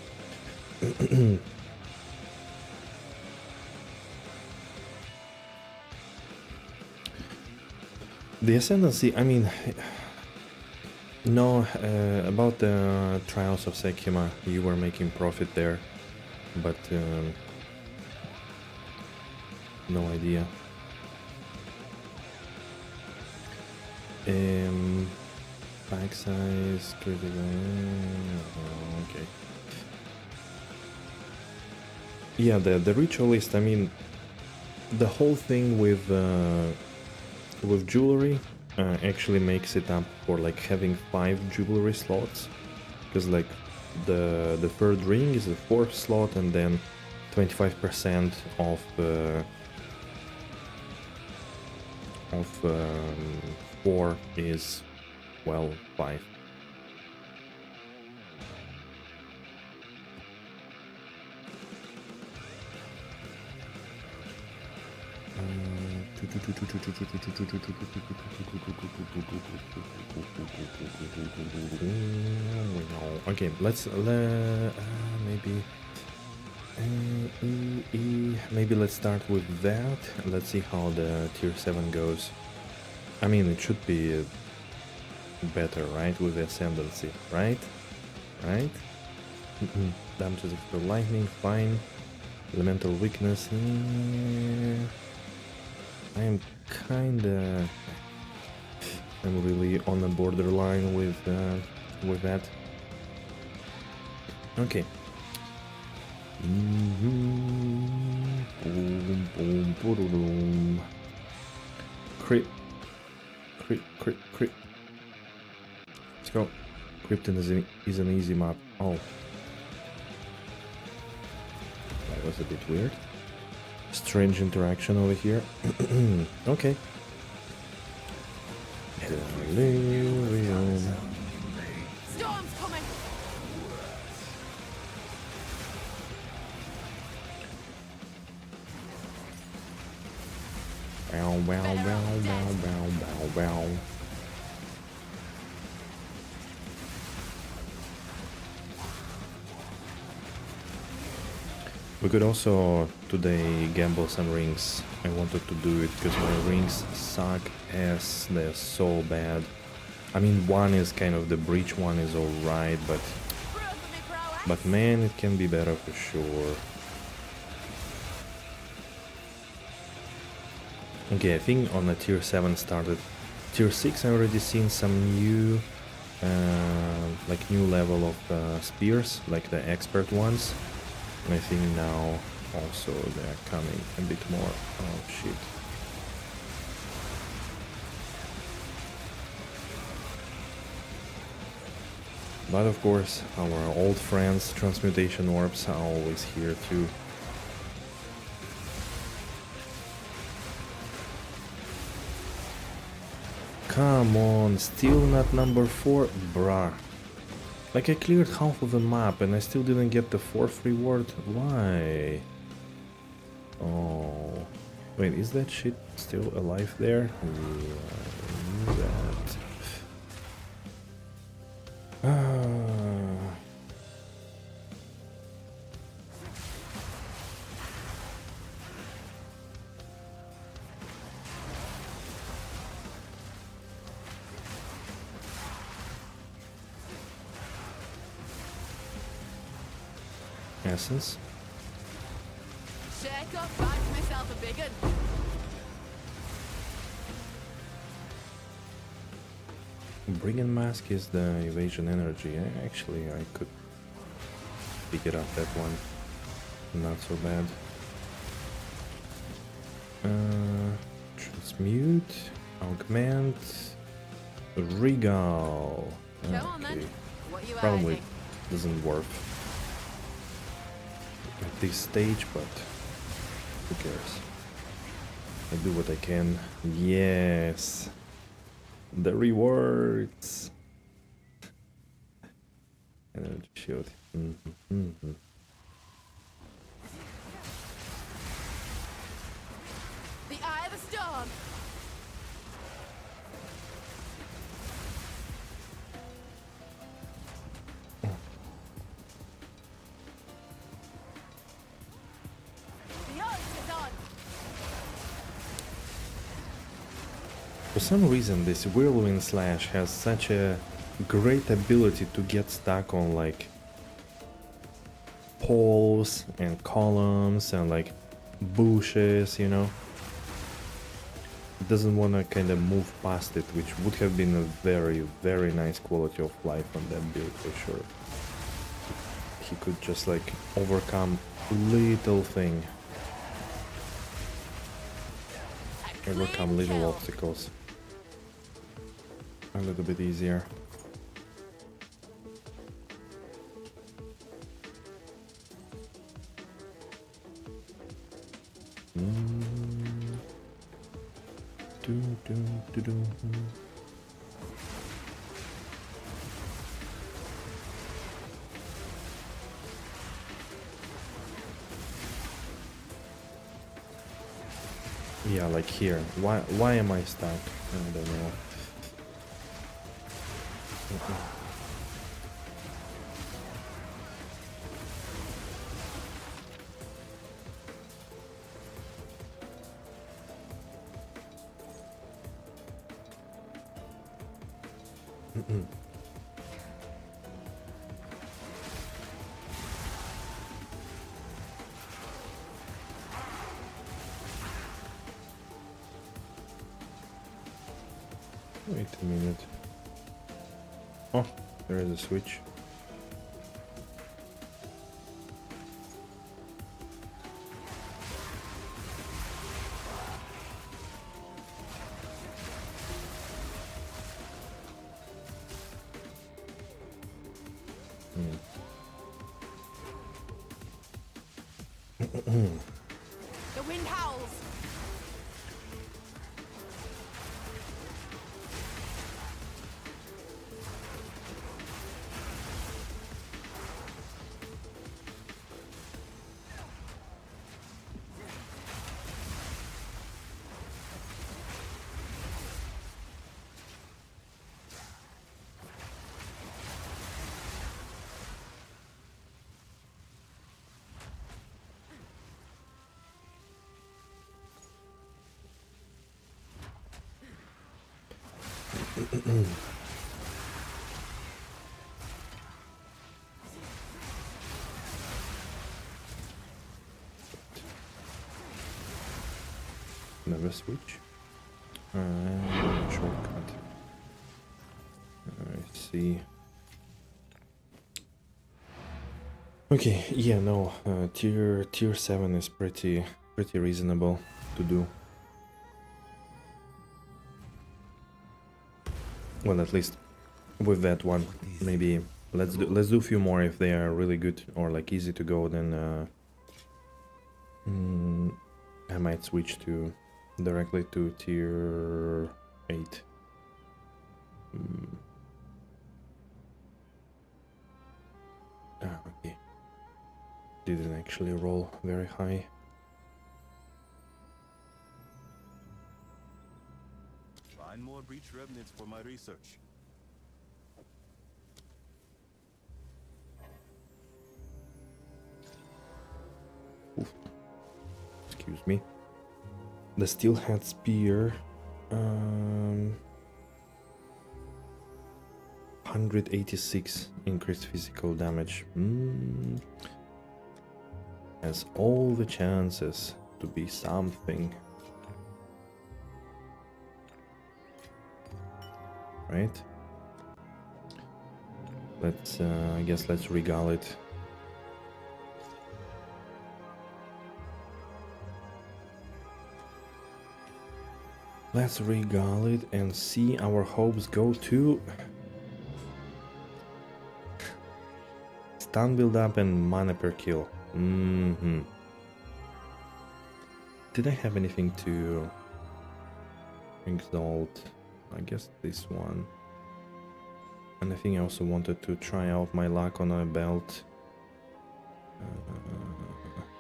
The Ascendancy, I mean, no, about the Trials of Sekima, you were making profit there, but no idea. Pack size, critical, okay. Yeah, the Ritualist, I mean, the whole thing with jewelry actually makes it up for having 5 jewelry slots, because the third ring is the 4th slot and then 25% of 4 is, well, 5. Okay, let's maybe let's start with that. Let's see how the tier 7 goes. I mean, it should be better, right, with the Ascendancy, right? Damages for lightning, fine. Elemental weakness. I'm really on the borderline with that. Okay. Crit. Well, Krypton is an easy map. Oh. That was a bit weird. Strange interaction over here. Okay. Delirium. Storm's coming. Bow, bow, bow, bow, bow, bow, bow. We could also today gamble some rings. I wanted to do it because my rings suck as they're so bad. I mean, one is kind of the breach one is alright, but Prove of me prowess. man, it can be better for sure. Okay, I think on the tier 7 started. Tier 6 I already seen some new like new level of spears, like the expert ones. And I think now also they're coming a bit more. Oh shit. But of course, our old friends, transmutation orbs, are always here too. Come on, still not number 4? Bruh. Like, I cleared half of the map and I still didn't get the 4th reward. Why? Oh. Wait, is that shit still alive there? Yeah, I knew that. Essence. Shake up, back myself a big un. Brigand Mask is the evasion energy. Actually, I could pick it up, that one. Not so bad. Transmute, Augment, Regal. Go on then. What you Probably hiding? doesn't work at this stage, but who cares? I do what I can. Yes, the rewards. Energy shield. The eye of the storm. The ice is on. For some reason, this Whirlwind Slash has such a great ability to get stuck on like poles and columns and like bushes, you know. It doesn't want to kind of move past it, which would have been a very, very nice quality of life on that build for sure. He could just like overcome little thing, overcome little obstacles a little bit easier. Yeah, like here. Why am I stuck? I don't know. Wait a minute. Oh, there is a switch. Never switch. Shortcut. I see. Okay, yeah, no, tier 7 is pretty reasonable to do. Well, at least with that one, maybe let's do a few more if they are really good or like easy to go. Then I might switch to directly to tier 8. Okay. Didn't actually roll very high. Find more breach remnants for my research. Oof. Excuse me. The Steelhead Spear. 186 increased physical damage. Has all the chances to be something. Right? Let's, I guess let's regal it. Let's regal it and see our hopes go to stun build up and mana per kill. Did I have anything to exalt? I guess this one. And I think I also wanted to try out my luck on a belt.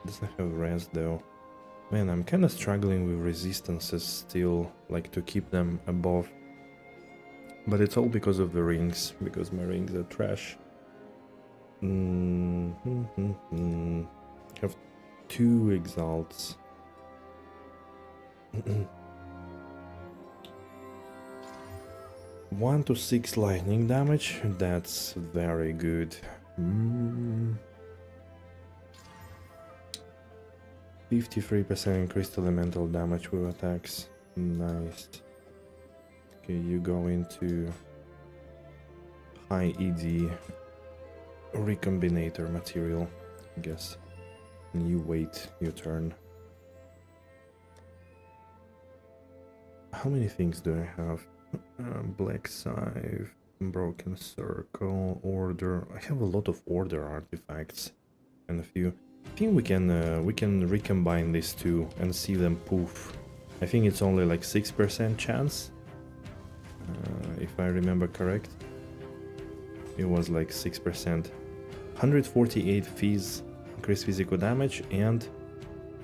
Doesn't have res though. Man, I'm kind of struggling with resistances still, like to keep them above. But it's all because of the rings, because my rings are trash. Have 2 exalts. 1 to 6 lightning damage, that's very good. 53% increased elemental damage with attacks. Nice. Okay, you go into high ED recombinator material, I guess. And you wait your turn. How many things do I have? Black Scythe, Broken Circle, Order. I have a lot of Order artifacts and a few. I think we can recombine these two and see them poof. I think it's only like 6% chance, if I remember correct. It was like 6%. 148 fees, increased physical damage, and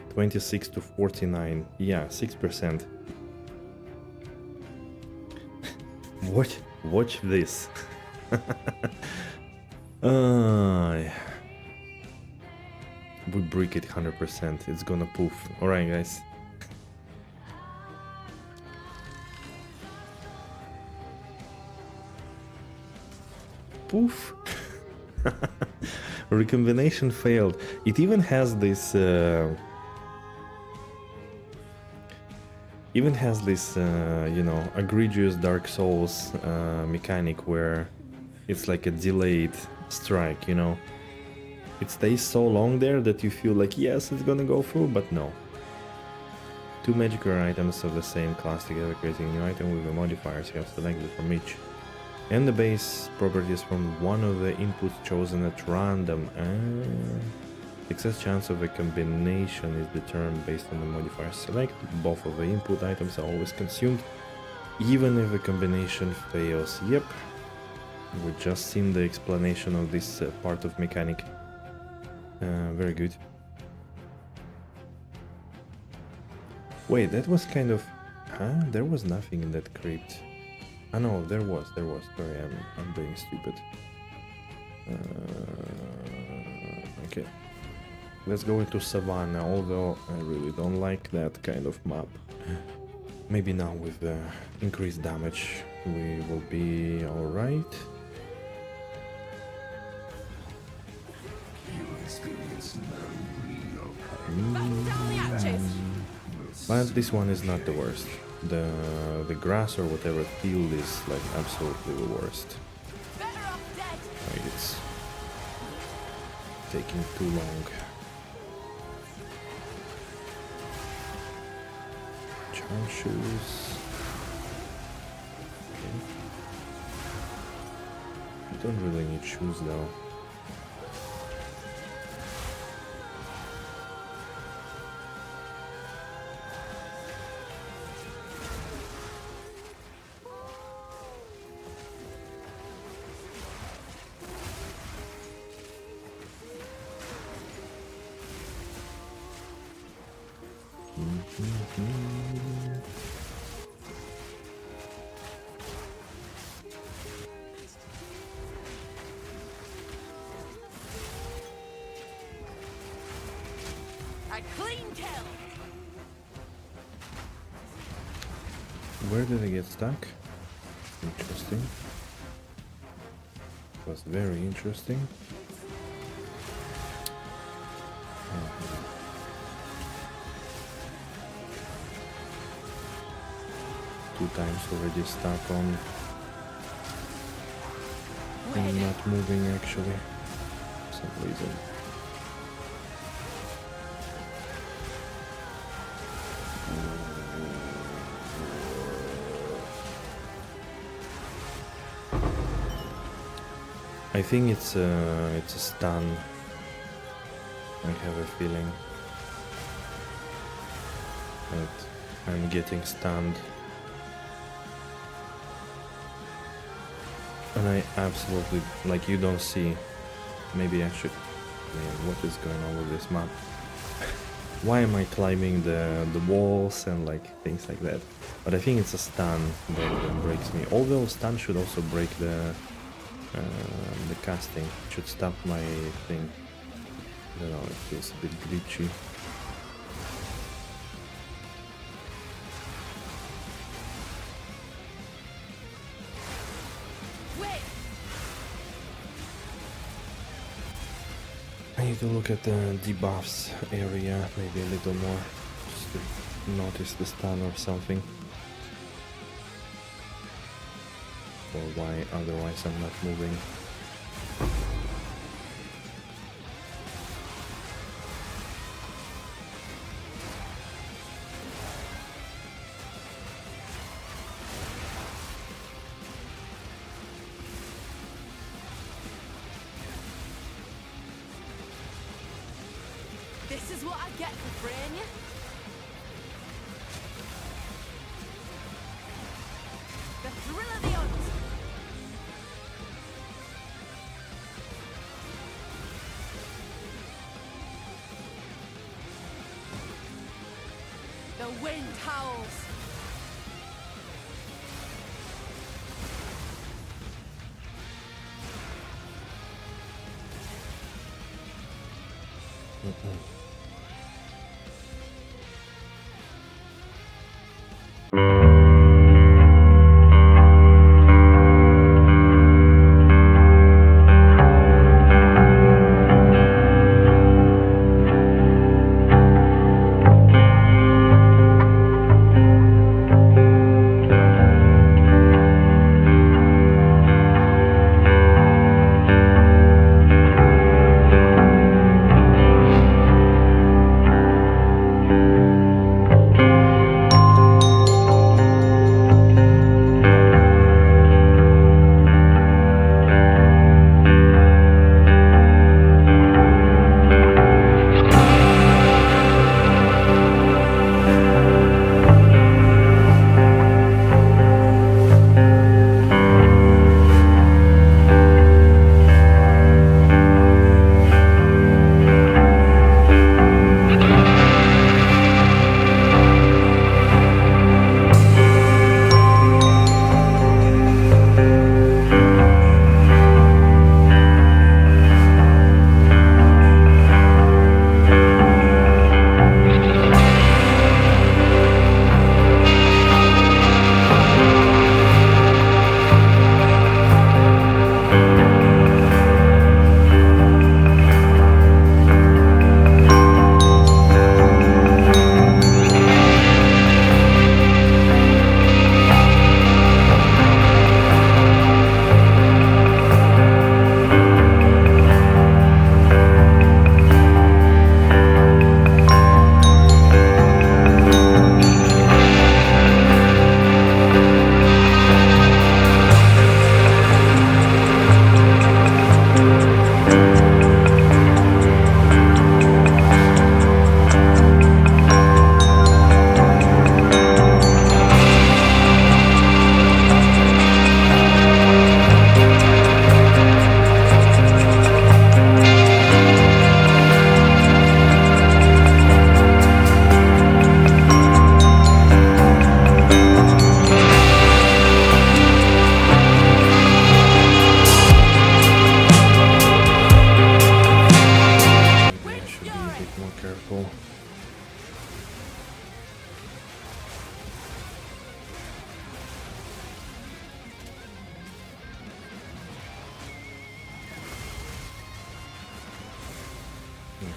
26 to 49. Yeah, 6%. Watch this. We break it 100%. It's gonna poof. Alright, guys. Poof. Recombination failed. It even has this you know, egregious Dark Souls mechanic where it's like a delayed strike, you know. It stays so long there that you feel like, yes, it's gonna go through, but no. 2 magical items of the same class together, creating a new item with the modifiers you have selected from each. And the base properties from one of the inputs chosen at random. Success chance of a combination is determined based on the modifiers selected. Both of the input items are always consumed, even if the combination fails. Yep. We've just seen the explanation of this part of mechanic. Very good. Wait, that was kind of... Huh? There was nothing in that crypt. Ah no, there was. Sorry, I'm being stupid. Okay. Let's go into Savannah, although I really don't like that kind of map. Maybe now with the increased damage we will be alright. Batten down the hatches. But this one is not the worst. The grass or whatever field is like absolutely the worst. Better off dead. Like it's taking too long. Charm shoes. Okay. I don't really need shoes though. A clean kill. Where did I get stuck? Interesting. Was very interesting. Two times already stuck on and not moving actually for some reason. I think it's a stun. I have a feeling that I'm getting stunned. And I absolutely, like, you don't see, maybe I should, man, what is going on with this map? Why am I climbing the walls and like things like that? But I think it's a stun that breaks me. Although stun should also break the casting. It should stop my thing. I don't know, it feels a bit glitchy. I need to look at the debuffs area maybe a little more, just to notice the stun or something. Or why otherwise I'm not moving. This is what I get for freeing you. The thrill of the hunt. The wind howls.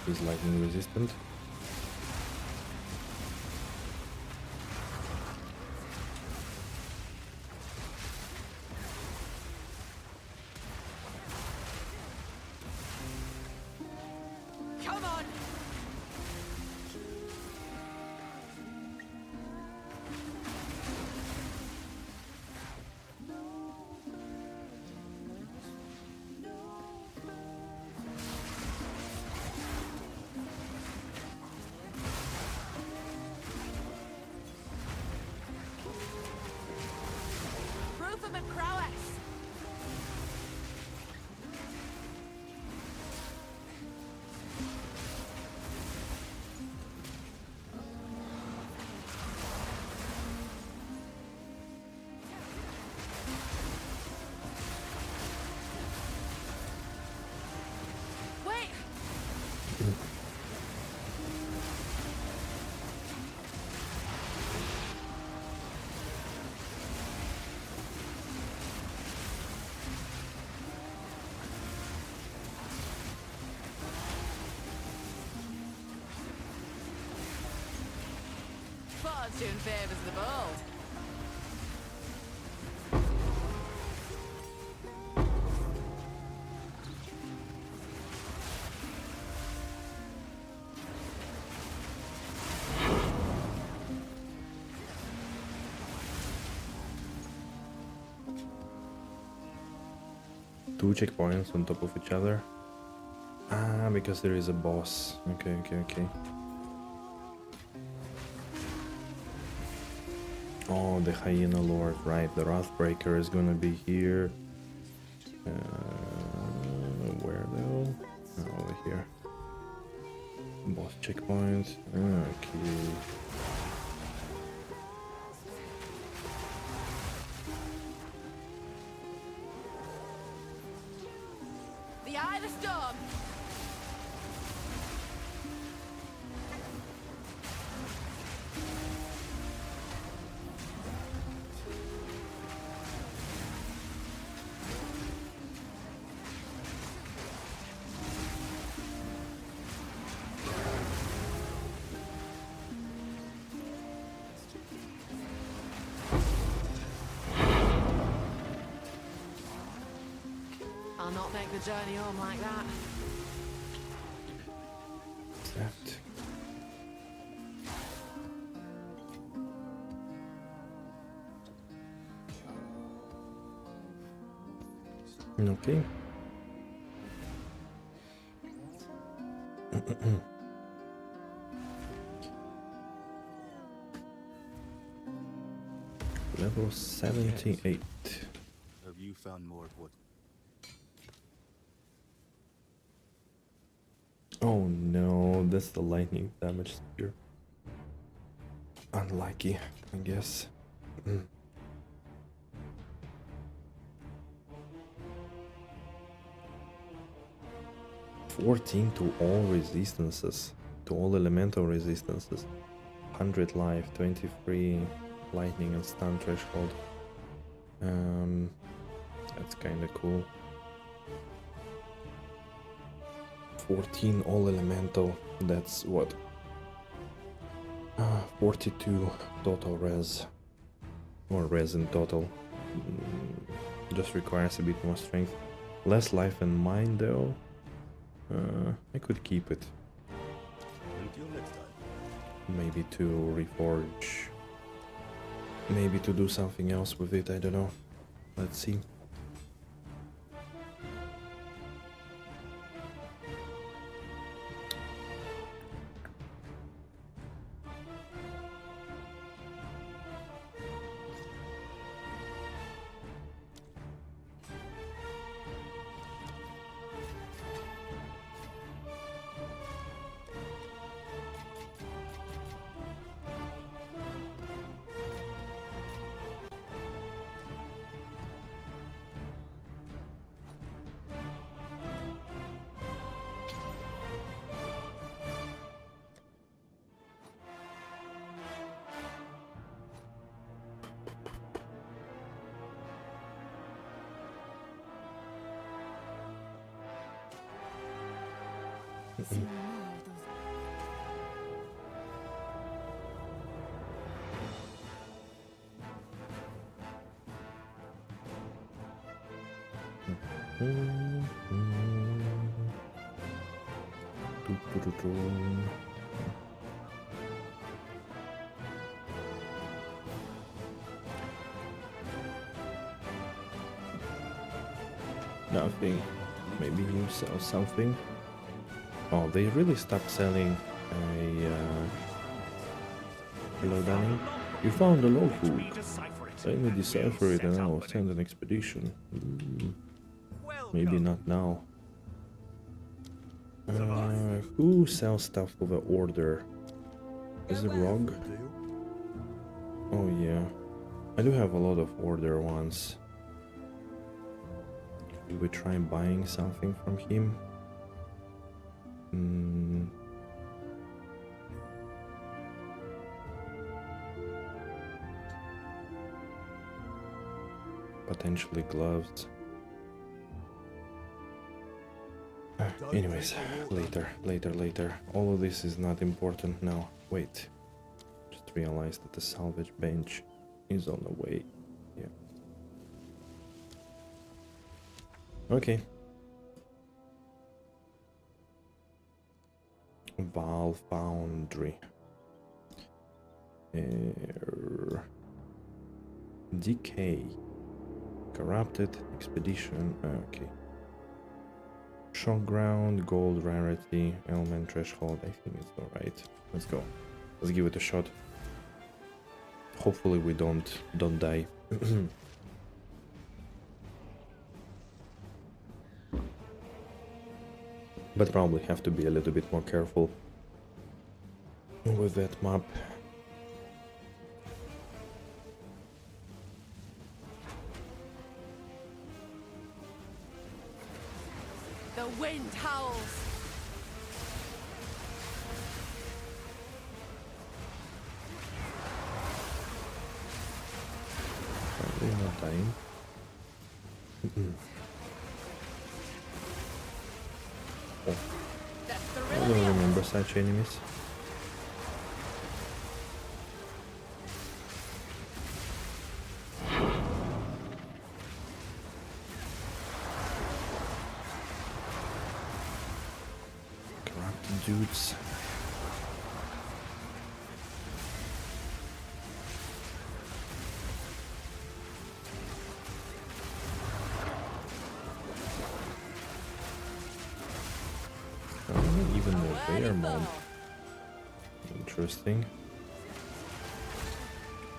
He's lightning resistant. Come on! Proof of my prowess! Wait! Fortune favors the bold. Two checkpoints on top of each other. Ah, because there is a boss. Okay. Oh, the Hyena Lord, right. The Wrathbreaker is gonna be here. Where though? Oh, over here. Boss checkpoint. Okay. The eye of the storm! I'll not make the journey home like that. That. Okay. Level 78. Have you found more of what? Oh no, that's the lightning damage spear. Unlucky, I guess. 14 to all resistances, to all elemental resistances. 100 life, 23 lightning and stun threshold. That's kinda cool. 14 all elemental, that's what? 42 total res. Or res in total. Just requires a bit more strength. Less life and mind though. I could keep it. Until next time. Maybe to reforge. Maybe to do something else with it, I don't know. Let's see. Nothing. Maybe you sell something. Oh, they really stopped selling a. Hello, Danny. You found a logbook. Let me decipher it and I'll send an expedition. Maybe not now. Who sells stuff with an order? Is it Rogue? Oh yeah. I do have a lot of order ones. Should we try buying something from him? Potentially gloves. Anyways, later. All of this is not important now. Wait. Just realized that the salvage bench is on the way. Yeah. Okay. Val Foundry. Decay. Corrupted. Expedition. Okay. Shock ground, gold rarity, element threshold. I think it's alright. Let's go. Let's give it a shot. Hopefully we don't die. But probably have to be a little bit more careful with that map. The wind howls. Probably not dying. Oh. That's the I don't real remember such enemies. Corrupted dudes. Even more bear mob. Interesting.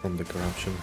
From the corruption.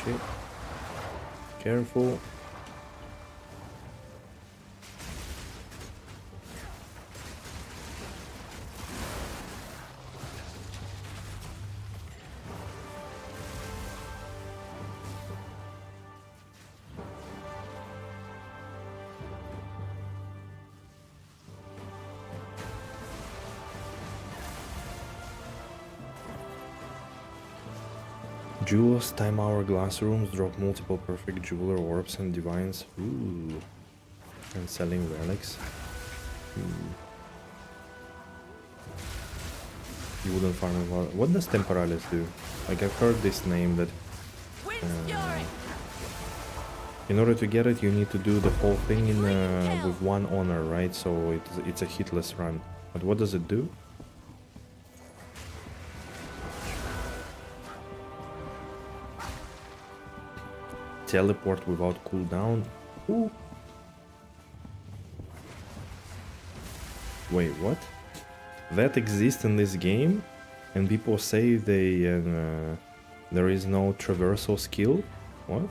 Okay. Careful. Jewels, time hourglass rooms, drop multiple perfect jeweler orbs and divines. Ooh. And selling relics. You wouldn't farm a lot. What does Temporalis do? Like, I've heard this name that in order to get it you need to do the whole thing in with one honor, right? So it's a hitless run. But what does it do? Teleport without cooldown. Ooh. Wait, what? That exists in this game? And people say there is no traversal skill. What?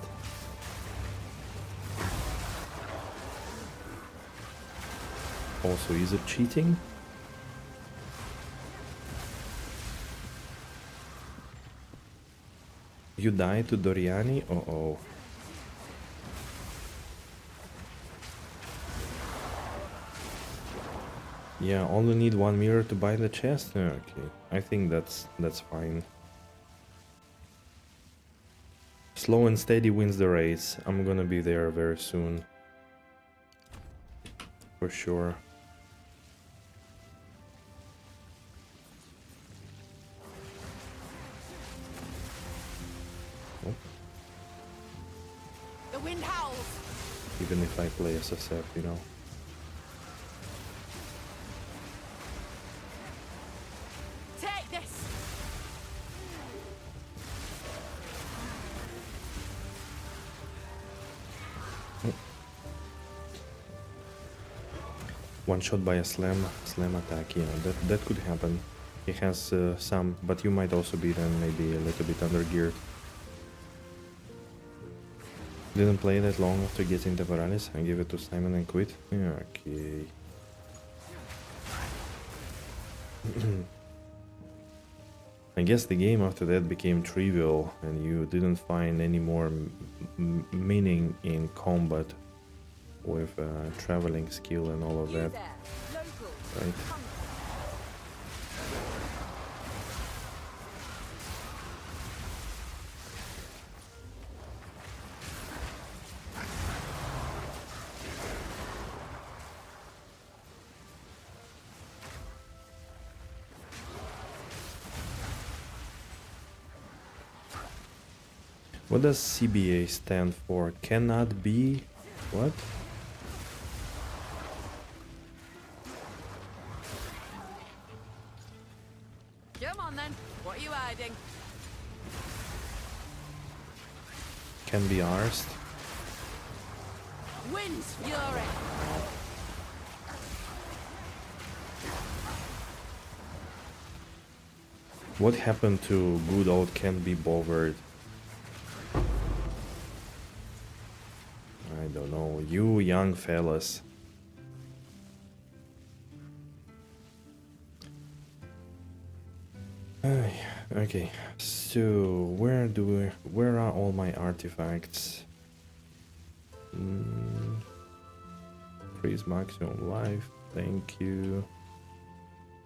Also, is it cheating? You die to Doriani? Uh-oh. Yeah, only need one mirror to buy the chest? Okay, I think that's fine. Slow and steady wins the race. I'm gonna be there very soon. For sure. Oh. The wind howls. Even if I play SSF, you know. Take this. One shot by a slam attack, yeah, that could happen. He has some, but you might also be then maybe a little bit under geared. Didn't play that long after getting the Veralis. I gave it to Simon and quit. Yeah, okay. I guess the game after that became trivial and you didn't find any more meaning in combat with traveling skill and all of that, right? What does CBA stand for? Cannot be... what? Come on then. What are you hiding? Can be arsed? Wind's fury. What happened to good old Can't Be Bothered? I don't know, you young fellas. Okay, so where are all my artifacts? Freeze maximum life, thank you.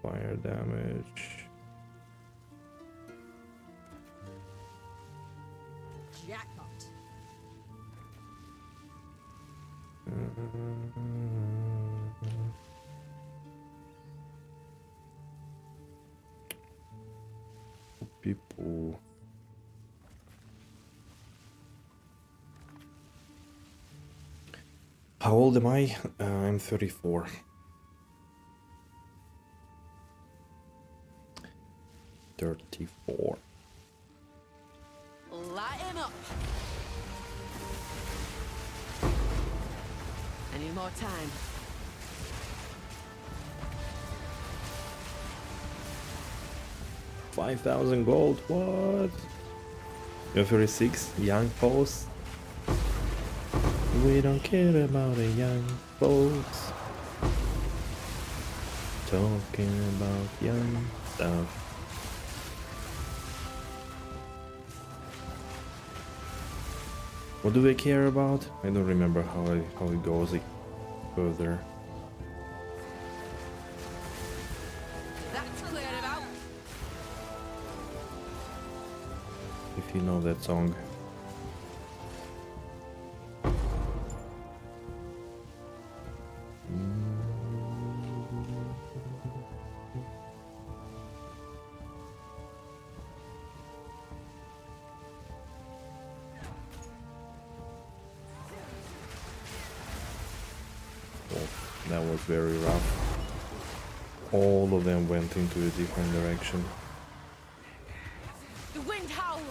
Fire damage. Jackpot. People. How old am I? I'm 34. Light him up. I need more time. $5,000 gold, what? You're 36, young folks. We don't care about the young folks. Talking about young stuff. What do they care about? I don't remember how it goes further. That's clear about. If you know that song. That was very rough. All of them went into a different direction. The wind howls.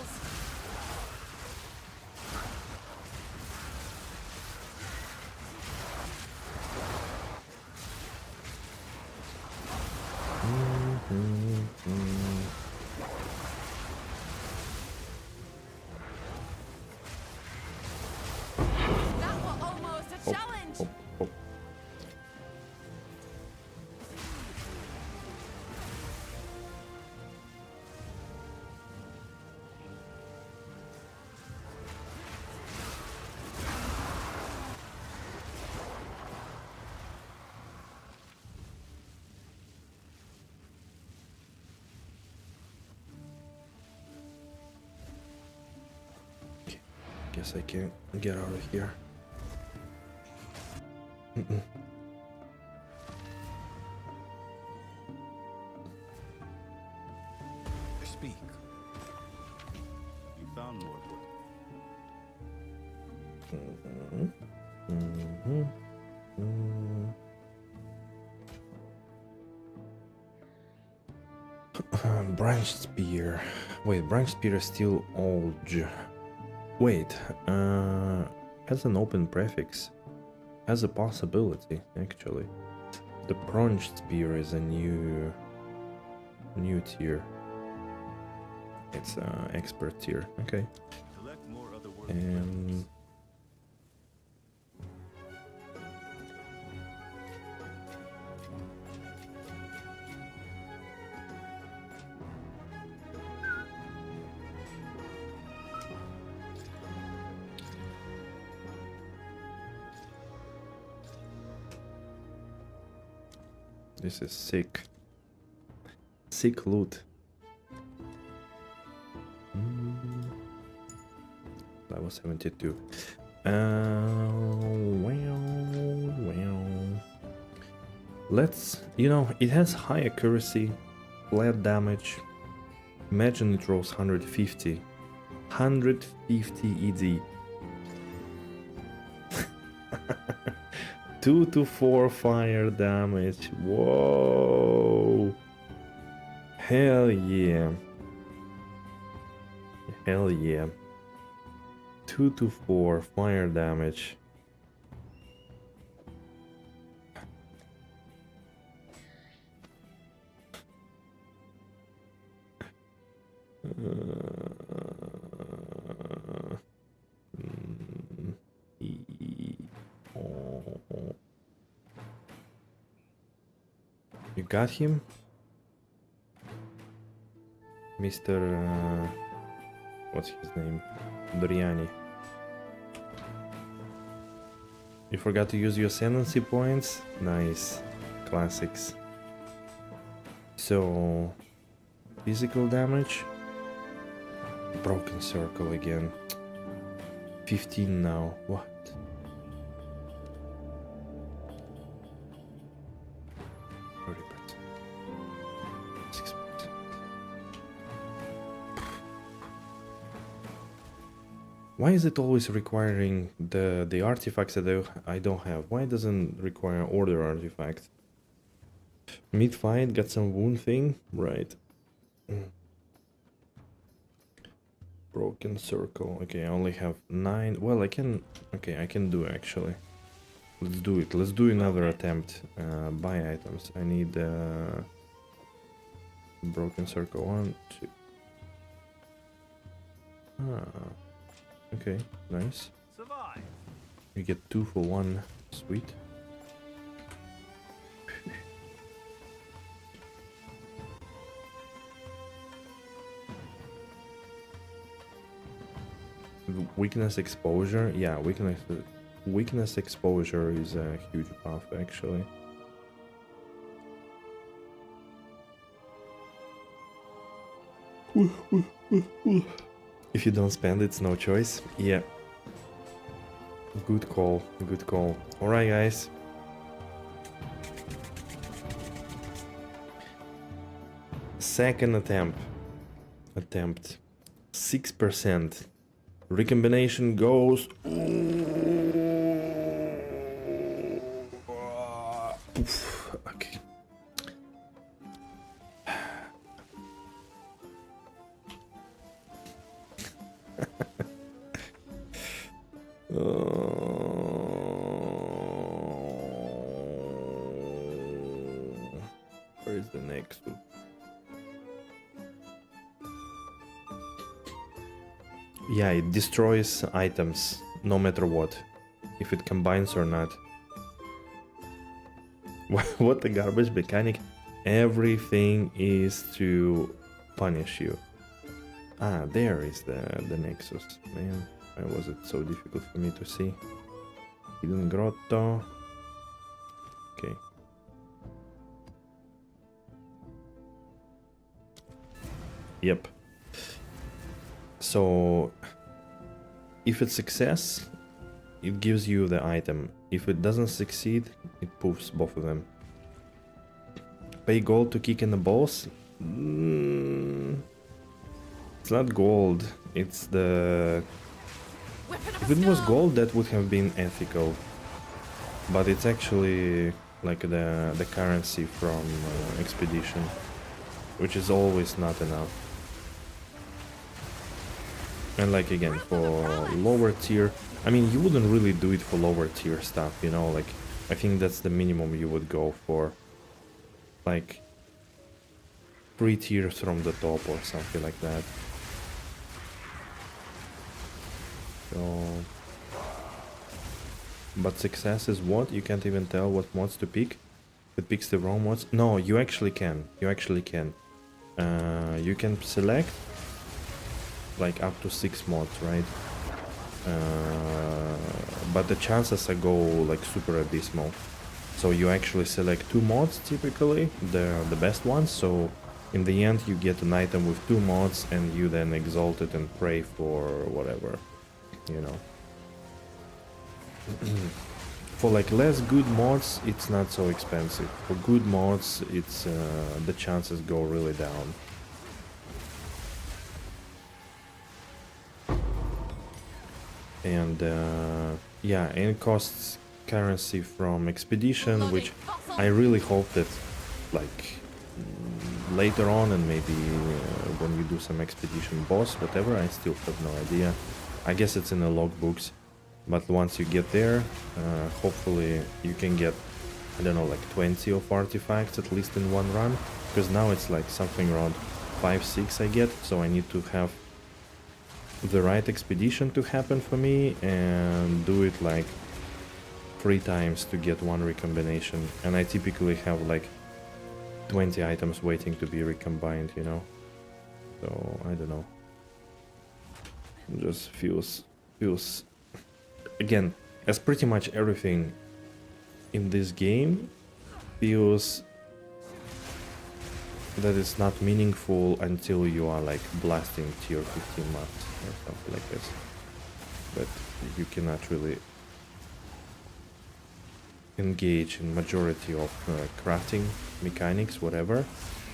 Guess I can get out of here. Speak. You found more wood. Branched spear. Wait, branched spear is still old. Wait, has an open prefix. Has a possibility, actually. The branched spear is a new tier. It's expert tier. Okay. Collect more otherworldly And this is sick. Sick loot. Level 72. Well. Let's, it has high accuracy, flat damage. Imagine it rolls 150. 150 ED. 2 to 4 fire damage. Whoa. Hell yeah. Hell yeah. 2 to 4 fire damage. You got him? Mr. What's his name? Doriani. You forgot to use your ascendancy points? Nice. Classics. So, physical damage? Broken circle again. 15 now. What? 30%. 6%. Why is it always requiring the artifacts that I don't have? Why doesn't it require order artifact? Mid fight, got some wound thing? Right. Broken circle. Okay, I only have 9. Well, I can do actually. Let's do it. Let's do another attempt. Buy items. I need broken circle. 1, 2. Okay, nice. Survive. You get 2 for 1. Sweet. Weakness exposure, yeah, weakness exposure is a huge buff actually. If you don't spend, it's no choice. Yeah. Good call, good call. Alright guys. Second attempt. 6%. Recombination goes. Oof. Okay. Where is the next one? Yeah, it destroys items no matter what, if it combines or not. What a garbage mechanic. Everything is to punish you. Ah, there is the Nexus. Man, why was it so difficult for me to see? Hidden Grotto. Okay. Yep. So if it's success, it gives you the item. If it doesn't succeed, it poofs both of them. Pay gold to kick in the balls? It's not gold, it's the... Weapon of If a it was storm. gold, that would have been ethical. But it's actually like the currency from Expedition, which is always not enough. And like again, for lower tier, I mean, you wouldn't really do it for lower tier stuff, you know, like, I think that's the minimum you would go for. Like, 3 tiers from the top or something like that. So... But success is what? You can't even tell what mods to pick? It picks the wrong mods? No, you actually can. You actually can. You can select like up to 6 mods, right? But the chances are go like super abysmal. So you actually select 2 mods typically, the best ones. So in the end you get an item with 2 mods and you then exalt it and pray for whatever, you know. For like less good mods, it's not so expensive. For good mods, it's the chances go really down. And yeah, and it costs currency from Expedition, which I really hope that like later on, and maybe when you do some Expedition boss, whatever, I still have no idea. I guess it's in the logbooks. But once you get there, hopefully you can get, I don't know, like 20 of artifacts at least in one run. Because now it's like something around 5-6 I get, so I need to have the right expedition to happen for me and do it like 3 times to get one recombination. And I typically have like 20 items waiting to be recombined, you know? So, I don't know. It just feels... Again, as pretty much everything in this game feels that it's not meaningful until you are like blasting tier 15 maps or something like this. But you cannot really engage in majority of crafting mechanics, whatever,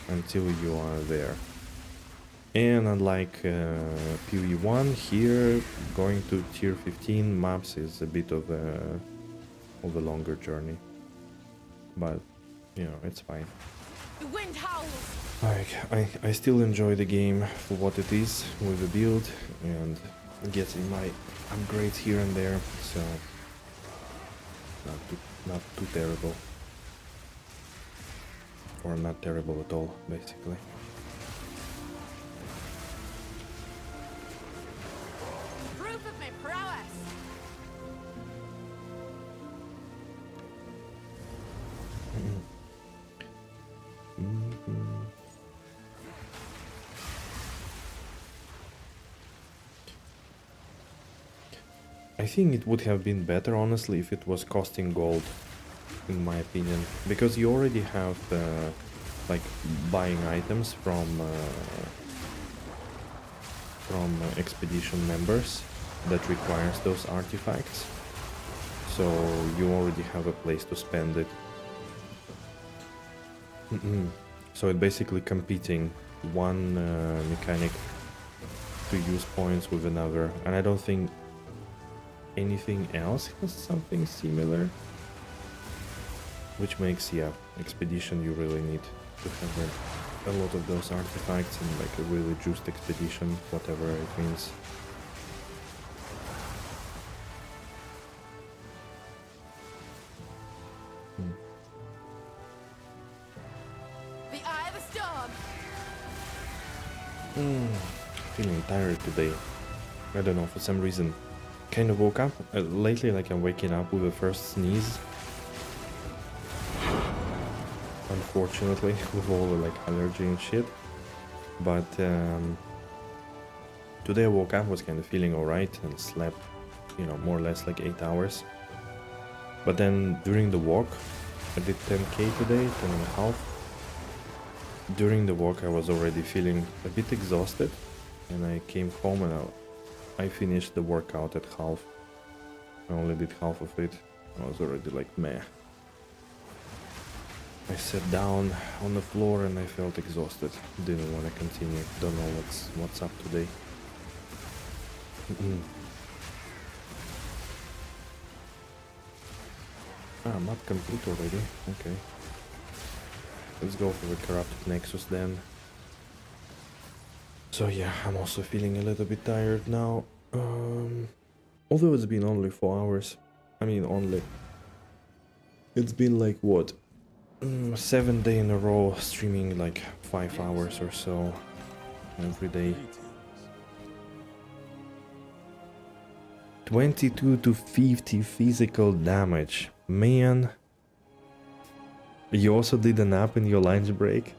until you are there. And unlike POE1, here going to tier 15 maps is a bit of a longer journey, but you know, it's fine. The wind howls. Like I still enjoy the game for what it is with the build and getting my upgrades here and there, so not too terrible, or not terrible at all, basically. I think it would have been better, honestly, if it was costing gold, in my opinion, because you already have like buying items from expedition members that requires those artifacts, so you already have a place to spend it. So it's basically competing one mechanic to use points with another, and I don't think anything else has something similar, which makes, yeah, expedition you really need to have a lot of those artifacts and like a really juiced expedition, whatever it means. The eye of the storm. Feeling tired today. I don't know, for some reason. Kind of woke up lately, like I'm waking up with the first sneeze. Unfortunately, with all the like allergy and shit. But today I woke up, was kind of feeling alright and slept, you know, more or less like 8 hours. But then during the walk, I did 10k today, 10.5. During the walk I was already feeling a bit exhausted, and I came home and I finished the workout at half. I only did half of it. I was already like meh. I sat down on the floor and I felt exhausted. Didn't want to continue. Don't know what's up today. Map complete already. Okay. Let's go for the corrupted Nexus then. So yeah, I'm also feeling a little bit tired now. Although it's been only 4 hours. I mean only. It's been like what? 7 days in a row streaming like 5 hours or so every day. 22 to 50 physical damage. Man. You also did a nap in your lunch break?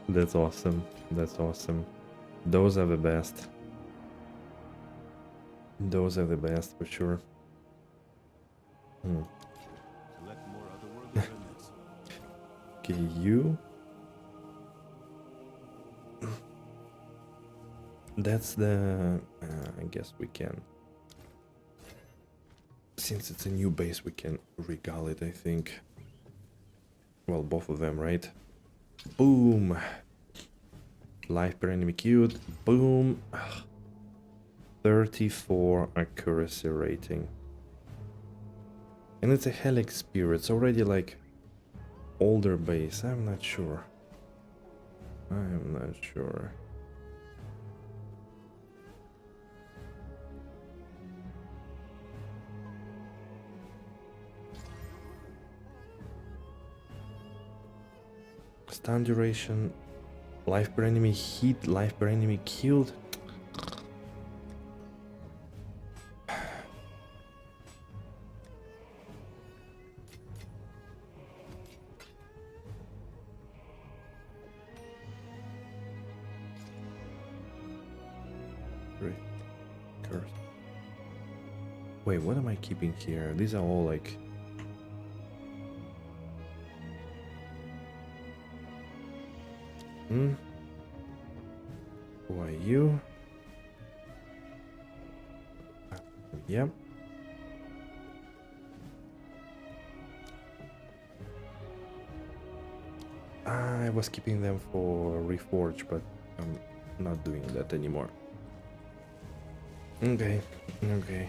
That's awesome. That's awesome. Those are the best. Those are the best for sure. Select more otherworldly remnants. Okay, you. That's the... I guess we can... Since it's a new base, we can regale it, I think. Well, both of them, right? Boom! Life per enemy killed. Boom! 34 accuracy rating. And it's a Helix Spear. It's already like older base. I'm not sure. I'm not sure. Stun duration, life per enemy hit, life per enemy killed. Curse. Wait, what am I keeping here? These are all like... Who are you? Yep. I was keeping them for Reforge, but I'm not doing that anymore. Okay, okay.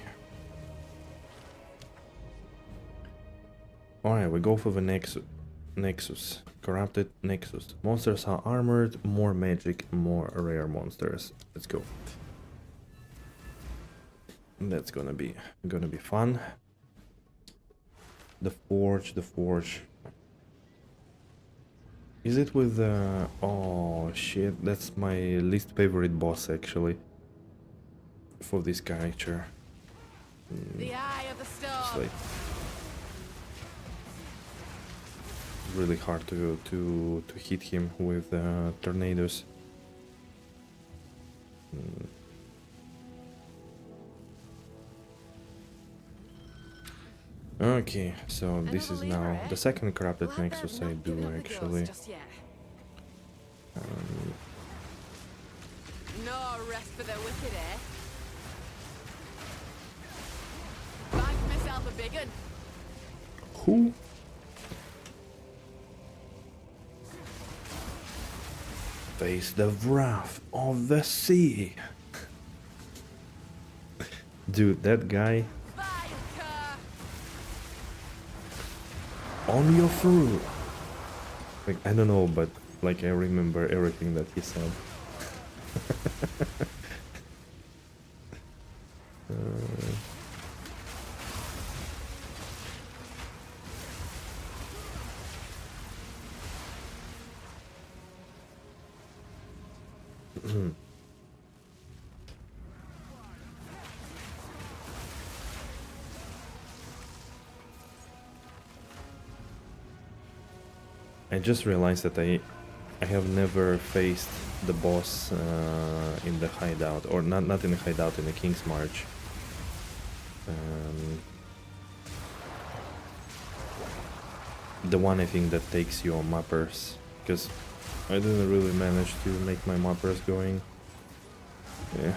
Alright, we go for the Nexus. Corrupted Nexus. Monsters are armored, more magic, more rare monsters. Let's go. That's gonna be fun. The Forge. Is it with oh shit, that's my least favorite boss actually. For this character. The eye of the It's storm. like really hard to hit him with tornadoes. Okay, so this is now the second corrupted Well, Nexus they're I not do giving up the actually. ghost just yet. No rest for the wicked, eh? Banked myself a big un. Who? Face the wrath of the sea. Dude, that guy Fire! on your fruit. Like, I don't know, but like I remember everything that he said. I just realized that I have never faced the boss in the hideout, or not in the hideout, in the King's March. The one I think that takes your mappers, because I didn't really manage to make my mappers going. Yeah,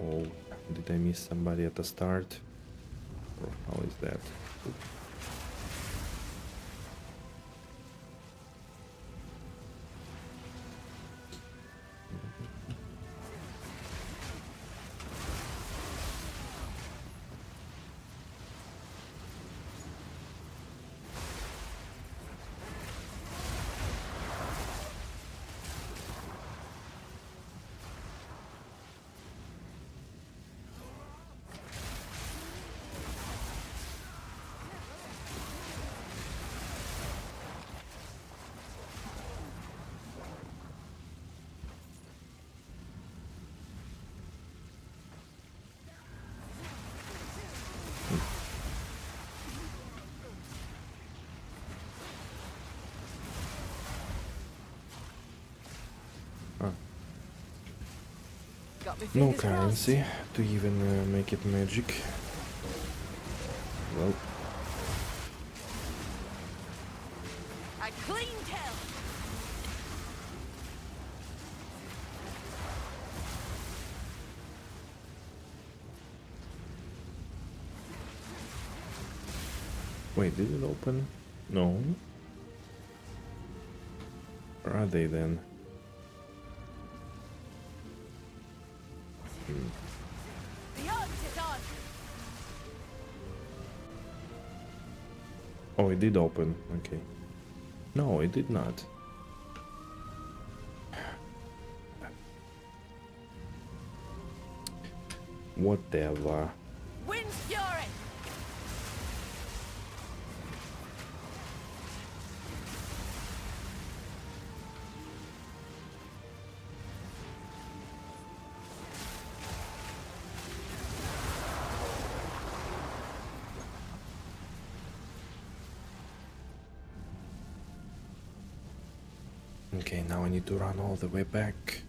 Oh, did I miss somebody at the start? Or how is that? Got me No fingers currency to even make it magic. Well, crossed. A clean kill. wait, did it open? No. Where are they then? The odds is on. Oh, it did open. Okay. No, it did not. Whatever. Wind fury. Okay, now I need to run all the way back.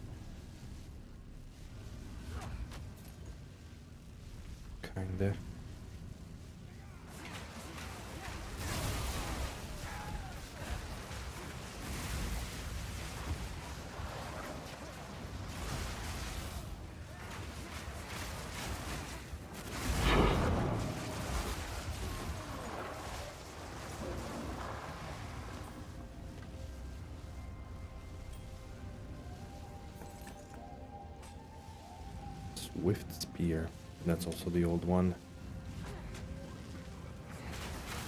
Kinda. Swift Spear. That's also the old one.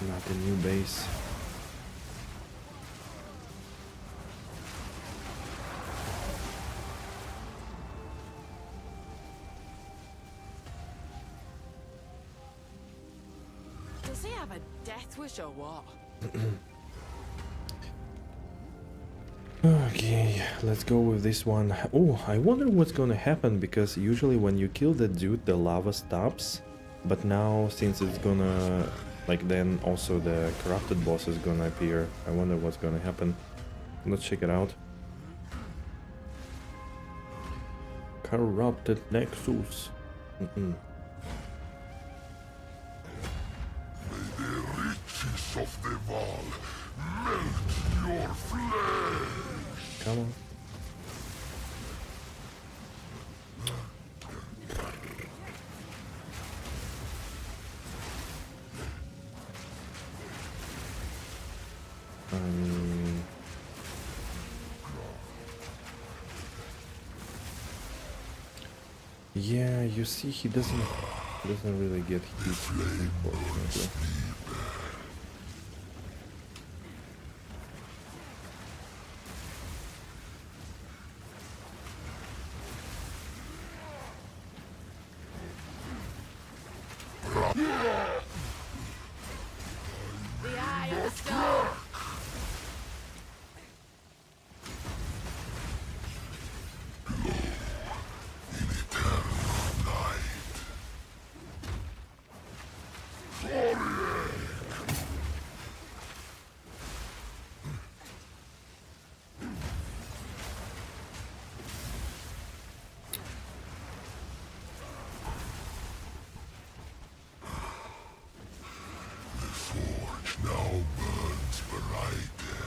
Not the new base. Does he have a death wish or what? Okay, let's go with this one. Oh, I wonder what's gonna happen, because usually when you kill the dude, the lava stops. But now, since it's gonna... like, then also the corrupted boss is gonna appear. I wonder what's gonna happen. Let's check it out. Corrupted Nexus. The riches of the Val melt your flesh. Come on. Yeah, you see, he doesn't really get hit, unfortunately. The eye of the storm. Now burns brighter.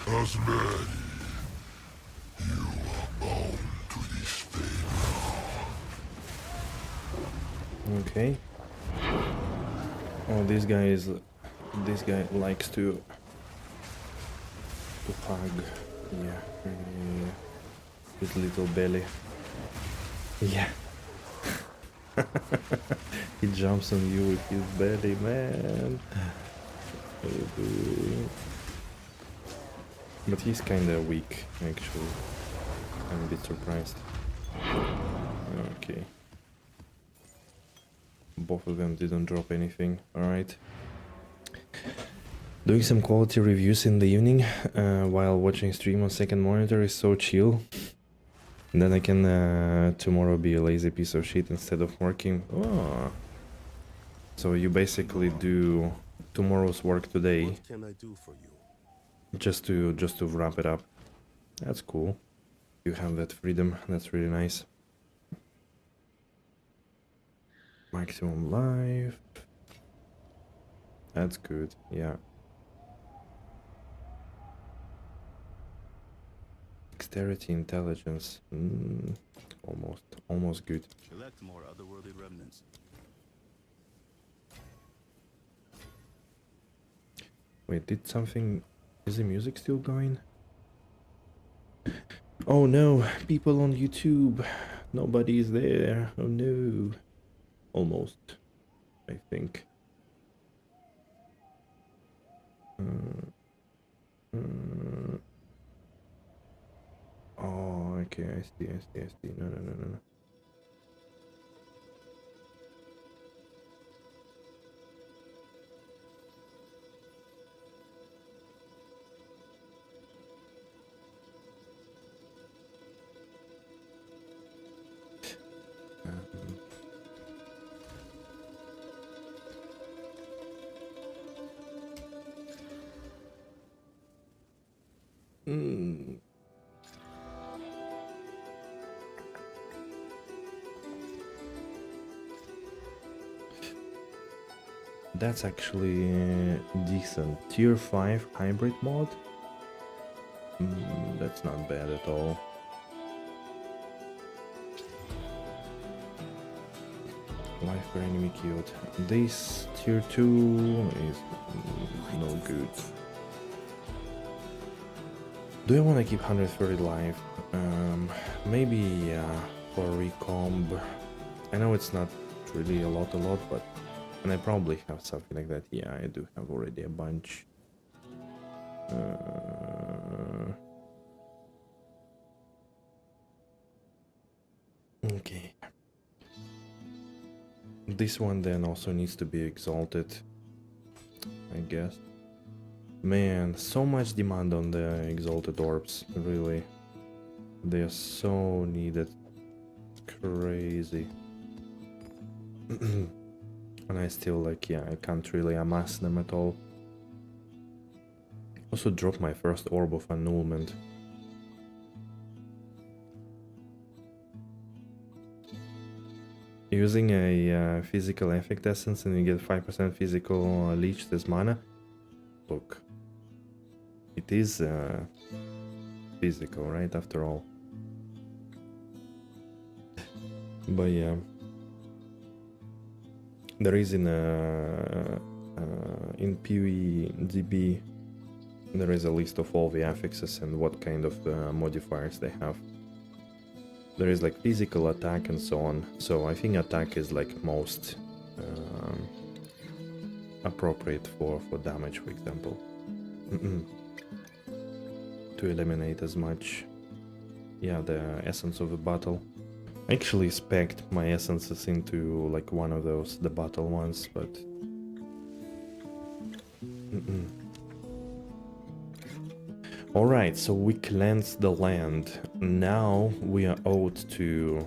As many, you are bound to this fate. Okay. Oh, this guy likes to hug. Yeah. His little belly. Yeah. He jumps on you with his belly, man. What are you doing? But he's kinda weak, actually. I'm a bit surprised. Okay. Both of them didn't drop anything. Alright. Doing some quality reviews in the evening while watching stream on second monitor is so chill. And then I can tomorrow be a lazy piece of shit instead of working. Oh. So you basically do tomorrow's work today. What can I do for you? Just to wrap it up. That's cool. You have that freedom. That's really nice. Maximum life. That's good. Yeah. Dexterity, intelligence. Almost good. Collect more otherworldly remnants. Wait, did something... Is the music still going? Oh no, people on YouTube. Nobody is there. Oh no. Almost, I think. Oh, okay, I see. No. That's actually decent. Tier 5 hybrid mod? That's not bad at all. Life per enemy killed. This tier 2 is no good. Do I want to keep 130 life? Maybe for recomb. I know it's not really a lot, but... And I probably have something like that. Yeah, I do have already a bunch. Okay. This one then also needs to be exalted, I guess. Man, so much demand on the exalted orbs, really. They are so needed. Crazy. And I still, like, yeah, I can't really amass them at all. Also dropped my first orb of annulment. Using a physical effect essence and you get 5% physical leech this mana. Look, it is physical, right, after all. But yeah. There is in POE2, there is a list of all the affixes and what kind of modifiers they have. There is like physical attack and so on. So I think attack is like most appropriate for damage, for example. To eliminate as much. Yeah, the essence of the battle. I actually spec'd my essences into like one of those, the battle ones, but... Alright, so we cleansed the land. Now we are owed to...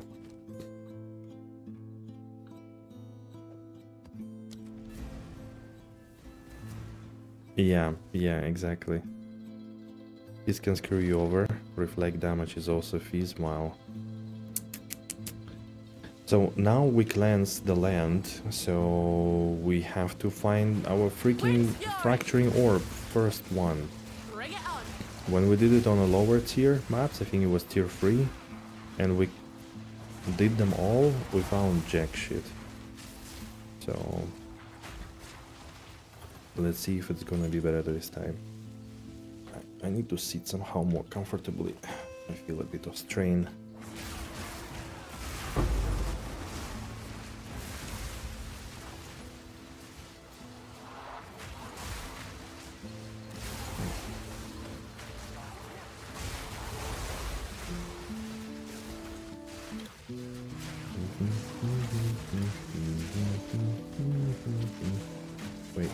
Yeah, exactly. This can screw you over. Reflect damage is also fees, wow. So now we cleanse the land, so we have to find our freaking fracturing orb, first one. Bring it on. When we did it on a lower tier maps, I think it was tier 3, and we did them all, we found jack shit. So let's see if it's gonna be better this time. I need to sit somehow more comfortably. I feel a bit of strain. Wait.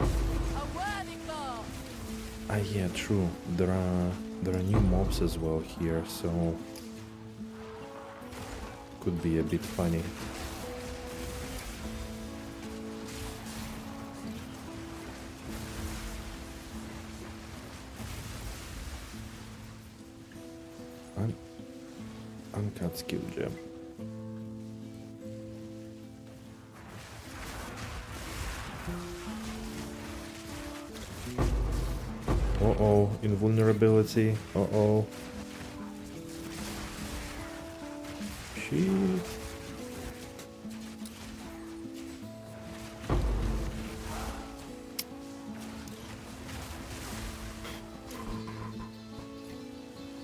A worthy foe. Ah, yeah, true. There are new mobs as well here, so could be a bit funny. Uncut skill gem. Uh-oh, invulnerability. Uh-oh. Shit.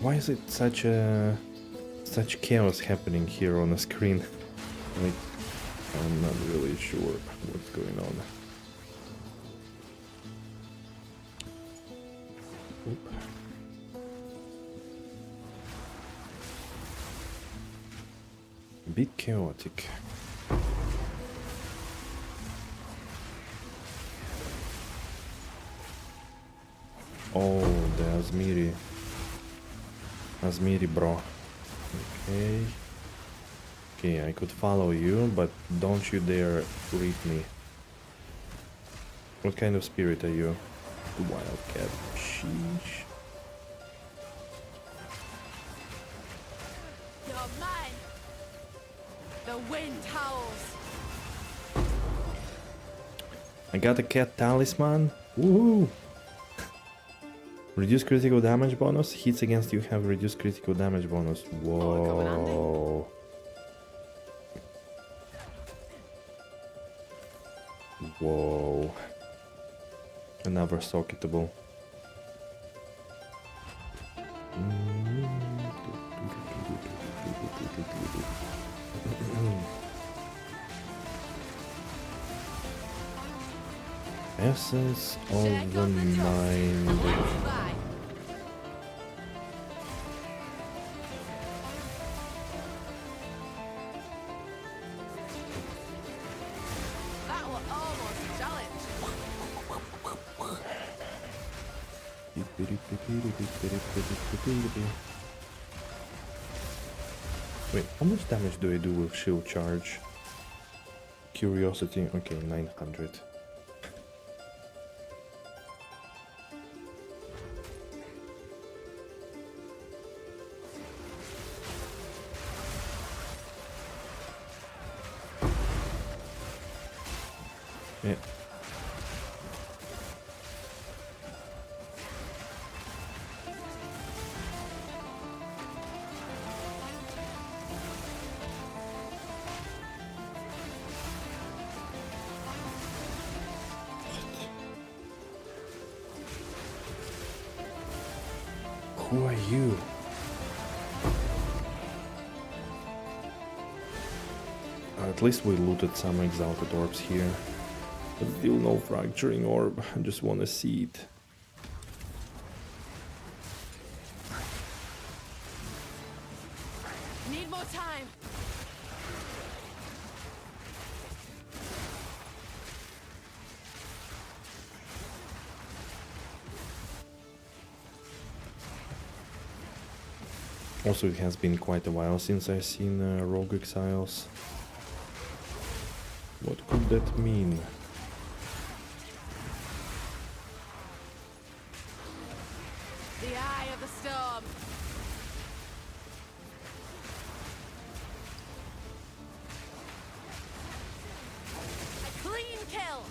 Why is it such chaos happening here on the screen? Like, I'm not really sure what's going on. Oop. Bit chaotic. Oh, the Asmiri bro. Okay. Okay, I could follow you, but don't you dare read me. What kind of spirit are you? Wildcat. Sheesh. You're mine. The wind howls. I got a cat talisman. Woohoo! Reduce critical damage bonus. Hits against you have reduced critical damage bonus. Whoa. Whoa. Another socketable. Essence of the mind. Bye. That was almost a challenge. Wait, how much damage do I do with shield charge? Curiosity, okay, 900. Yeah. Who are you? At least we looted some exalted orbs here. But still no fracturing orb. I just want to see it. Need more time. Also, it has been quite a while since I've seen Rogue Exiles. What could that mean? The eye of the storm. A clean kill.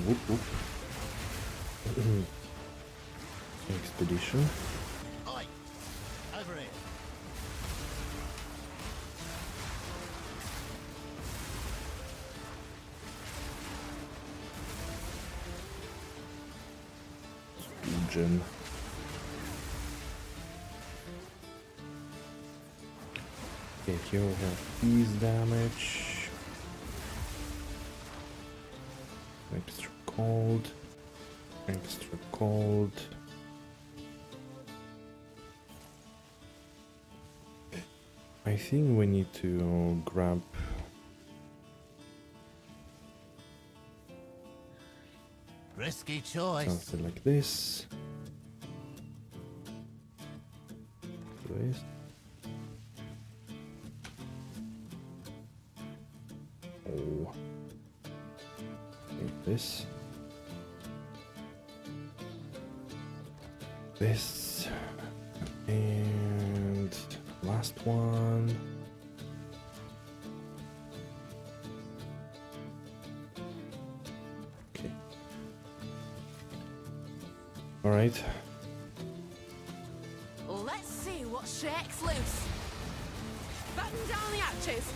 Whoop whoop. Expedition. Oi! Over here. Legion. Okay, here we have ease damage. Extra cold. Extra cold. I think we need to grab Risky choice. something like this. This. Oh. Like this. This. And last one. Okay. All right. Let's see what shakes loose. Batten down the hatches.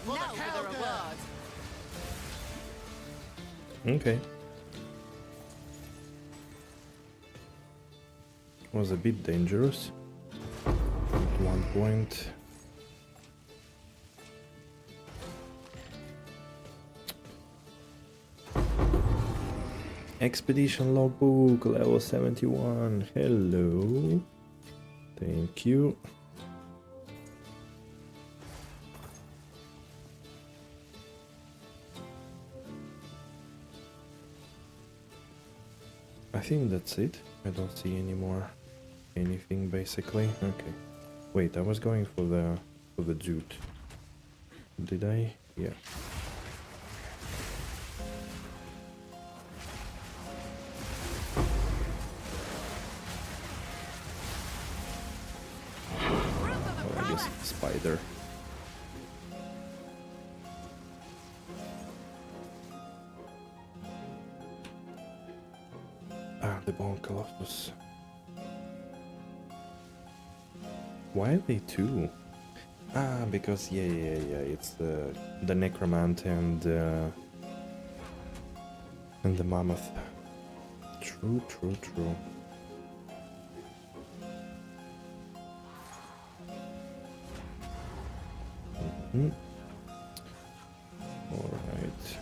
For the Now for the cowgirl. reward. Okay. Was a bit dangerous at one point. Expedition logbook level 71. Hello. Thank you. I think that's it. I don't see any more anything basically. Okay. Wait, I was going for the jute. Did I? Yeah. Proof of Oh, a I guess prowess. it's spider. Ah, the bone colossus. Why are they two? Ah, because yeah, it's the necromant and the mammoth. True. Mm-hmm. All right.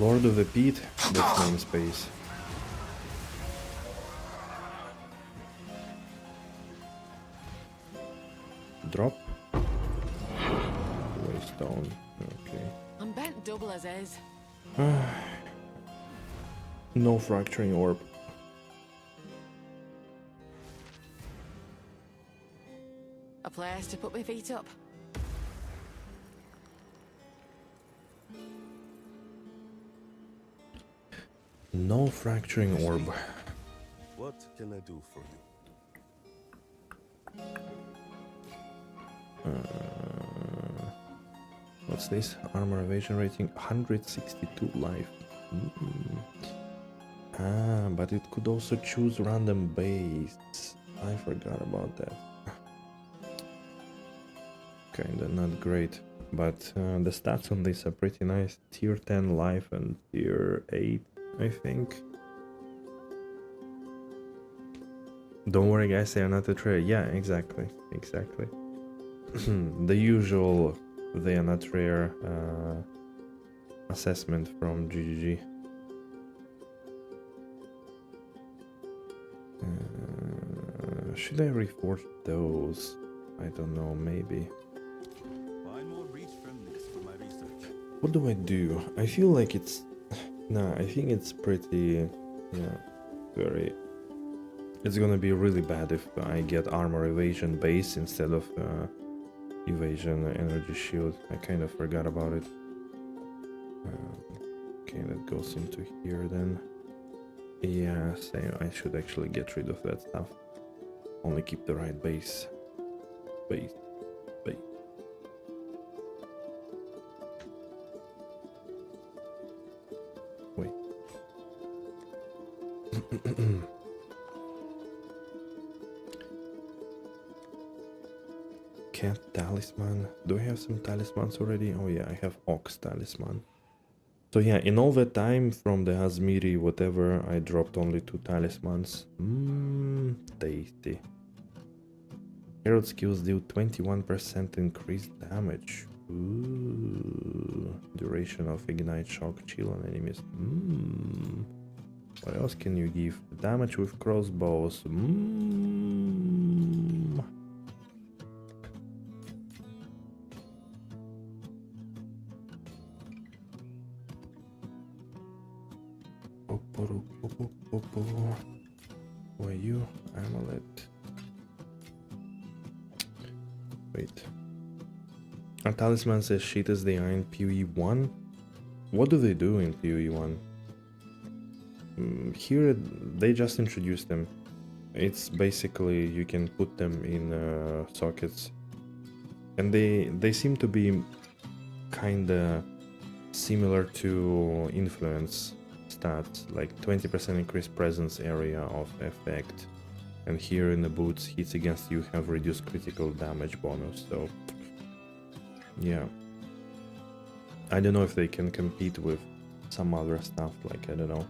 Lord of the Pit, that's namespace. Drop. Waystone. Okay. I'm bent double as is. No fracturing orb. A place to put my feet up. No fracturing orb. What can I do for you? What's this? Armor evasion rating 162 life. Ah, but it could also choose random base. I forgot about that. Kinda not great, but the stats on this are pretty nice. Tier 10 life and tier 8, I think. Don't worry guys, they are not a traitor. Yeah, exactly. The usual they are not rare assessment from GGG. Should I reforge those? I don't know, maybe. Find more reach from this for my research. What do I do? I feel like it's... Nah, I think it's pretty... Yeah, very... It's gonna be really bad if I get armor evasion base instead of evasion energy shield. I kind of forgot about it. Okay, that goes into here then. Yeah, same. I should actually get rid of that stuff. Only keep the right base. Base. Base. Wait. Cat talisman. Do I have some talismans already? Oh yeah, I have Ox talisman. So yeah, in all that time from the Azmiri whatever, I dropped only 2 talismans. Tasty. Herald skills deal 21% increased damage. Ooh. Duration of ignite shock chill on enemies. What else can you give? Damage with crossbows. Who are you? Amulet. Wait. Our talisman says shit as they are in POE1. What do they do in POE1? Here they just introduced them. It's basically you can put them in sockets, and they seem to be kinda similar to influence stats, like 20% increased presence area of effect, and here in the boots hits against you have reduced critical damage bonus. So yeah, I don't know if they can compete with some other stuff, like I don't know,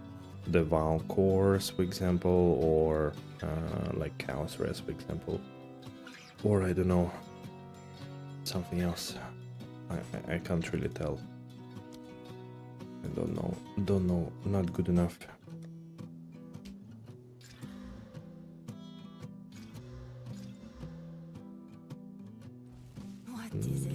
the Val cores for example, or like Chaos Res for example, or I don't know, something else. I can't really tell. I don't know, not good enough. What is it?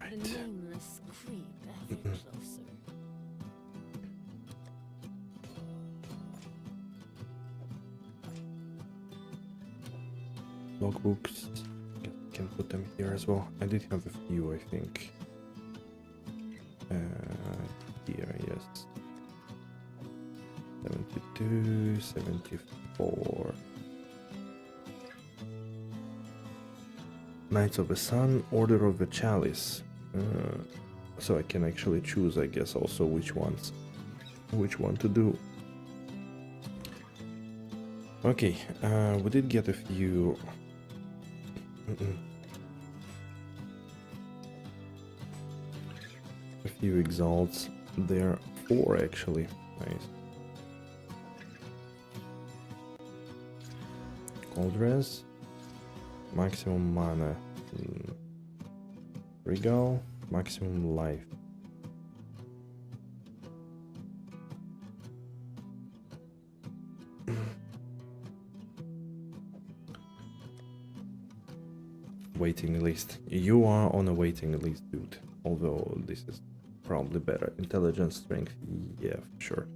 The nameless creep ever closer. Logbooks, can put them here as well. I did have a few, I think. Here, yes. 72, 74. Knights of the Sun, Order of the Chalice. So I can actually choose, I guess, also which one to do. Okay, we did get a few. A few exalts. There are 4 actually. Nice. Cold res. Maximum mana. Regal. Maximum life. Waiting list. You are on a waiting list, dude. Although this is probably better. Intelligence, strength, yeah, sure.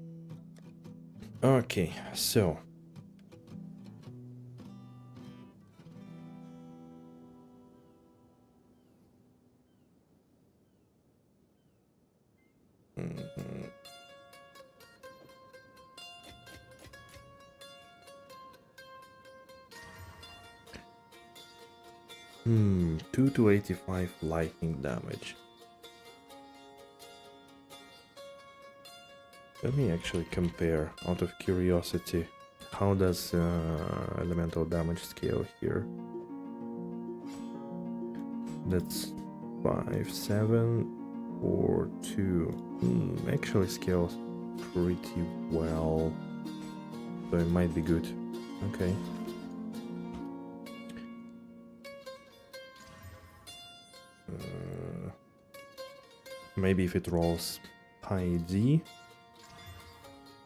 Okay, so. Hmm, 2 to 85 lightning damage. Let me actually compare, out of curiosity, how does elemental damage scale here? That's 5, 7, 4, 2. Actually scales pretty well. So it might be good. Okay. Maybe if it rolls high D.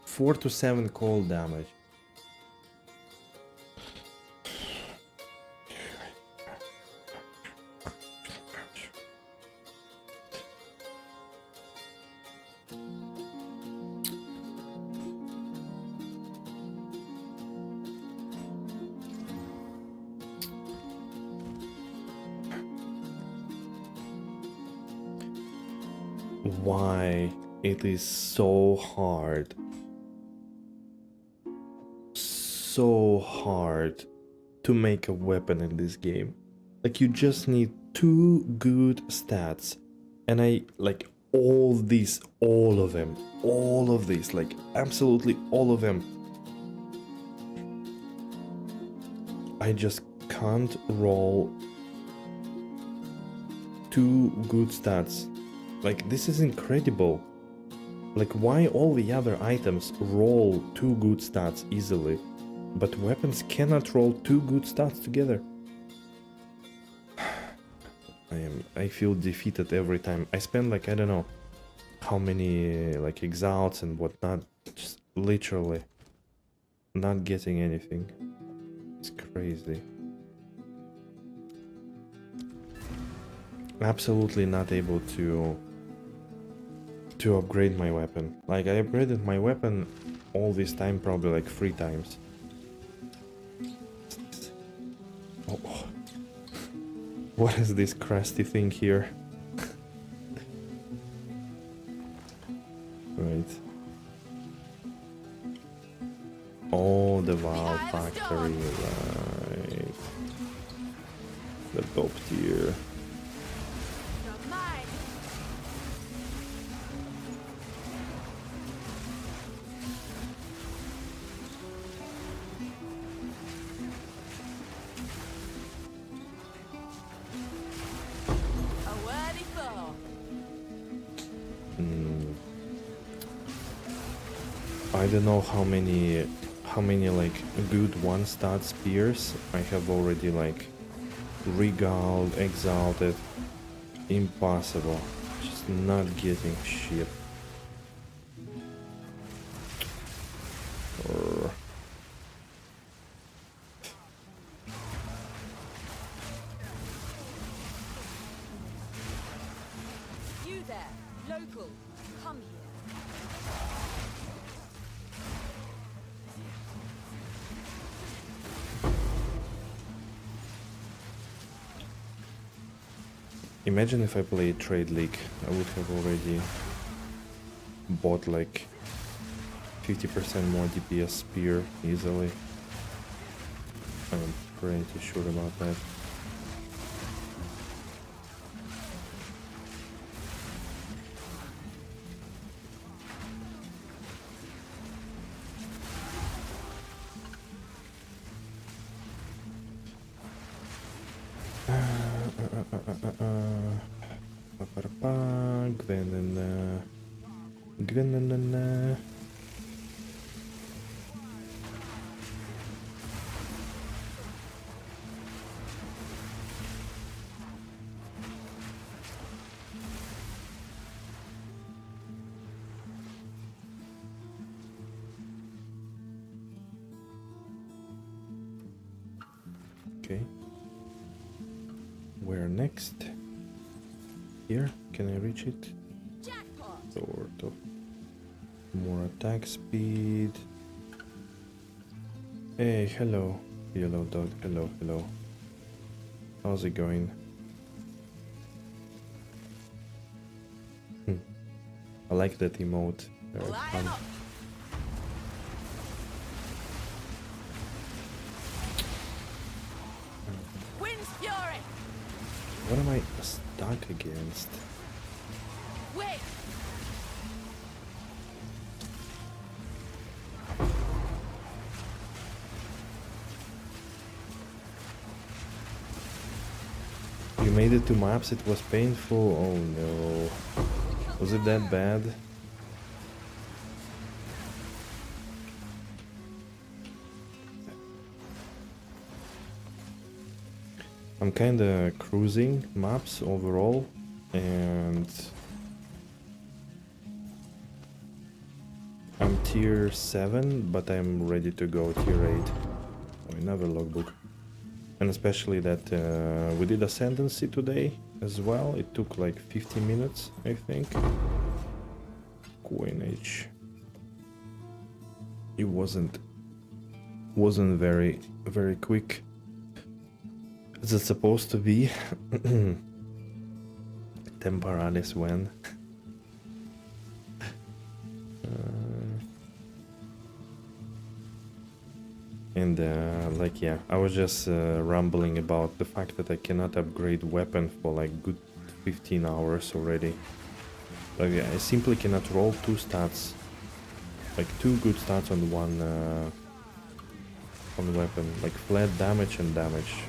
4 to 7 cold damage. Why it is so hard to make a weapon in this game. Like, you just need 2 good stats, and I like all of these, like absolutely all of them. I just can't roll 2 good stats. Like, this is incredible. Like, why all the other items roll 2 good stats easily, but weapons cannot roll 2 good stats together? I feel defeated every time. I spend like, I don't know how many like exalts and whatnot, just literally not getting anything. It's crazy. Absolutely not able to upgrade my weapon. Like, I upgraded my weapon all this time probably like 3 times. Oh. What is this crusty thing here? Right. Oh, the Valve Factory, right. The top tier. I don't know how many like good 1-star spears I have already like regaled, exalted. Impossible. Just not getting shit. You there, local, come here. Imagine if I played Trade League, I would have already bought like 50% more DPS spear easily. I'm pretty sure about that. Gwenna. Okay. Where next? Here? Can I reach it? Jackpot. Sort of. More attack speed. Hey, hello. Yellow dog. Hello, hello. How's it going? I like that emote. Very fun. Wind's fury. What am I stuck against? Wait. You made it to maps, it was painful. Oh no. Was it that bad? I'm kinda cruising maps overall, and I'm tier 7, but I'm ready to go tier 8. Oh, another logbook. And especially that we did Ascendancy today as well. It took like 50 minutes, I think. Coinage. It wasn't very quick. Is it supposed to be? Temporalis when? And like yeah, I was just rambling about the fact that I cannot upgrade weapon for like good 15 hours already. Like yeah, I simply cannot roll 2 stats, like 2 good stats on one weapon, like flat damage and damage.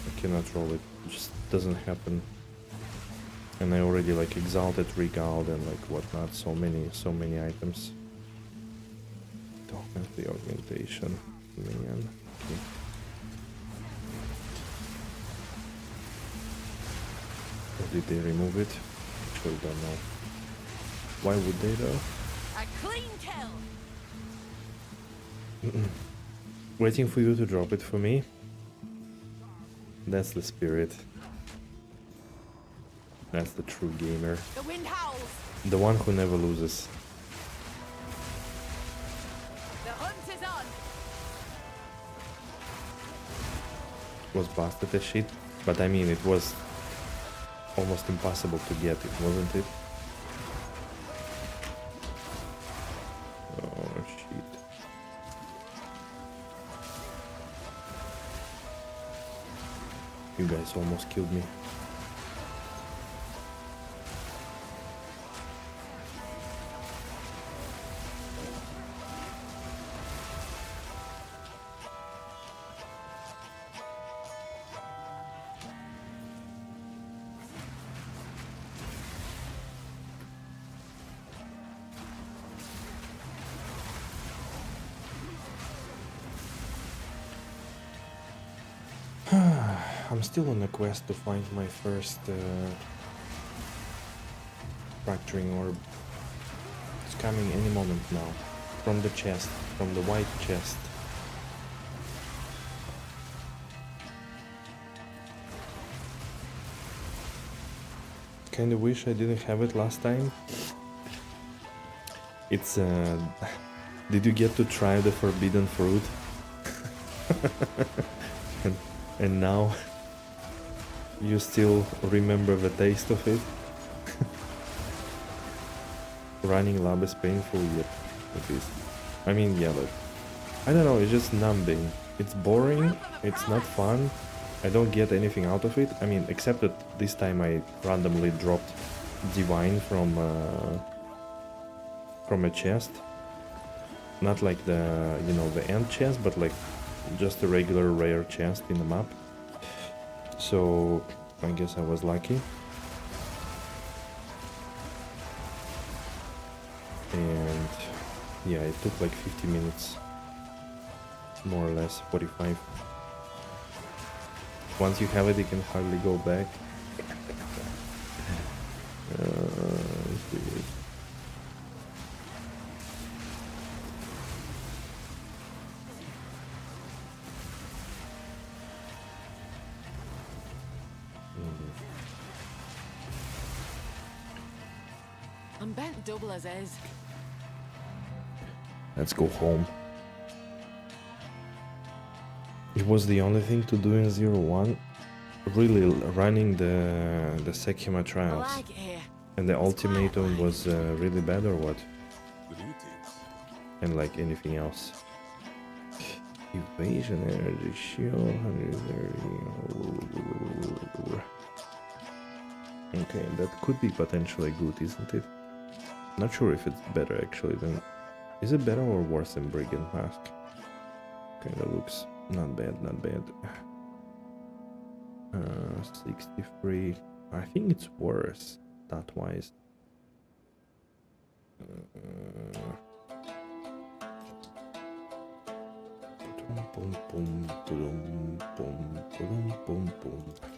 I cannot roll it, it just doesn't happen. And I already like exalted, regaled, and like whatnot. So many items. Document the augmentation, man. Okay. Or did they remove it? Actually, don't know. Why would they though? A clean kill. Waiting for you to drop it for me. That's the spirit. That's the true gamer. The wind howls. The one who never loses. The hunt is on. Was busted as shit, but I mean it was almost impossible to get it, wasn't it? Oh shit. You guys almost killed me. I'm still on a quest to find my first fracturing orb. It's coming any moment now. From the chest, from the white chest. Kinda wish I didn't have it last time. It's did you get to try the forbidden fruit? and now you still remember the taste of it? Running lab is painful, yep, it is. I mean, yeah, but I don't know, it's just numbing. It's boring, it's not fun, I don't get anything out of it. I mean, except that this time I randomly dropped Divine from a chest. Not like the, you know, the end chest, but like just a regular rare chest in the map. So I guess I was lucky. And yeah, it took like 50 minutes, more or less, 45. Once you have it, you can hardly go back. Shit. I'm bent double as is. Let's go home. It was the only thing to do in 0-1. Really running the Sekima I trials. like it here. And the ultimatum was really bad or what? Greetings. And like anything else. Evasion energy shield 130. Okay, that could be potentially good, isn't it? Not sure if it's better actually than... Is it better or worse than Brigand Mask? Kinda looks not bad, not bad. 63. I think it's worse stat wise.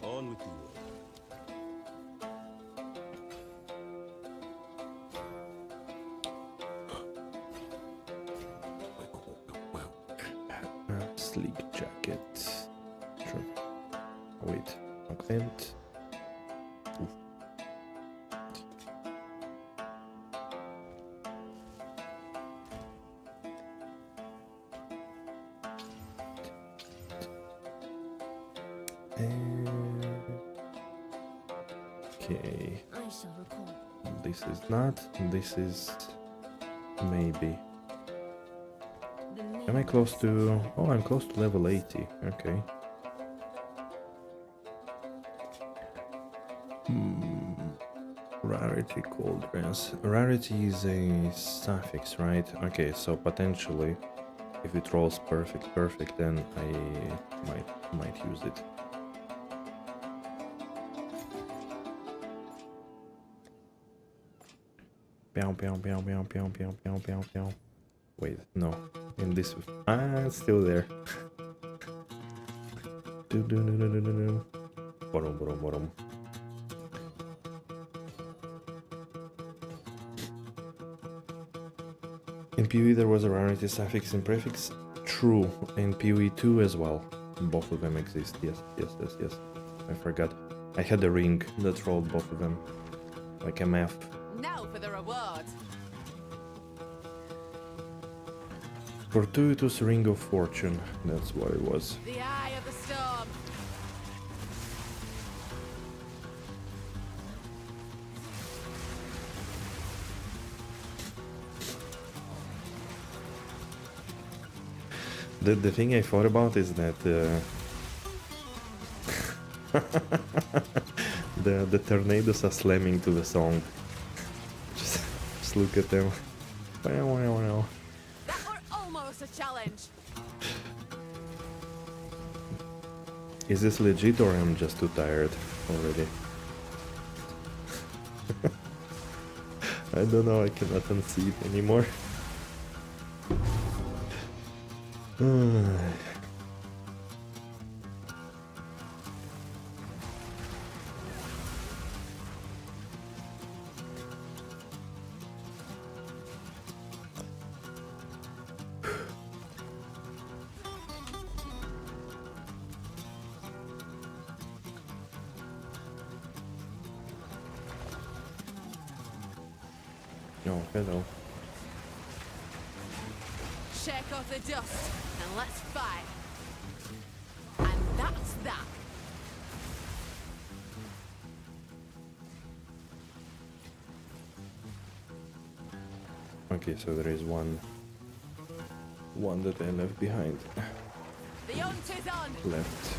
On with the world. Sleek jacket. Sure. Oh, wait. Accent. Oof. Okay. I shall recall. This is not. This is maybe. Am I close to... Oh, I'm close to level 80. Okay. Rarity cauldrons. Rarity is a suffix, right? Okay, so potentially, if it rolls perfect, then I might use it. Pew, pew, pew, pew, pew, pew, pew, pew, pew. Wait, no. In this... it's still there. Bottom, bottom, bottom. In PoE there was a rarity suffix and prefix. True. In PoE2 as well. Both of them exist. Yes. I forgot. I had a ring that rolled both of them. Like a map. Now for the reward. Fortuitous Ring of Fortune. That's what it was. The eye of the storm. The thing I thought about is that the tornadoes are slamming to the song. Just look at them. That were almost a challenge. Is this legit or I'm just too tired already? I don't know, I cannot unsee it anymore. Oh, hello. Shake off the dust and let's fight. And that's that. Okay, so there is one that I left behind. The hunt is on. Left.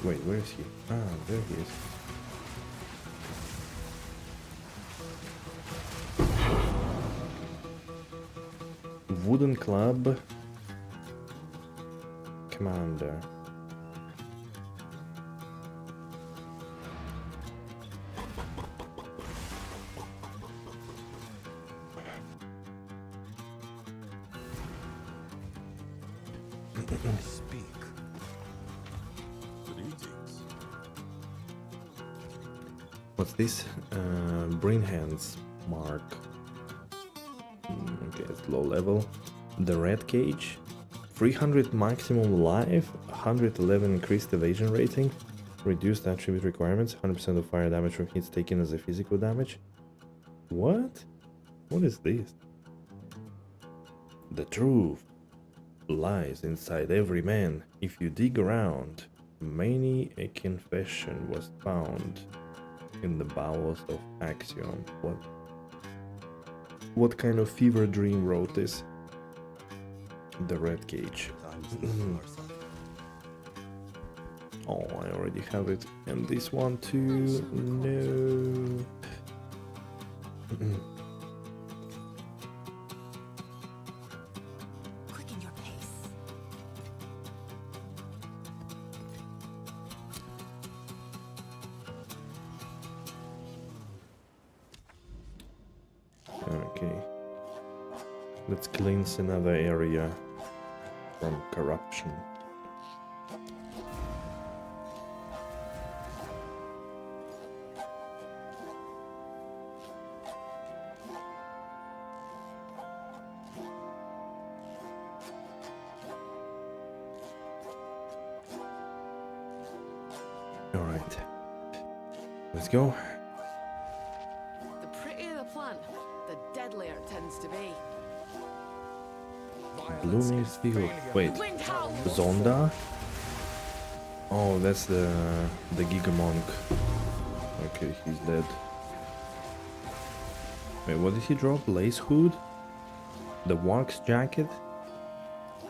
Wait, where is he? Ah, there he is. Wooden Club Commander. Speak. Greetings. What's this? Brain Hands Mark. Okay, it's low level. The Red Cage. 300 maximum life, 111 increased evasion rating, reduced attribute requirements, 100% of fire damage from hits taken as a physical damage. What? What is this? The truth lies inside every man. If you dig around, many a confession was found in the bowels of Axiom. What kind of fever dream wrote this? The Red Cage. Oh, I already have it. And this one too. No. Quicken your pace. Okay. Let's cleanse another area from corruption. Alright. Let's go. The prettier the plant, the deadlier it tends to be. Blooming field. Wait. Wind howls! Zonda? Oh, that's the Gigamonk. Okay, he's dead. Wait, what did he drop? Lace hood? The Wark's jacket?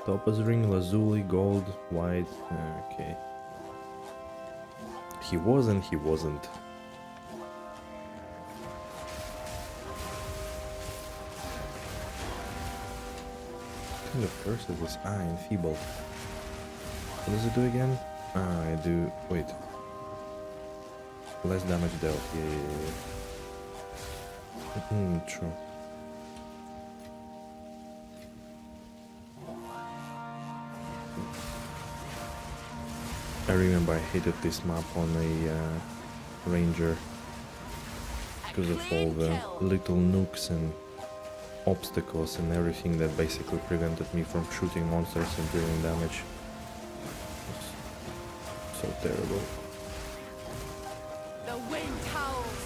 Topaz ring, lazuli, gold, white. Okay. He wasn't. What kind of curse is this? Ah, enfeebled. What does it do again? Ah, I do. Wait. Less damage dealt. Yeah. True. I remember I hated this map on a Ranger because of all the little nooks and obstacles and everything that basically prevented me from shooting monsters and dealing damage. It's so terrible. The wind howls!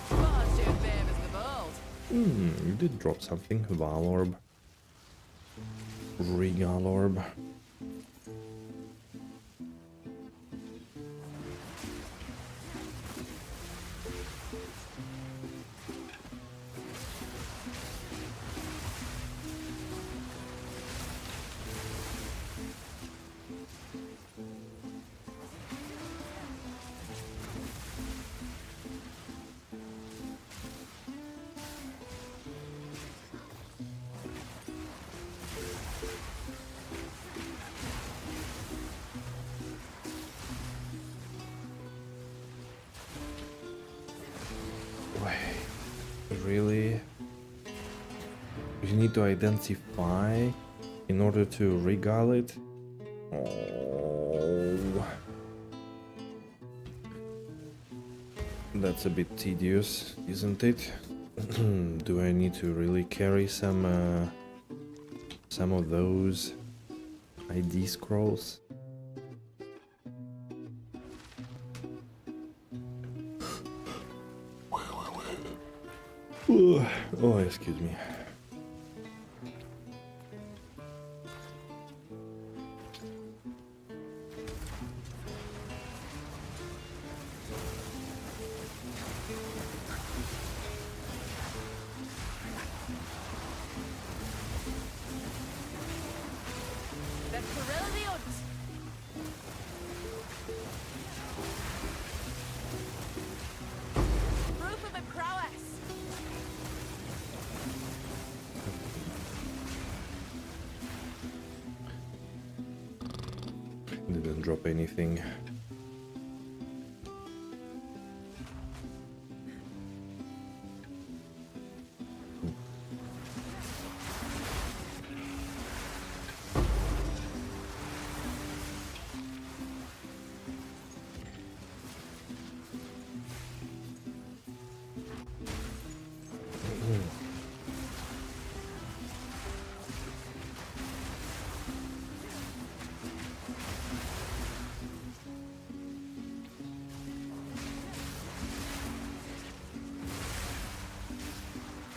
Far too famous the bold. You did drop something. Valorb. Regalorb. Really? You need to identify in order to regale it? Oh. That's a bit tedious, isn't it? Do I need to really carry some of those ID scrolls? Oh, excuse me. The thrill of the hunt! Proof of a prowess! Didn't drop anything.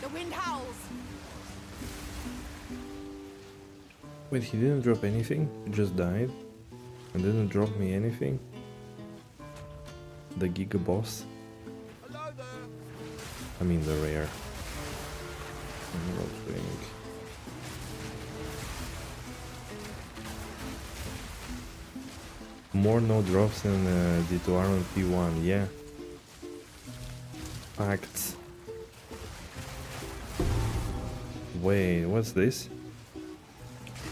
The wind howls! Wait, he didn't drop anything? He just died? And didn't drop me anything? The Giga Boss? Hello there. I mean the rare. Emerald ring. More no drops in D2R and P1, yeah. Facts. Wait, what's this?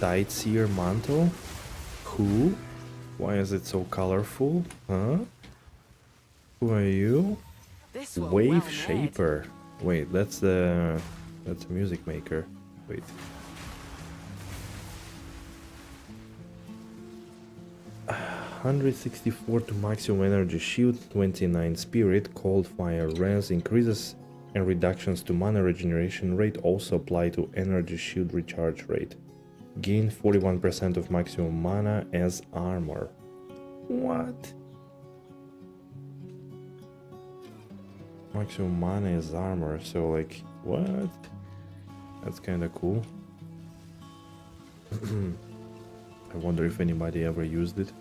Sightseer mantle? Who? Why is it so colorful? Huh? Who are you? This one Wave well made. Shaper. Wait, that's a music maker. Wait. $164 to maximum energy shield, 29 spirit, cold fire res, increases and reductions to mana regeneration rate also apply to energy shield recharge rate. Gain 41% of maximum mana as armor. What? Maximum mana is armor, so like, what? That's kinda cool. I wonder if anybody ever used it.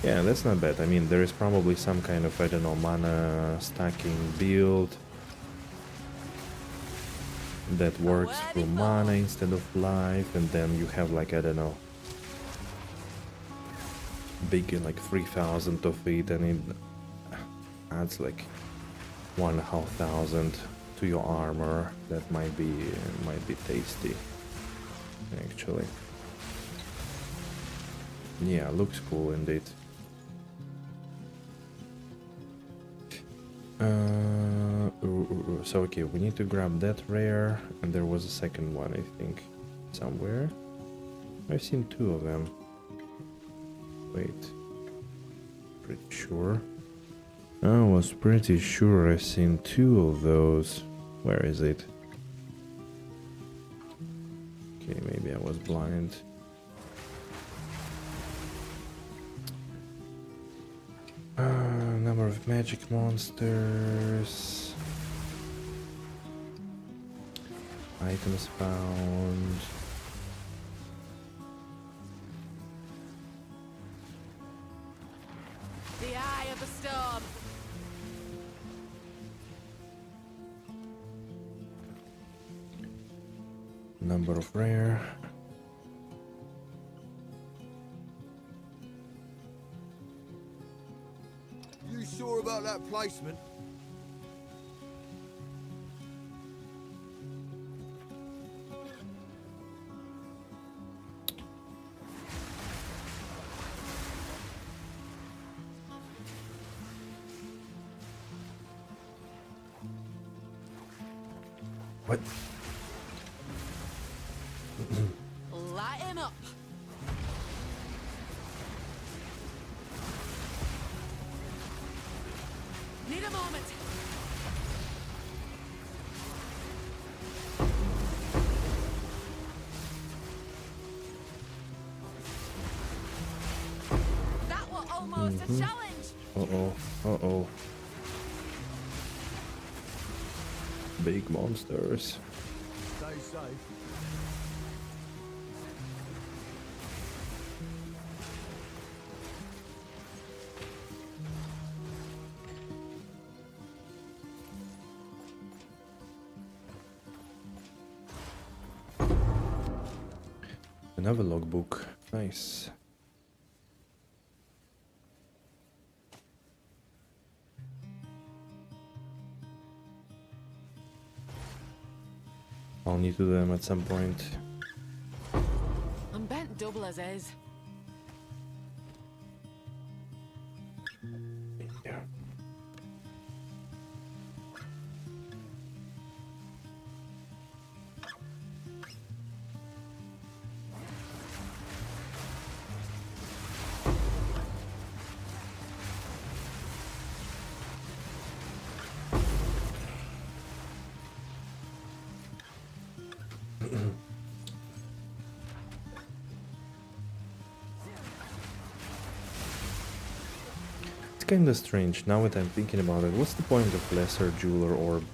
Yeah, that's not bad. I mean, there is probably some kind of, I don't know, mana stacking build that works through mana instead of life, and then you have like, I don't know, big like 3000 of it, and it adds like 1500 to your armor. That might be tasty, actually. Yeah, looks cool indeed. So okay, we need to grab that rare, and there was a second one, I think, somewhere. I've seen two of them. Wait, pretty sure. I was pretty sure I've seen two of those. Where is it? Okay, maybe I was blind. Number of magic monsters. Items found. The eye of the storm. Number of rare. You sure about that placement? What? Light him up. Need a moment. That was almost a challenge. Uh-oh, uh-oh. Big monsters. Stay safe. Another logbook. Nice. I'll need to do them at some point. I'm bent double as is. Yeah. Kinda strange now that I'm thinking about it. What's the point of lesser jeweler orb?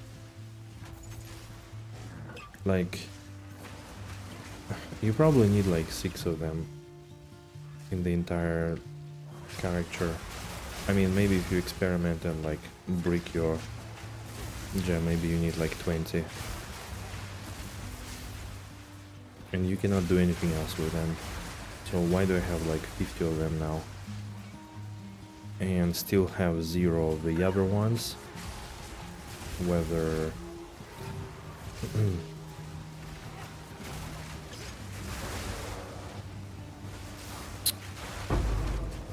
Like, you probably need like 6 of them in the entire character. I mean, maybe if you experiment and like brick your gem, maybe you need like 20. And you cannot do anything else with them. So why do I have like 50 of them now? And still have 0 of the other ones? Whether...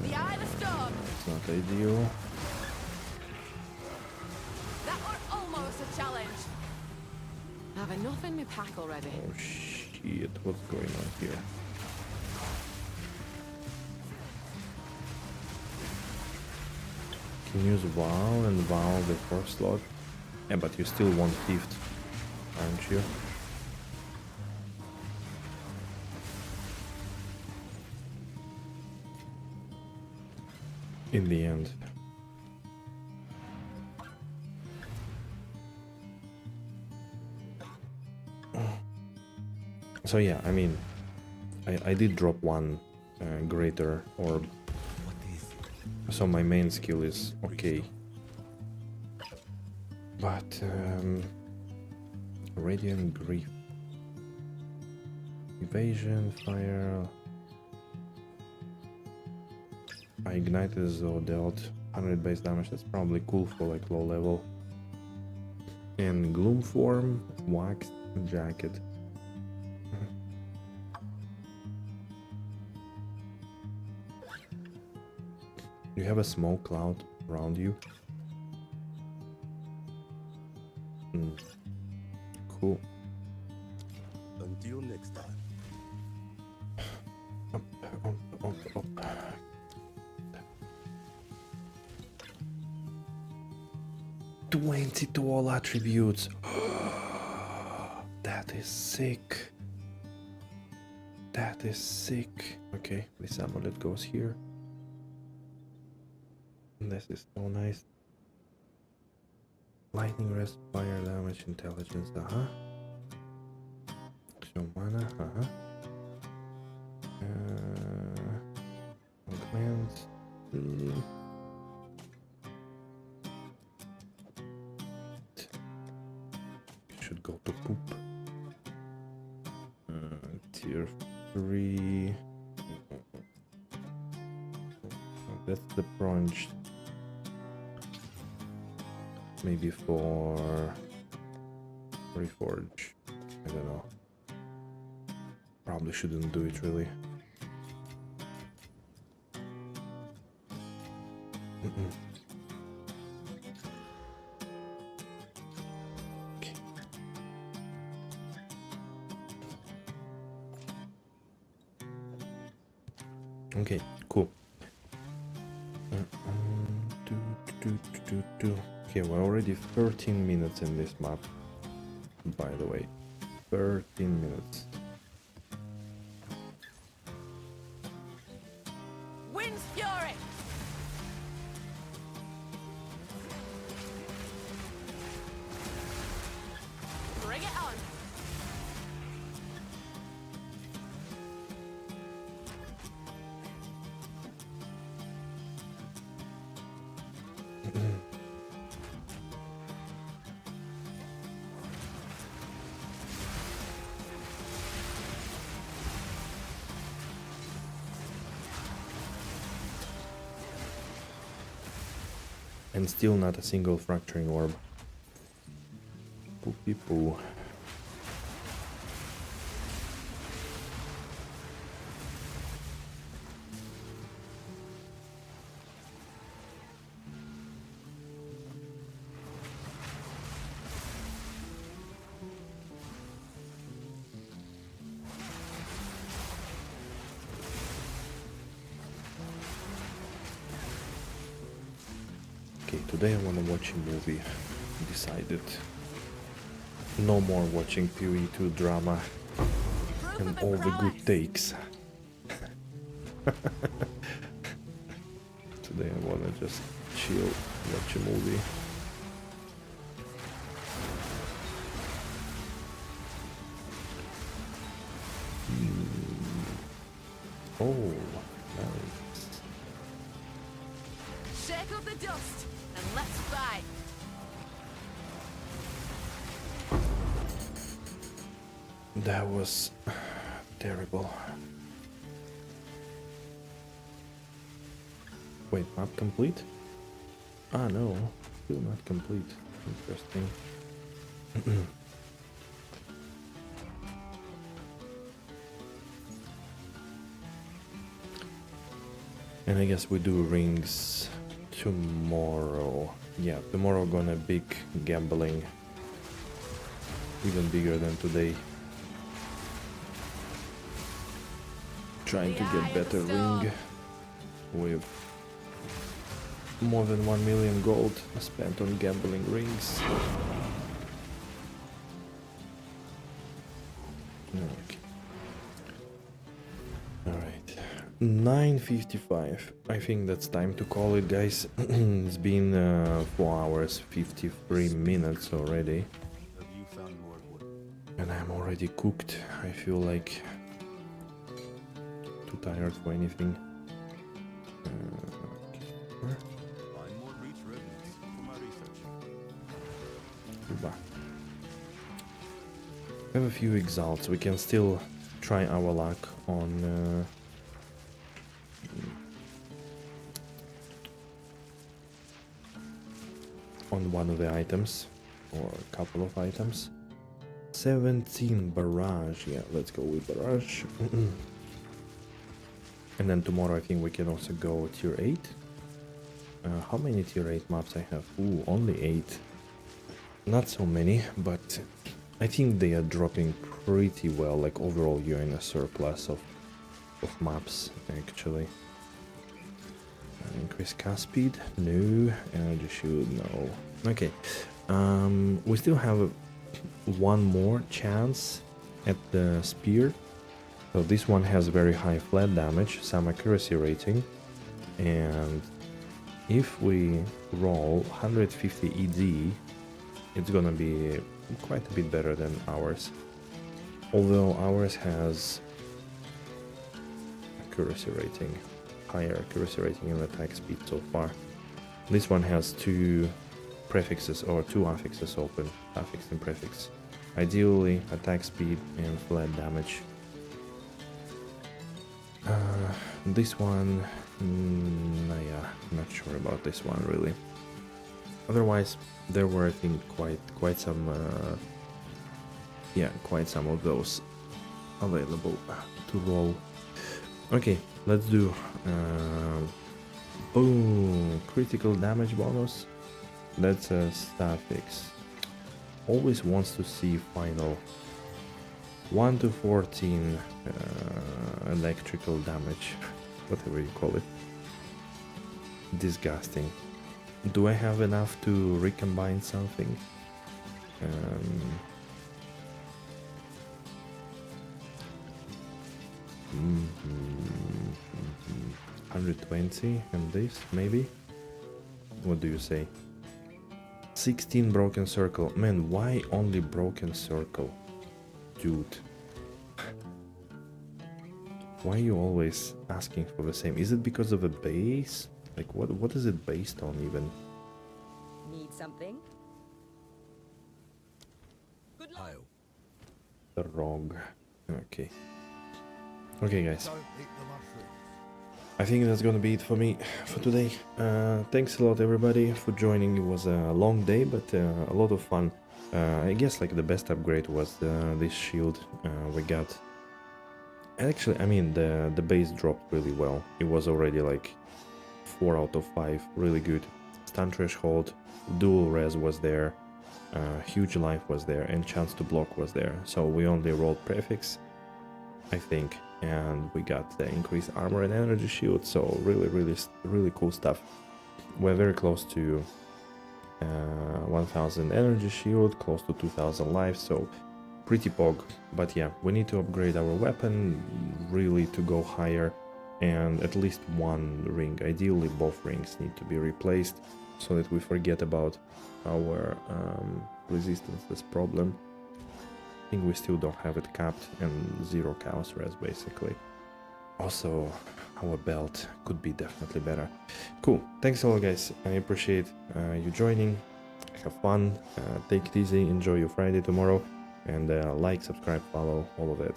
The eye of the storm. It's not ideal. That was almost a challenge. I've enough in my pack already. Oh shit, what's going on here? Can use Vow and Vow the 4th slot. Yeah, but you still want 5th, aren't you? In the end. So yeah, I mean, I did drop one greater orb. So my main skill is okay. But Radiant Grief. Evasion, fire. I ignited, so dealt 100 base damage. That's probably cool for like low level. And Gloom Form, Wax Jacket. You have a smoke cloud around you. Cool. Until next time. Up. 20 to all attributes. That is sick. That is sick. Okay, this amulet goes here. This is so nice. Lightning rest, fire damage, intelligence, So mana, commands. Should go to poop. Tier 3. That's the bronze. Maybe for Reforge. I don't know. Probably shouldn't do it really. Okay. Okay, cool. Okay, we're already 13 minutes in this map, by the way. 13 minutes. Wind's fury. Bring it on. And still not a single fracturing orb. Poopy poo. Okay, today I want to watch a movie. Decided. No more watching POE2 drama and all the good takes. Today I want to just chill, watch a movie. Oh, nice. Shake fight. That was terrible. Wait, map complete? Ah, no, still not complete. Interesting. And I guess we do rings tomorrow. Yeah, tomorrow gonna big gambling. Even bigger than today. Trying to get better ring with more than 1 million gold spent on gambling rings. Okay. Alright. 9:55. I think that's time to call it, guys. It's been 4 hours 53 minutes already. Have you found more wood? And I'm already cooked. I feel like too tired for anything. Find more breach remnants for my research. Cuba. We have a few exalts. We can still try our luck on one of the items or a couple of items. 17 barrage. Yeah, let's go with barrage. And then tomorrow I think we can also go tier 8. How many tier 8 maps I have? Ooh, only 8. Not so many, but I think they are dropping pretty well. Like overall you're in a surplus of maps actually. Increase cast speed? No. Energy shield? No. Okay. We still have one more chance at the spear. So this one has very high flat damage, some accuracy rating, and if we roll 150 ED, it's gonna be quite a bit better than ours. Although ours has accuracy rating, higher accuracy rating and attack speed so far. This one has 2 prefixes or 2 affixes open, affix and prefix. Ideally attack speed and flat damage. This one, yeah, not sure about this one really. Otherwise, there were I think quite some, yeah, quite some of those available to roll. Okay, let's do. Boom! Critical damage bonus. That's a suffix. Always wants to see final. 1 to 14 electrical damage, whatever you call it. Disgusting. Do I have enough to recombine something? 120 and this, maybe? What do you say? 16 broken circle. Man, why only broken circle? Dude. Why are you always asking for the same? Is it because of a base? Like what is it based on even? Need something? Good luck. Hail. The rogue. Okay. Okay guys. Don't eat the mushroom. I think that's gonna be it for me for today. Thanks a lot everybody for joining. It was a long day but a lot of fun. I guess like the best upgrade was this shield we got. Actually, I mean the base dropped really well. It was already like 4 out of 5, really good. Stun threshold, dual res was there, huge life was there, and chance to block was there. So we only rolled prefix, I think, and we got the increased armor and energy shield. So really cool stuff. We're very close to 1000 energy shield, close to 2000 life, so pretty pog. But yeah, we need to upgrade our weapon really to go higher, and at least one ring, ideally both rings need to be replaced so that we forget about our resistances problem. I think we still don't have it capped, and 0 chaos res basically. Also, our belt could be definitely better. Cool. Thanks a lot, guys. I appreciate you joining. Have fun. Take it easy. Enjoy your Friday tomorrow. And like, subscribe, follow, all of that.